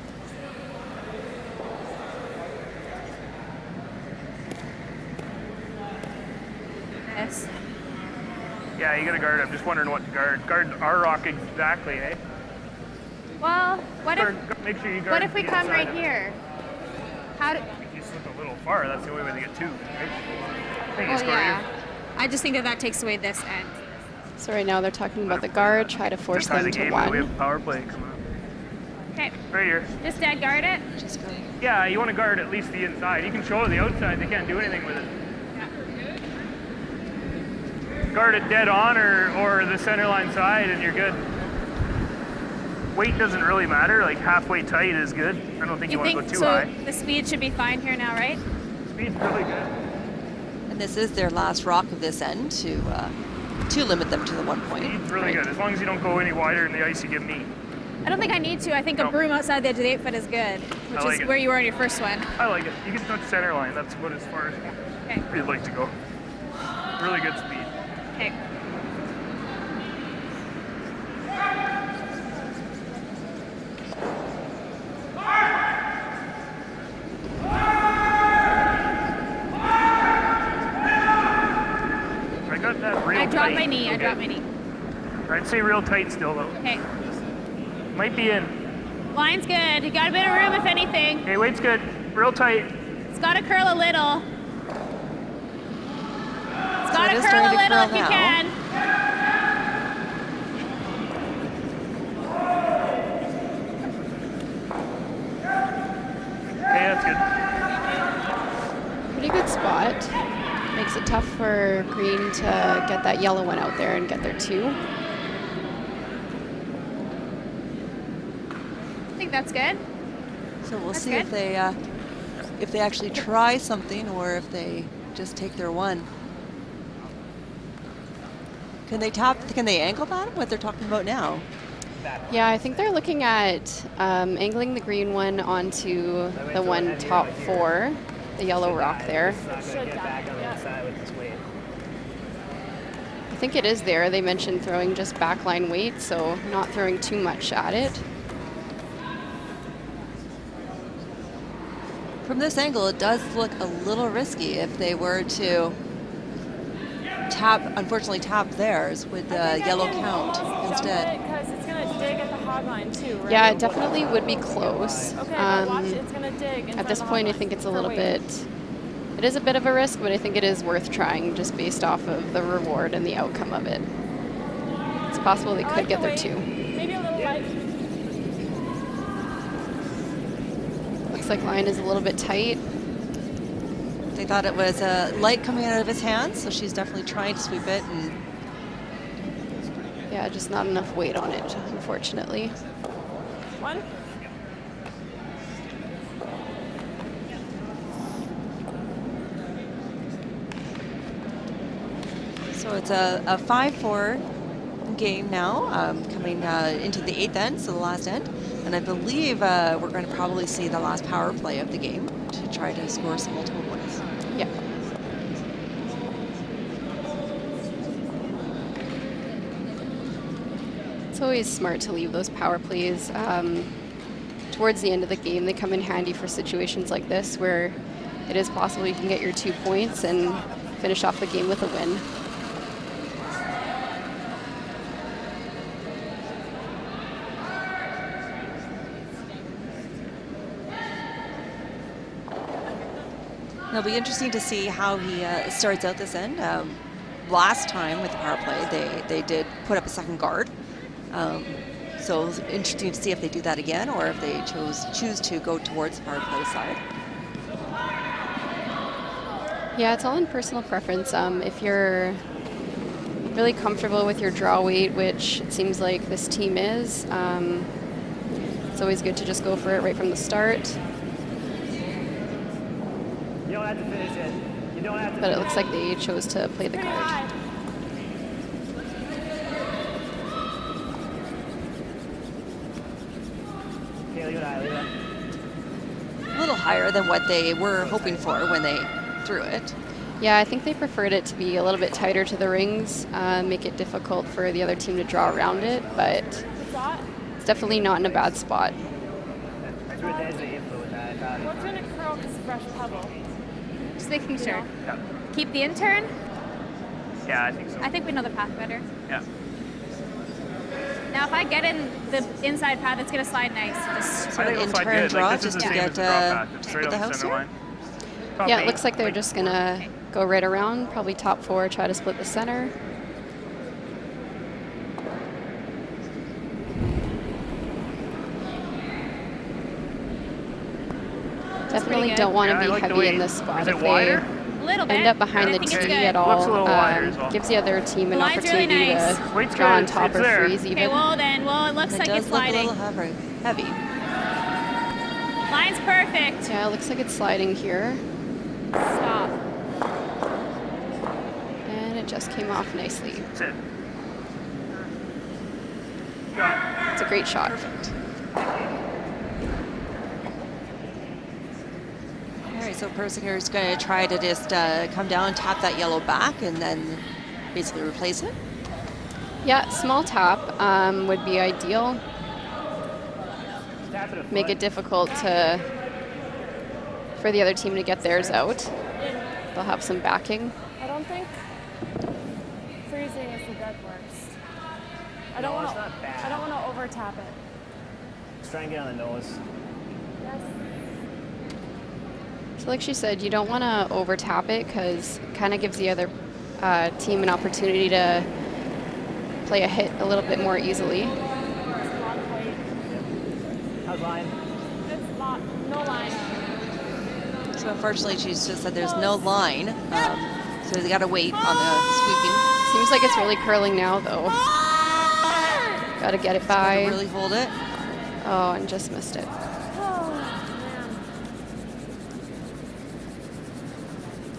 Yes. Yeah, you gotta guard. I'm just wondering what to guard. Guard our rock exactly, eh? Well, what if Make sure you guard. what if we the come inside. right here? How do? If you slip a little far, that's the only way they get two. Right? I think Oh it's yeah. I just think that takes away this end. so right now they're talking about the guard, try to force tie them the to game. We have one. a power play coming up. Okay. Right here. Just dead guard it. Just going. Yeah, you want to guard at least the inside. You can show the outside. They can't do anything with it. Guard it dead on or the center line side, and you're good. Weight doesn't really matter. Like halfway tight is good. I don't think you, want to go too so? high. The speed should be fine here now, right? Speed's really good. And this is their last rock of this end to limit them to the 1 point. Speed's really good. As long as you don't go any wider in the ice you give me. I don't think I need to. I think No. a broom outside the edge of the 8 foot is good, which I like is it. where you were on your first one. I like it. You can touch center line. That's about as far as Okay. you'd like to go. Really good speed. Okay. I got that real I dropped tight. my knee. I Okay. dropped my knee. I'd say real tight still though. Okay. Might be in. Line's good. You got a bit of room if anything. Okay, weight's good. Real tight. It's got to curl a little. It's got it to is curl starting a to little curl if you now. can. Okay, that's good. Pretty good spot. Makes it tough for green to get that yellow one out there and get their two. I think that's good. So we'll That's see good. if they actually try something or if they just take their one. Can they angle that? What they're talking about now? Yeah, I think they're looking at angling the green one onto the one top four, the yellow rock there. Get back on the inside with this weight. I think it is there. They mentioned throwing just backline weight, so not throwing too much at it. From this angle, it does look a little risky if they were to unfortunately tap theirs with the yellow count instead. Because it's going to dig at the hog line too, right? Yeah, it definitely would be close. Okay, but watch, it's going to dig. At this point, I think it's a little bit It is a bit of a risk, but I think it is worth trying just based off of the reward and the outcome of it. It's possible they could get there too. Maybe a little light. Looks like line is a little bit tight. They thought it was light coming out of his hands, so she's definitely trying to sweep it. And Yeah, just not enough weight on it, unfortunately. One. so it's a 5-4 game now, coming into the 8th end, so the last end. And I believe we're going to probably see the last power play of the game to try to score some multiple points. Yeah. It's always smart to leave those power plays towards the end of the game. They come in handy for situations like this where it is possible you can get your 2 points and finish off the game with a win. It'll be interesting to see how he starts out this end. Last time with the power play, they did put up a second guard. So it's interesting to see if they do that again or if they choose to go towards the power play side. Yeah, it's all in personal preference. If you're really comfortable with your draw weight, which it seems like this team is, it's always good to just go for it right from the start. You don't have to finish it. You don't have to. But it looks like they chose to play the guard. Okay, leave it high, leave it. A little higher than what they were hoping for when they threw it. Yeah, I think they preferred it to be a little bit tighter to the rings, make it difficult for the other team to draw around it, but it's definitely not in a bad spot. I threw it to edge of the info with that. I thought it. What's gonna curl this fresh pebble? Just making sure. Yeah. Keep the intern. Yeah, I think so. I think we know the path better. Yeah. Now, if I get in the inside path, it's gonna slide nice. Just Sort of it'll slide in-turn good. draw Like, this is just the to same get as the drop path. It's just straight put the up the house center here. line. Top Yeah, it 8. looks like they're just gonna go right around, probably top 4, try to split the center. Definitely good. don't want to Yeah, I be like the heavy way- in this spot. is it If wider? a little bit. end up behind I the think tee it's good. at Looks all, a little wider as well. gives the other team an The line's really opportunity nice. to Weight's draw on good. top It's or there. freeze even. Okay, well then, it looks It like does it's look a sliding. little heavy. Line's perfect. Yeah, it looks like it's sliding here. Stop. And it just came off nicely. That's it. It's a great shot. All right, so Persinger is going to try to just come down, tap that yellow back, and then basically replace it. Yeah, small tap would be ideal. Tap it a Make foot. it difficult for the other team to get theirs out. They'll have some backing. I don't think freezing is the dead worst. I No, don't want it's not bad. to. I don't want to over tap it. Just try and get on the nose. Yes. So like she said, you don't want to over tap it because it kind of gives the other team an opportunity to play a hit a little bit more easily. It's a lot of weight. How's line? It's no line. So unfortunately, she's just said there's no line. So they got to wait on the sweeping. Seems like it's really curling now though. Got to get it by. Really hold it. Oh, and just missed it. Oh man.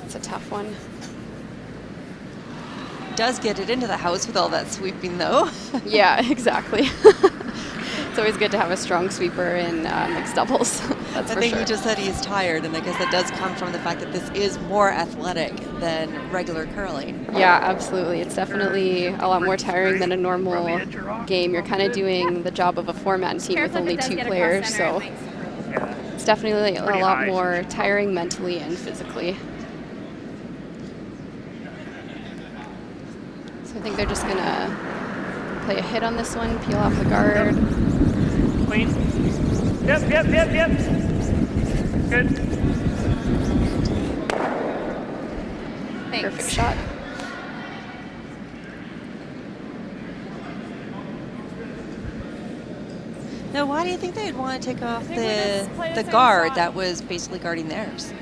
It's a tough one. Does get it into the house with all that sweeping, though. Yeah, exactly. It's always good to have a strong sweeper in mixed doubles. That's I for think sure. he just said he's tired, and I guess that does come from the fact that this is more athletic than regular curling. Yeah, absolutely. It's definitely a lot more tiring than a normal game. You're kind of doing the job of a four-man team with Careful if only it does 2 get across players, center, so it makes- Yeah. it's definitely a Pretty lot high. more tiring mentally and physically. So I think they're just gonna play a hit on this one, peel off the guard. Clean. Yep. Good. Thanks. Perfect shot. Now, why do you think they'd want to take off think we just play the the same guard shot. that was basically guarding theirs?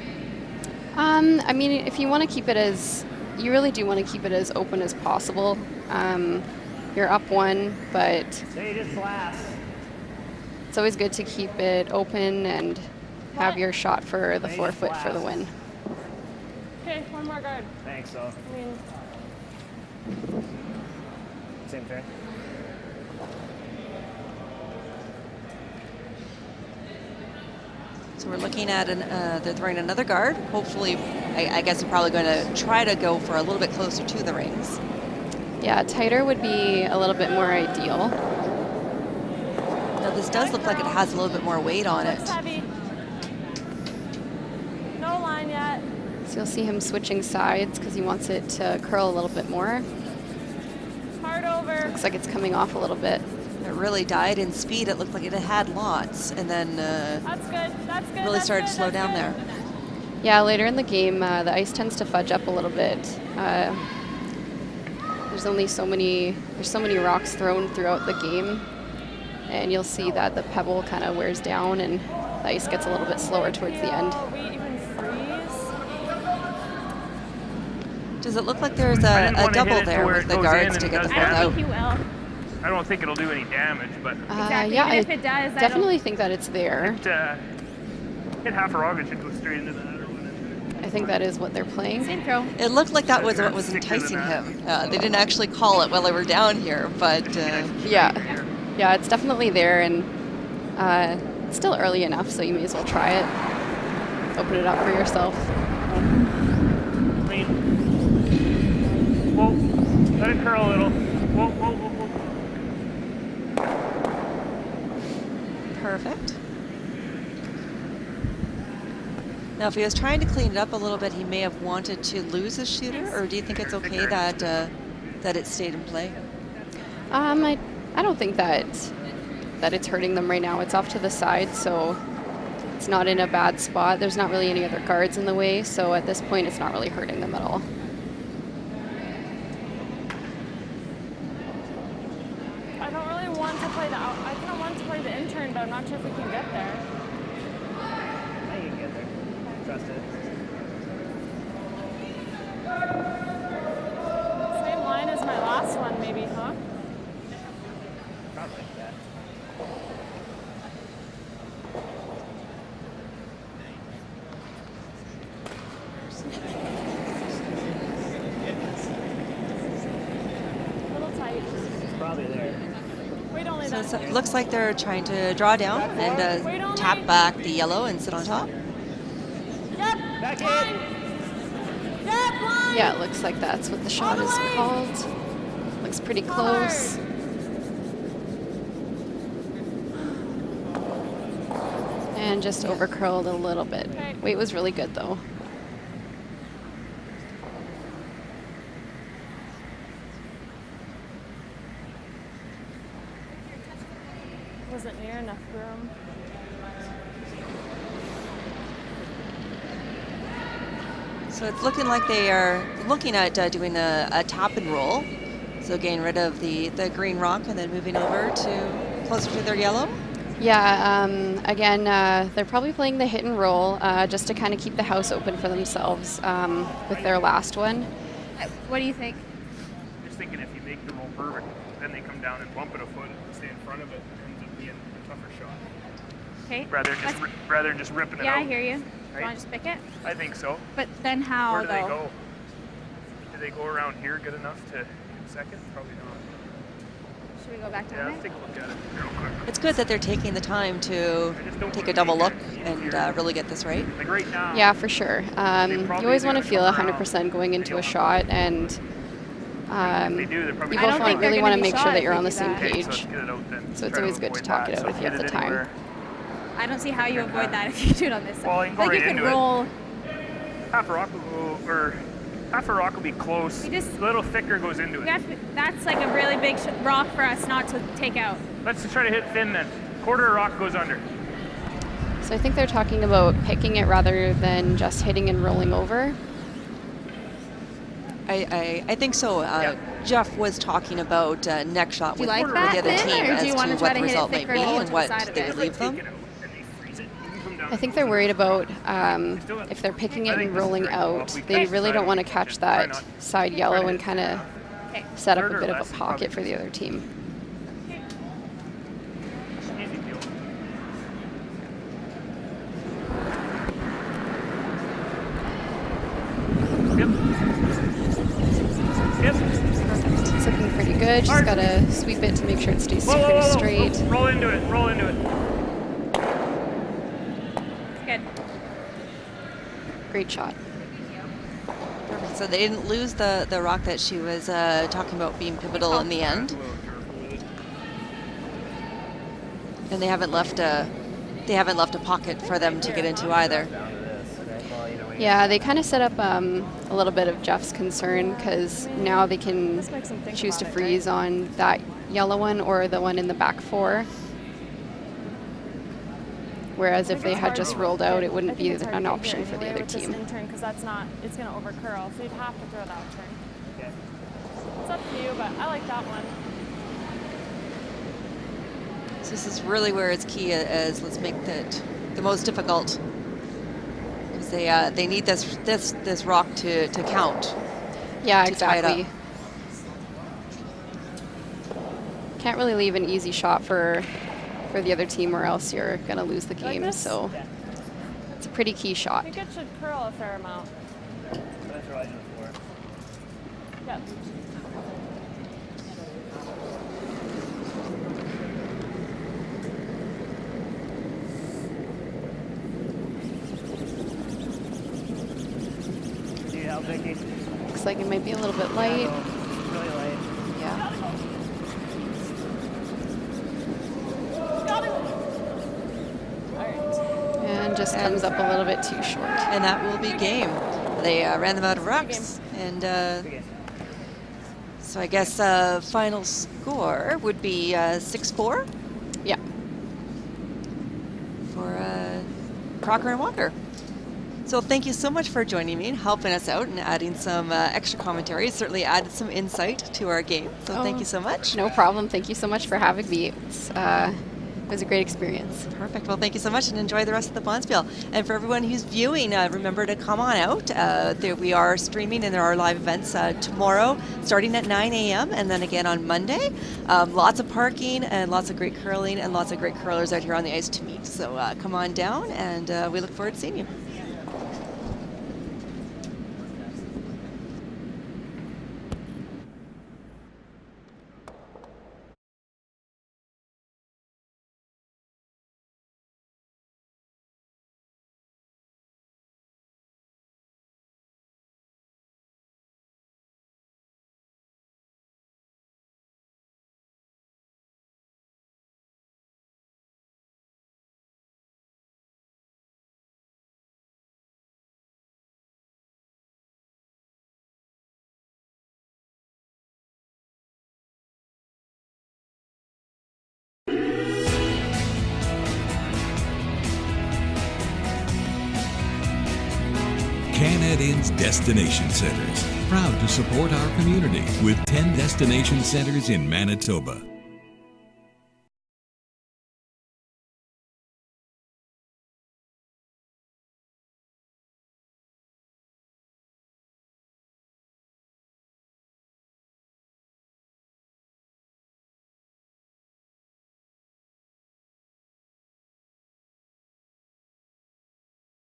I mean, if you want to keep it you really do want to keep it as open as possible. You're up one, but Say just blast. it's always good to keep it open and have your shot for the 4 foot for the win. Okay, one more guard. Thanks, though. I mean, Same turn. So we're looking at they're throwing another guard. Hopefully, I guess they're probably going to try to go for a little bit closer to the rings. Yeah, tighter would be a little bit more ideal. Now, this does look like it has a little bit more weight on it. it's heavy. No line yet. So you'll see him switching sides because he wants it to curl a little bit more. Hard over. Looks like it's coming off a little bit. It really died in speed. It looked like it had lots, and then That's good. That's good. really that's started good, to slow that's down good. there. Yeah, later in the game, the ice tends to fudge up a little bit. There's so many rocks thrown throughout the game, and you'll see that the pebble kind of wears down and the ice gets a little bit slower towards the end. We even freeze. Does it look like there's I a didn't wanna hit double it to there where with it the goes guards in to and get the does fourth I that. don't out? think he will. I don't think it'll do any damage, but Exactly. Yeah, Even I if it does, I definitely think that it's there. hit half a rocket should go straight into the other one. I think that is what they're playing. same throw. It looked like that was what was enticing him. They didn't actually call it while they were down here, but Yeah, it's definitely there, and it's still early enough, so you may as well try it. Open it up for yourself. Clean. Whoa. Let it curl a little. Whoa, whoa, whoa, whoa. perfect. Now, if he was trying to clean it up a little bit, he may have wanted to lose his shooter, or do you think it's okay that that it stayed in play? I don't think that it's hurting them right now. It's off to the side, so it's not in a bad spot. There's not really any other guards in the way, so at this point, it's not really hurting them at all. I don't really want to play I kind of want to play the intern, but I'm not sure if we can get there. I think you can get there. Trust it. Same line as my last one, maybe, huh? Probably, yeah. A little tight. It's probably there. Wait only So that. it looks like they're trying to draw down and tap back the yellow and sit on top. Yep. Back in. Yep, line. Yeah, it looks like that's what the shot is called. Looks pretty close. And just over curled a little bit. Okay. Weight was really good though. Wasn't near enough room. So it's looking like they are looking at doing a tap and roll. So getting rid of the green rock and then moving over to closer to their yellow. Yeah, again, they're probably playing the hit and roll just to kind of keep the house open for themselves with their last one. What do you think? Just thinking if you make the roll perfect, then they come down and bump it a foot and stay in front of it, it ends up being a tougher shot. Okay. Rather than just ripping it Yeah, out. I hear you. Do Right? you want to just pick it? I think so. But then how, Where do they though? go? Do they go around here good enough to second? Probably not. Should we go back Yeah, down let's there? take a look at it real quick. It's good that they're taking the time to take a double look and really get this right. Like right now. Yeah, for sure. You always want to feel 100% going into a shot, and They do, they're probably you I don't both think they're really gonna want to be make shot sure that if you're we on the do same that. Okay, so let's page. get it out then. So it's Try always good to avoid talk that. it out So if you have hit the it time. anywhere. I don't see how you avoid that if you do it on this side. Well, you can go like right you can into it. roll. Half a rock will be close. You just- a little thicker goes into You it. have to, that's like a really big rock for us not to take out. Let's just try to hit thin then. Quarter of rock goes under. So I think they're talking about picking it rather than just hitting and rolling over. I think so. Jeff was talking about next shot Do you with, like with that the other thin, team or as do you want to to try what to the hit it result might thicker be and go and to what the side of they it? would leave them. I think they're worried about if they're picking it and rolling out, they really don't want to catch that side yellow and kind of set up a bit of a pocket for the other team. It's looking pretty good. She's got to sweep it to make sure it stays pretty straight. Roll into it. Roll into it. Good. Great shot. Perfect. So they didn't lose the rock that she was talking about being pivotal in the end, and they haven't left a pocket for them to get into either. Yeah, they kind of set up a little bit of Jeff's concern because now they can choose to freeze on that yellow one or the one in the back four. Whereas if they had just rolled out, it wouldn't be an option for the other team. Because that's not, it's going to over curl, so you'd have to throw that turn. It's up to you, but I like that one. So this is really where it's key as let's make that the most difficult. They need this rock to count. Yeah, to tie it up. exactly. Can't really leave an easy shot for the other team, or else you're gonna lose the game. Like so it's a pretty key I shot. think it should curl a fair amount. That's what I did before. Yep. Need help, Vicky? Looks like it might be a little bit light. It's really light. Yeah. And just comes up a little bit too short. And that will be game. They ran them out of rocks, and so I guess final score would be 6-4. Yeah. For Crocker and Walker. So thank you so much for joining me and helping us out and adding some extra commentary. It certainly added some insight to our game. So thank you so much. No problem. Thank you so much for having me. It was a great experience. Perfect. Well, thank you so much, and enjoy the rest of the Bonspiel. And for everyone who's viewing, remember to come on out. We are streaming, and there are live events tomorrow, starting at 9 a.m. and then again on Monday. Lots of parking and lots of great curling and lots of great curlers out here on the ice to meet. So come on down, and we look forward to seeing you. CanadInns Destination Centers, proud to support our community with 10 destination centers in Manitoba.